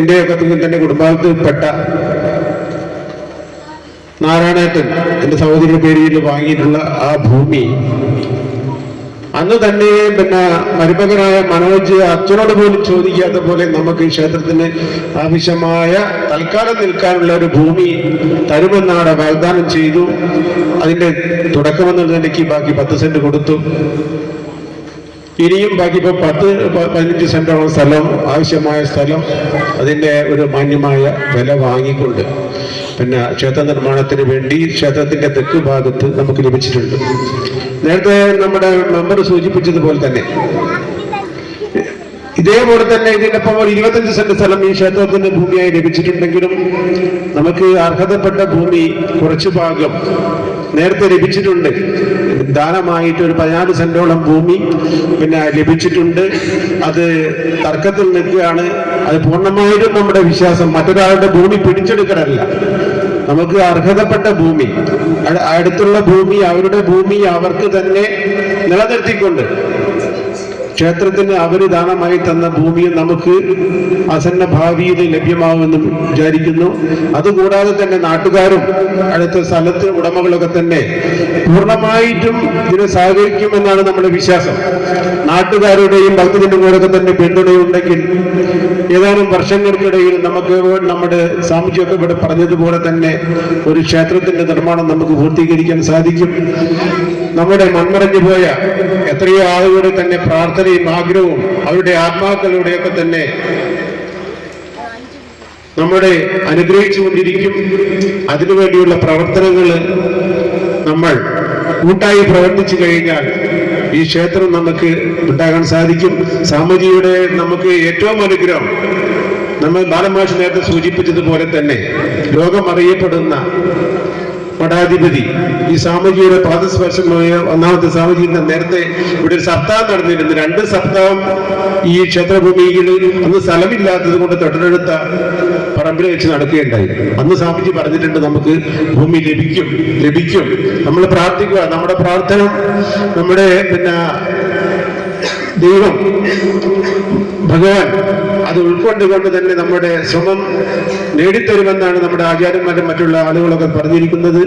എൻ്റെയൊക്കെ തന്നെ കുടുംബത്തിൽപ്പെട്ട നാരായണേട്ടൻ എൻ്റെ സഹോദരിയുടെ പേരിൽ വാങ്ങിയിട്ടുള്ള ആ ഭൂമി അന്ന് തന്നെ പിന്നെ മരുമകനായ മനോജ് അച്ഛനോട് പോലും ചോദിക്കാത്ത പോലെ നമുക്ക് ഈ ക്ഷേത്രത്തിന് ആവശ്യമായ തൽക്കാലം നിൽക്കാനുള്ള ഒരു ഭൂമി തരുമെന്നാണ് വാഗ്ദാനം ചെയ്തു. അതിൻ്റെ തുടക്കമെന്നുള്ള നിലയ്ക്ക് ബാക്കി 10 സെന്റ് കൊടുത്തു. ഇനിയും ബാക്കി ഇപ്പോൾ 10-15 സെന്റോളം സ്ഥലം, ആവശ്യമായ സ്ഥലം അതിൻ്റെ ഒരു മാന്യമായ വില വാങ്ങിക്കൊണ്ട് പിന്നെ ക്ഷേത്ര നിർമ്മാണത്തിന് വേണ്ടി ക്ഷേത്രത്തിന്റെ തെക്ക് ഭാഗത്ത് നമുക്ക് ലഭിച്ചിട്ടുണ്ട്. നേരത്തെ നമ്മുടെ മെമ്പർ സൂചിപ്പിച്ചതുപോലെ തന്നെ ഇതേപോലെ തന്നെ ഇതിനൊപ്പം 25 സെന്റ് സ്ഥലം ഈ ക്ഷേത്രത്തിന്റെ ഭൂമിയായി ലഭിച്ചിട്ടുണ്ടെങ്കിലും നമുക്ക് അർഹതപ്പെട്ട ഭൂമി കുറച്ചു ഭാഗം നേരത്തെ ലഭിച്ചിട്ടുണ്ട്. ദാനമായിട്ട് ഒരു 14 സെന്റോളം ഭൂമി പിന്നെ ലഭിച്ചിട്ടുണ്ട്. അത് തർക്കത്തിൽ നിൽക്കുകയാണ്. അത് പൂർണ്ണമായിട്ടും നമ്മുടെ വിശ്വാസം മറ്റൊരാളുടെ ഭൂമി പിടിച്ചെടുക്കലല്ല, നമുക്ക് അർഹതപ്പെട്ട ഭൂമി, അടുത്തുള്ള ഭൂമി, അവരുടെ ഭൂമി അവർക്ക് തന്നെ നിലനിർത്തിക്കൊണ്ട് ക്ഷേത്രത്തിന് അവർ ദാനമായി തന്ന ഭൂമിയും നമുക്ക് ആസന്ന ഭാവിയിൽ ലഭ്യമാവുമെന്ന് വിചാരിക്കുന്നു. അതുകൂടാതെ തന്നെ നാട്ടുകാരും അടുത്ത സ്ഥലത്തിന് ഉടമകളൊക്കെ തന്നെ പൂർണ്ണമായിട്ടും ഇതിനെ സഹകരിക്കുമെന്നാണ് നമ്മുടെ വിശ്വാസം. നാട്ടുകാരുടെയും ഭക്തജനങ്ങളുടെയൊക്കെ തന്നെ പിന്തുണയുണ്ടെങ്കിൽ ഏതാനും വർഷങ്ങൾക്കിടയിൽ നമുക്ക് നമ്മുടെ സ്വാമിജിയൊക്കെ ഇവിടെ പറഞ്ഞതുപോലെ തന്നെ ഒരു ക്ഷേത്രത്തിന്റെ നിർമ്മാണം നമുക്ക് പൂർത്തീകരിക്കാൻ സാധിക്കും. നമ്മുടെ മൺമറഞ്ഞു പോയ എത്രയോ ആളുകളുടെ തന്നെ പ്രാർത്ഥനയും ആഗ്രഹവും അവരുടെ ആത്മാക്കളുടെയൊക്കെ തന്നെ നമ്മളെ അനുഗ്രഹിച്ചുകൊണ്ടിരിക്കും. അതിനുവേണ്ടിയുള്ള പ്രവർത്തനങ്ങൾ നമ്മൾ കൂട്ടായി പ്രവർത്തിച്ചു കഴിഞ്ഞാൽ ഈ ക്ഷേത്രം നമുക്ക് ഉണ്ടാകാൻ സാധിക്കും. സ്വാമിജിയുടെ നമുക്ക് ഏറ്റവും അനുഗ്രഹം, നമ്മൾ ബാലമാഷ് നേരത്തെ സൂചിപ്പിച്ചതുപോലെ തന്നെ ലോകമറിയപ്പെടുന്ന മഠാധിപതി ഈ സ്വാമിജിയുടെ പാദസ്പർശമായ ഒന്നാമത്തെ സ്വാമിജി നേരത്തെ ഇവിടെ ഒരു സപ്താഹം നടന്നിരുന്നു. 2 സപ്താഹം ഈ ക്ഷേത്രഭൂമിയിൽ അന്ന് സ്ഥലമില്ലാത്തത് കൊണ്ട് തൊട്ടടുത്ത പറമ്പിൽ വെച്ച് നടക്കുകയുണ്ടായി. അന്ന് സ്വാമിജി പറഞ്ഞിട്ടുണ്ട്, നമുക്ക് ഭൂമി ലഭിക്കും. നമ്മൾ പ്രാർത്ഥിക്കുക, നമ്മുടെ പ്രാർത്ഥന നമ്മുടെ ദൈവം ഭഗവാൻ അത് ഉൾക്കൊണ്ടുകൊണ്ട് തന്നെ നമ്മുടെ ശ്രമം നേടിത്തരുമെന്നാണ് നമ്മുടെ ആചാര്യന്മാരും മറ്റുള്ള ആളുകളൊക്കെ പറഞ്ഞിരിക്കുന്നത്.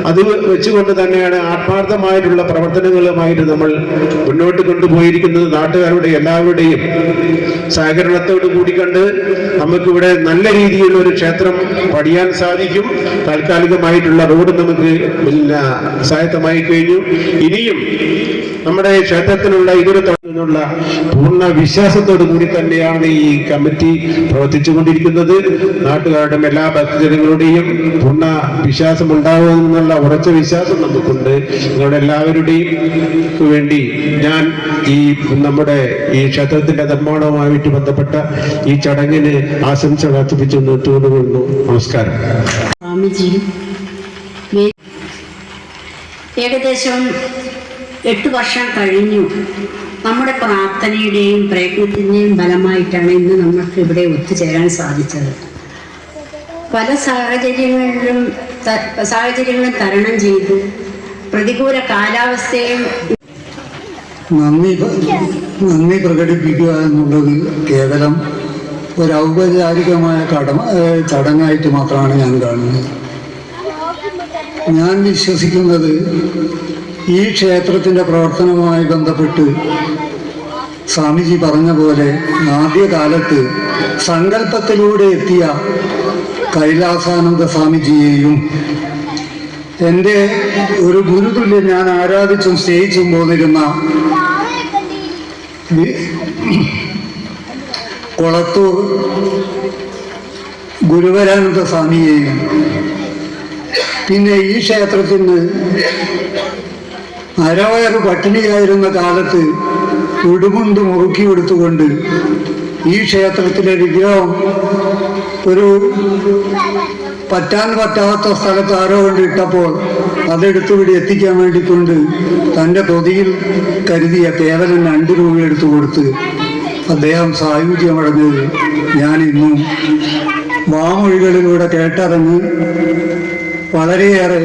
അത് വെച്ചുകൊണ്ട് തന്നെയാണ് ആത്മാർത്ഥമായിട്ടുള്ള പ്രവർത്തനങ്ങളുമായിട്ട് നമ്മൾ മുന്നോട്ട് കൊണ്ടുപോയിരിക്കുന്നത്. നാട്ടുകാരുടെ എല്ലാവരുടെയും സഹകരണത്തോട് കൂടി കണ്ട് നമുക്കിവിടെ നല്ല രീതിയിലുള്ള ഒരു ക്ഷേത്രം പണിയാൻ സാധിക്കും. താൽക്കാലികമായിട്ടുള്ള റോഡ് നമുക്ക് സ്വായത്തമായി കഴിഞ്ഞു. ഇനിയും നമ്മുടെ ക്ഷേത്രത്തിനുള്ള ഇതൊരു തുടങ്ങുന്നുള്ള പൂർണ്ണ വിശ്വാസത്തോടു കൂടി തന്നെയാണ് ഈ കമ്മിറ്റി പ്രവർത്തിച്ചുകൊണ്ടിരിക്കുന്നത്. നാട്ടുകാരുടെ എല്ലാ ഭക്തജനങ്ങളുടെയും പൂർണ്ണ വിശ്വാസം ഉണ്ടാവുമെന്നുള്ള ഉറച്ച വിശ്വാസം നമുക്കുണ്ട്. നിങ്ങളുടെ എല്ലാവരുടെയും വേണ്ടി ഞാൻ നമ്മുടെ ഈ ക്ഷേത്രത്തിന്റെ നിർമ്മാണവുമായിട്ട് ബന്ധപ്പെട്ട ഈ ചടങ്ങിന് ആശംസ വർദ്ധിപ്പിച്ചു നിർത്തുകൊണ്ടുകൊള്ളുന്നു. നമസ്കാരം. ഏകദേശം 8 വർഷം കഴിഞ്ഞു. നമ്മുടെ പ്രാർത്ഥനയുടെയും പ്രയത്നത്തിൻ്റെയും ഫലമായിട്ടാണ് ഇന്ന് നമുക്ക് ഇവിടെ ഒത്തുചേരാൻ സാധിച്ചത്. പല സാഹചര്യങ്ങളും തരണം ചെയ്ത് പ്രതികൂല കാലാവസ്ഥയും നന്ദി പ്രകടിപ്പിക്കുക എന്നുള്ളത് കേവലം ഒരു ഔപചാരികമായ ചടങ്ങായിട്ട് മാത്രമാണ് ഞാൻ കാണുന്നത്. ഞാൻ വിശ്വസിക്കുന്നത് ഈ ക്ഷേത്രത്തിൻ്റെ പ്രവർത്തനവുമായി ബന്ധപ്പെട്ട് സ്വാമിജി പറഞ്ഞ പോലെ ആദ്യകാലത്ത് സങ്കല്പത്തിലൂടെ എത്തിയ കൈലാസാനന്ദ സ്വാമിജിയെയും എൻ്റെ ഒരു ഗുരുതുല്യം ഞാൻ ആരാധിച്ചും സ്നേഹിച്ചും പോന്നിരുന്ന കൊളത്തൂർ ഗുരുവരാനന്ദ സ്വാമിയെയും പിന്നെ ഈ ക്ഷേത്രത്തിന് അരവയറ് പട്ടിണിയായിരുന്ന കാലത്ത് ഉടുമുണ്ട് മുറുക്കി കൊടുത്തുകൊണ്ട് ഈ ക്ഷേത്രത്തിലെ വിഗ്രഹം ഒരു പറ്റാത്ത സ്ഥലത്ത് ആരോ കൊണ്ടിട്ടപ്പോൾ അതെടുത്തുപിടി എത്തിക്കാൻ വേണ്ടിക്കൊണ്ട് തൻ്റെ പൊതിയിൽ കരുതിയ കേവലം 2 രൂപ എടുത്തു കൊടുത്ത് അദ്ദേഹം സായുജ്യമടഞ്ഞത് ഞാൻ ഇന്നും വാമൊഴികളിലൂടെ കേട്ടറിഞ്ഞ് വളരെയേറെ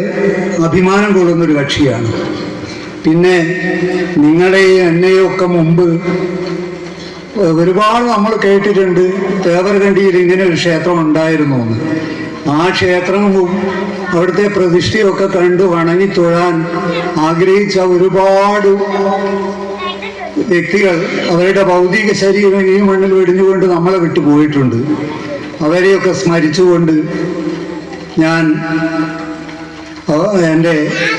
അഭിമാനം കൊള്ളുന്നൊരു കക്ഷിയാണ്. പിന്നെ നിങ്ങളെയും എന്നെയും ഒക്കെ മുമ്പ് ഒരുപാട് നമ്മൾ കേട്ടിട്ടുണ്ട് തേവർകണ്ടിയിൽ ഇങ്ങനെ ഒരു ക്ഷേത്രം ഉണ്ടായിരുന്നു എന്ന്. ആ ക്ഷേത്രവും അവിടുത്തെ പ്രതിഷ്ഠയൊക്കെ കണ്ട് വണങ്ങി തൊഴാൻ ആഗ്രഹിച്ച ഒരുപാട് വ്യക്തികൾ അവരുടെ ഭൗതിക ശരീരം ഈ മണ്ണിൽ വെടിഞ്ഞുകൊണ്ട് നമ്മളെ വിട്ടുപോയിട്ടുണ്ട്. അവരെയൊക്കെ സ്മരിച്ചുകൊണ്ട് ഞാൻ എൻ്റെ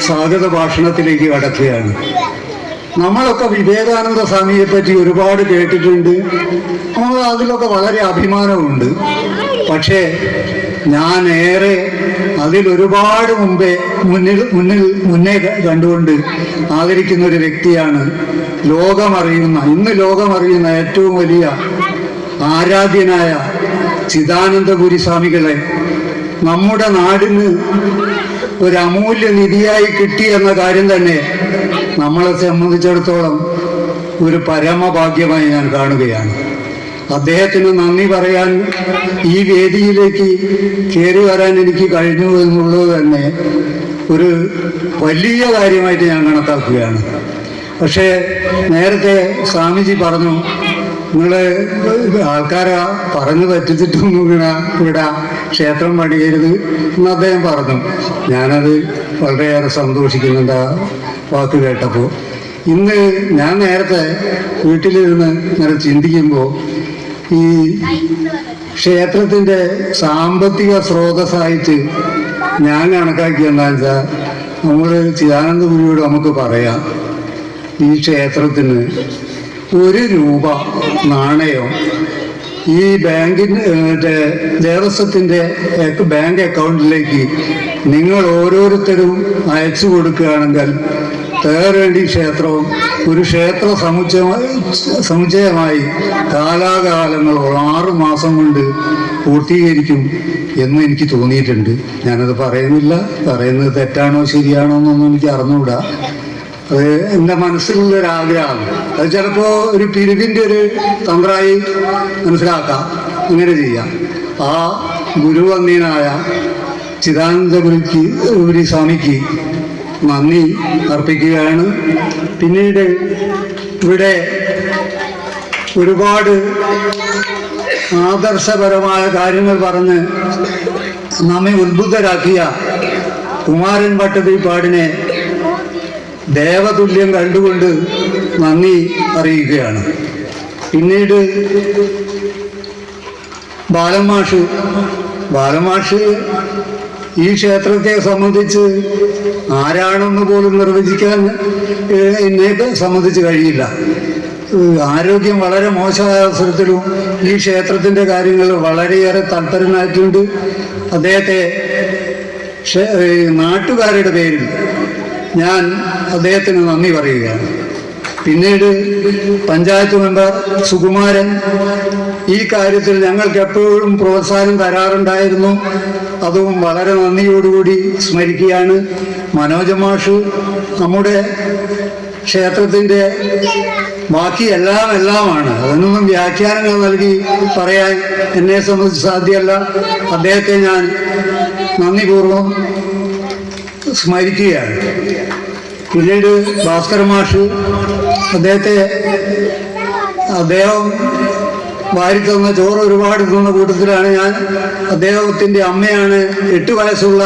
സ്വാഗത ഭാഷണത്തിലേക്ക് കടക്കുകയാണ്. നമ്മളൊക്കെ വിവേകാനന്ദ സ്വാമിയെ പറ്റി ഒരുപാട് കേട്ടിട്ടുണ്ട്, നമ്മൾ അതിലൊക്കെ വളരെ അഭിമാനമുണ്ട്. പക്ഷേ ഞാൻ ഏറെ അതിലൊരുപാട് മുന്നേ കണ്ടുകൊണ്ട് ആദരിക്കുന്ന ഒരു വ്യക്തിയാണ് ഇന്ന് ലോകമറിയുന്ന ഏറ്റവും വലിയ ആരാധ്യനായ ചിദാനന്ദപുരി സ്വാമികളെ നമ്മുടെ നാടിന് ഒരു അമൂല്യ നിധിയായി കിട്ടി എന്ന കാര്യം തന്നെ നമ്മളെ സംബന്ധിച്ചിടത്തോളം ഒരു പരമഭാഗ്യമായി ഞാൻ കാണുകയാണ്. അദ്ദേഹത്തിന് നന്ദി പറയാൻ ഈ വേദിയിലേക്ക് കയറി വരാൻ എനിക്ക് കഴിഞ്ഞു എന്നുള്ളത് തന്നെ ഒരു വലിയ കാര്യമായിട്ട് ഞാൻ കണക്കാക്കുകയാണ്. പക്ഷേ നേരത്തെ സ്വാമിജി പറഞ്ഞു, നിങ്ങള് ആൾക്കാരെ പറഞ്ഞു പറ്റിച്ചിട്ടൊന്നും ഇവിടെ ക്ഷേത്രം പണിയരുത് എന്ന് അദ്ദേഹം പറഞ്ഞു. ഞാനത് വളരെയേറെ സന്തോഷിക്കുന്നുണ്ട് ആ വാക്ക് കേട്ടപ്പോൾ. ഇന്ന് ഞാൻ നേരത്തെ വീട്ടിലിരുന്ന് ഇങ്ങനെ ചിന്തിക്കുമ്പോൾ ഈ ക്ഷേത്രത്തിൻ്റെ സാമ്പത്തിക സ്രോതസ്സായിട്ട് ഞാൻ കണക്കാക്കിയ എന്താണെന്ന് വെച്ചാൽ, നമ്മൾ ചിദാനന്ദ ഗുരുവോട് നമുക്ക് പറയാം, ഈ ക്ഷേത്രത്തിന് 1 രൂപ നാണയം ഈ ബാങ്കിൻ്റെ ദേവസ്വത്തിൻ്റെ ബാങ്ക് അക്കൗണ്ടിലേക്ക് നിങ്ങൾ ഓരോരുത്തരും അയച്ചു കൊടുക്കുകയാണെങ്കിൽ തേറേണ്ടി ക്ഷേത്രവും ഒരു ക്ഷേത്ര സമുച്ചയമായി കാലാകാലങ്ങളോളം 6 മാസം കൊണ്ട് പൂർത്തീകരിക്കും എന്ന് എനിക്ക് തോന്നിയിട്ടുണ്ട്. ഞാനത് പറയുന്നില്ല, പറയുന്നത് തെറ്റാണോ ശരിയാണോ എന്നൊന്നും എനിക്ക് അറിഞ്ഞുകൂടാ. അത് എൻ്റെ മനസ്സിലുള്ളൊരാഗ്രഹമാണ്. അത് ചിലപ്പോൾ ഒരു പിരിവിൻ്റെ ഒരു തന്ത്രമായി മനസ്സിലാക്കാം, അങ്ങനെ ചെയ്യാം. ആ ഗുരുവന്യനായ ചിദാനന്ദ ഗുരു സ്വാമിക്ക് നന്ദി അർപ്പിക്കുകയാണ്. പിന്നീട് ഇവിടെ ഒരുപാട് ആദർശപരമായ കാര്യങ്ങൾ പറഞ്ഞ് നമ്മെ ഉത്ബുദ്ധരാക്കിയ കുമാരൻ ഭട്ടതിരിപ്പാടിനെ ദേവതുല്യം കണ്ടുകൊണ്ട് നന്ദി അറിയിക്കുകയാണ്. പിന്നീട് ബാലമാഷ് ഈ ക്ഷേത്രത്തെ സംബന്ധിച്ച് ആരാണെന്ന് പോലും നിർവചിക്കാൻ എന്നെ സംബന്ധിച്ച് കഴിയില്ല. ആരോഗ്യം വളരെ മോശമായ അവസരത്തിലും ഈ ക്ഷേത്രത്തിൻ്റെ കാര്യങ്ങൾ വളരെയേറെ തൽപരനായിട്ടുണ്ട്. അദ്ദേഹത്തെ നാട്ടുകാരുടെ പേരിൽ ഞാൻ അദ്ദേഹത്തിന് നന്ദി പറയുകയാണ്. പിന്നീട് പഞ്ചായത്ത് മെമ്പർ സുകുമാരൻ ഈ കാര്യത്തിൽ ഞങ്ങൾക്ക് എപ്പോഴും പ്രോത്സാഹനം തരാറുണ്ടായിരുന്നു. അതും വളരെ നന്ദിയോടുകൂടി സ്മരിക്കുകയാണ്. മനോജ് മാഷ് നമ്മുടെ ക്ഷേത്രത്തിൻ്റെ ബാക്കി എല്ലാമാണ്. അതിനൊന്നും വ്യാഖ്യാനങ്ങൾ നൽകി പറയാൻ എന്നെ സംബന്ധിച്ച് സാധ്യമല്ല. അദ്ദേഹത്തെ ഞാൻ നന്ദിപൂർവ്വം സ്മരിക്കുകയാണ്. പിന്നീട് ഭാസ്കര മാഷ്, അദ്ദേഹം വാരിത്തന്ന ചോറ് ഒരുപാട് തിന്ന കൂട്ടത്തിലാണ് ഞാൻ. അദ്ദേഹത്തിൻ്റെ അമ്മയാണ് 8 വയസ്സുള്ള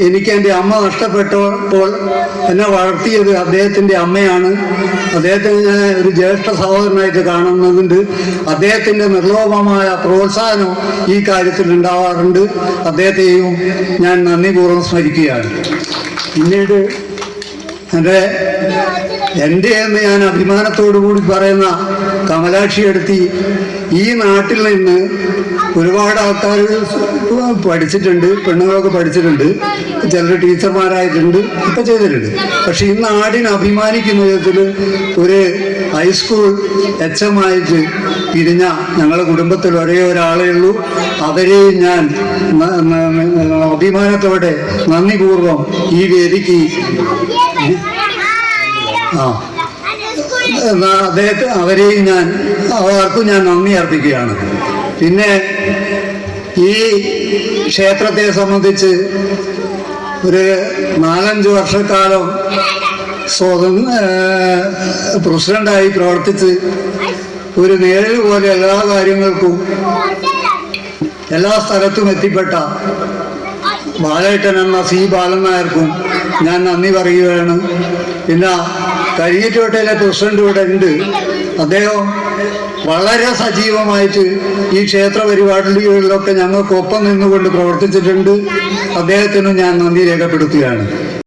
എനിക്ക് എൻ്റെ അമ്മ നഷ്ടപ്പെട്ടപ്പോൾ എന്നെ വളർത്തിയത് അദ്ദേഹത്തിൻ്റെ അമ്മയാണ്. അദ്ദേഹത്തിന് ഞാൻ ഒരു ജ്യേഷ്ഠ സഹോദരനായിട്ട് കാണുന്നതുണ്ട്. അദ്ദേഹത്തിൻ്റെ നിർലോഭമായ പ്രോത്സാഹനം ഈ കാര്യത്തിൽ ഉണ്ടാവാറുണ്ട്. അദ്ദേഹത്തെയും ഞാൻ നന്ദിപൂർവ്വം സ്മരിക്കുകയാണ്. പിന്നീട് എൻ്റെ എന്ന് ഞാൻ അഭിമാനത്തോടു കൂടി പറയുന്ന കമലാക്ഷി എടുത്തി ഈ നാട്ടിൽ നിന്ന് ഒരുപാട് ആൾക്കാർ പഠിച്ചിട്ടുണ്ട്, പെണ്ണുങ്ങളൊക്കെ പഠിച്ചിട്ടുണ്ട്, ചിലർ ടീച്ചർമാരായിട്ടുണ്ട്, ഒക്കെ ചെയ്തിട്ടുണ്ട്. പക്ഷെ ഈ നാടിനെ അഭിമാനിക്കുന്ന വിധത്തിൽ ഒരു ഹൈസ്കൂൾ HM ആയിട്ട് പിരിഞ്ഞ ഞങ്ങളുടെ കുടുംബത്തിൽ ഒരേ ഒരാളേ ഉള്ളൂ. അവരെയും ഞാൻ അഭിമാനത്തോടെ നന്ദിപൂർവ്വം ഈ വേദിക്ക് അവരെയും അവർക്കും ഞാൻ നന്ദി അർപ്പിക്കുകയാണ്. പിന്നെ ഈ ക്ഷേത്രത്തെ സംബന്ധിച്ച് ഒരു 4-5 വർഷക്കാലം പ്രസിഡന്റായി പ്രവർത്തിച്ച് ഒരു നേരിൽ പോലെ എല്ലാ കാര്യങ്ങൾക്കും എല്ലാ സ്ഥലത്തും എത്തിപ്പെട്ട ബാലേട്ടൻ എന്ന C. ബാലൻ നായർക്കും ഞാൻ നന്ദി പറയുകയാണ്. പിന്നെ കരിയറ്റോട്ടയിലെ പ്രസിഡന്റ് ഇവിടെ ഉണ്ട്. അദ്ദേഹം വളരെ സജീവമായിട്ട് ഈ ക്ഷേത്ര പരിപാടികളിലൊക്കെ ഞങ്ങൾക്കൊപ്പം നിന്നുകൊണ്ട് പ്രവർത്തിച്ചിട്ടുണ്ട്. അദ്ദേഹത്തിനും ഞാൻ നന്ദി രേഖപ്പെടുത്തുകയാണ്.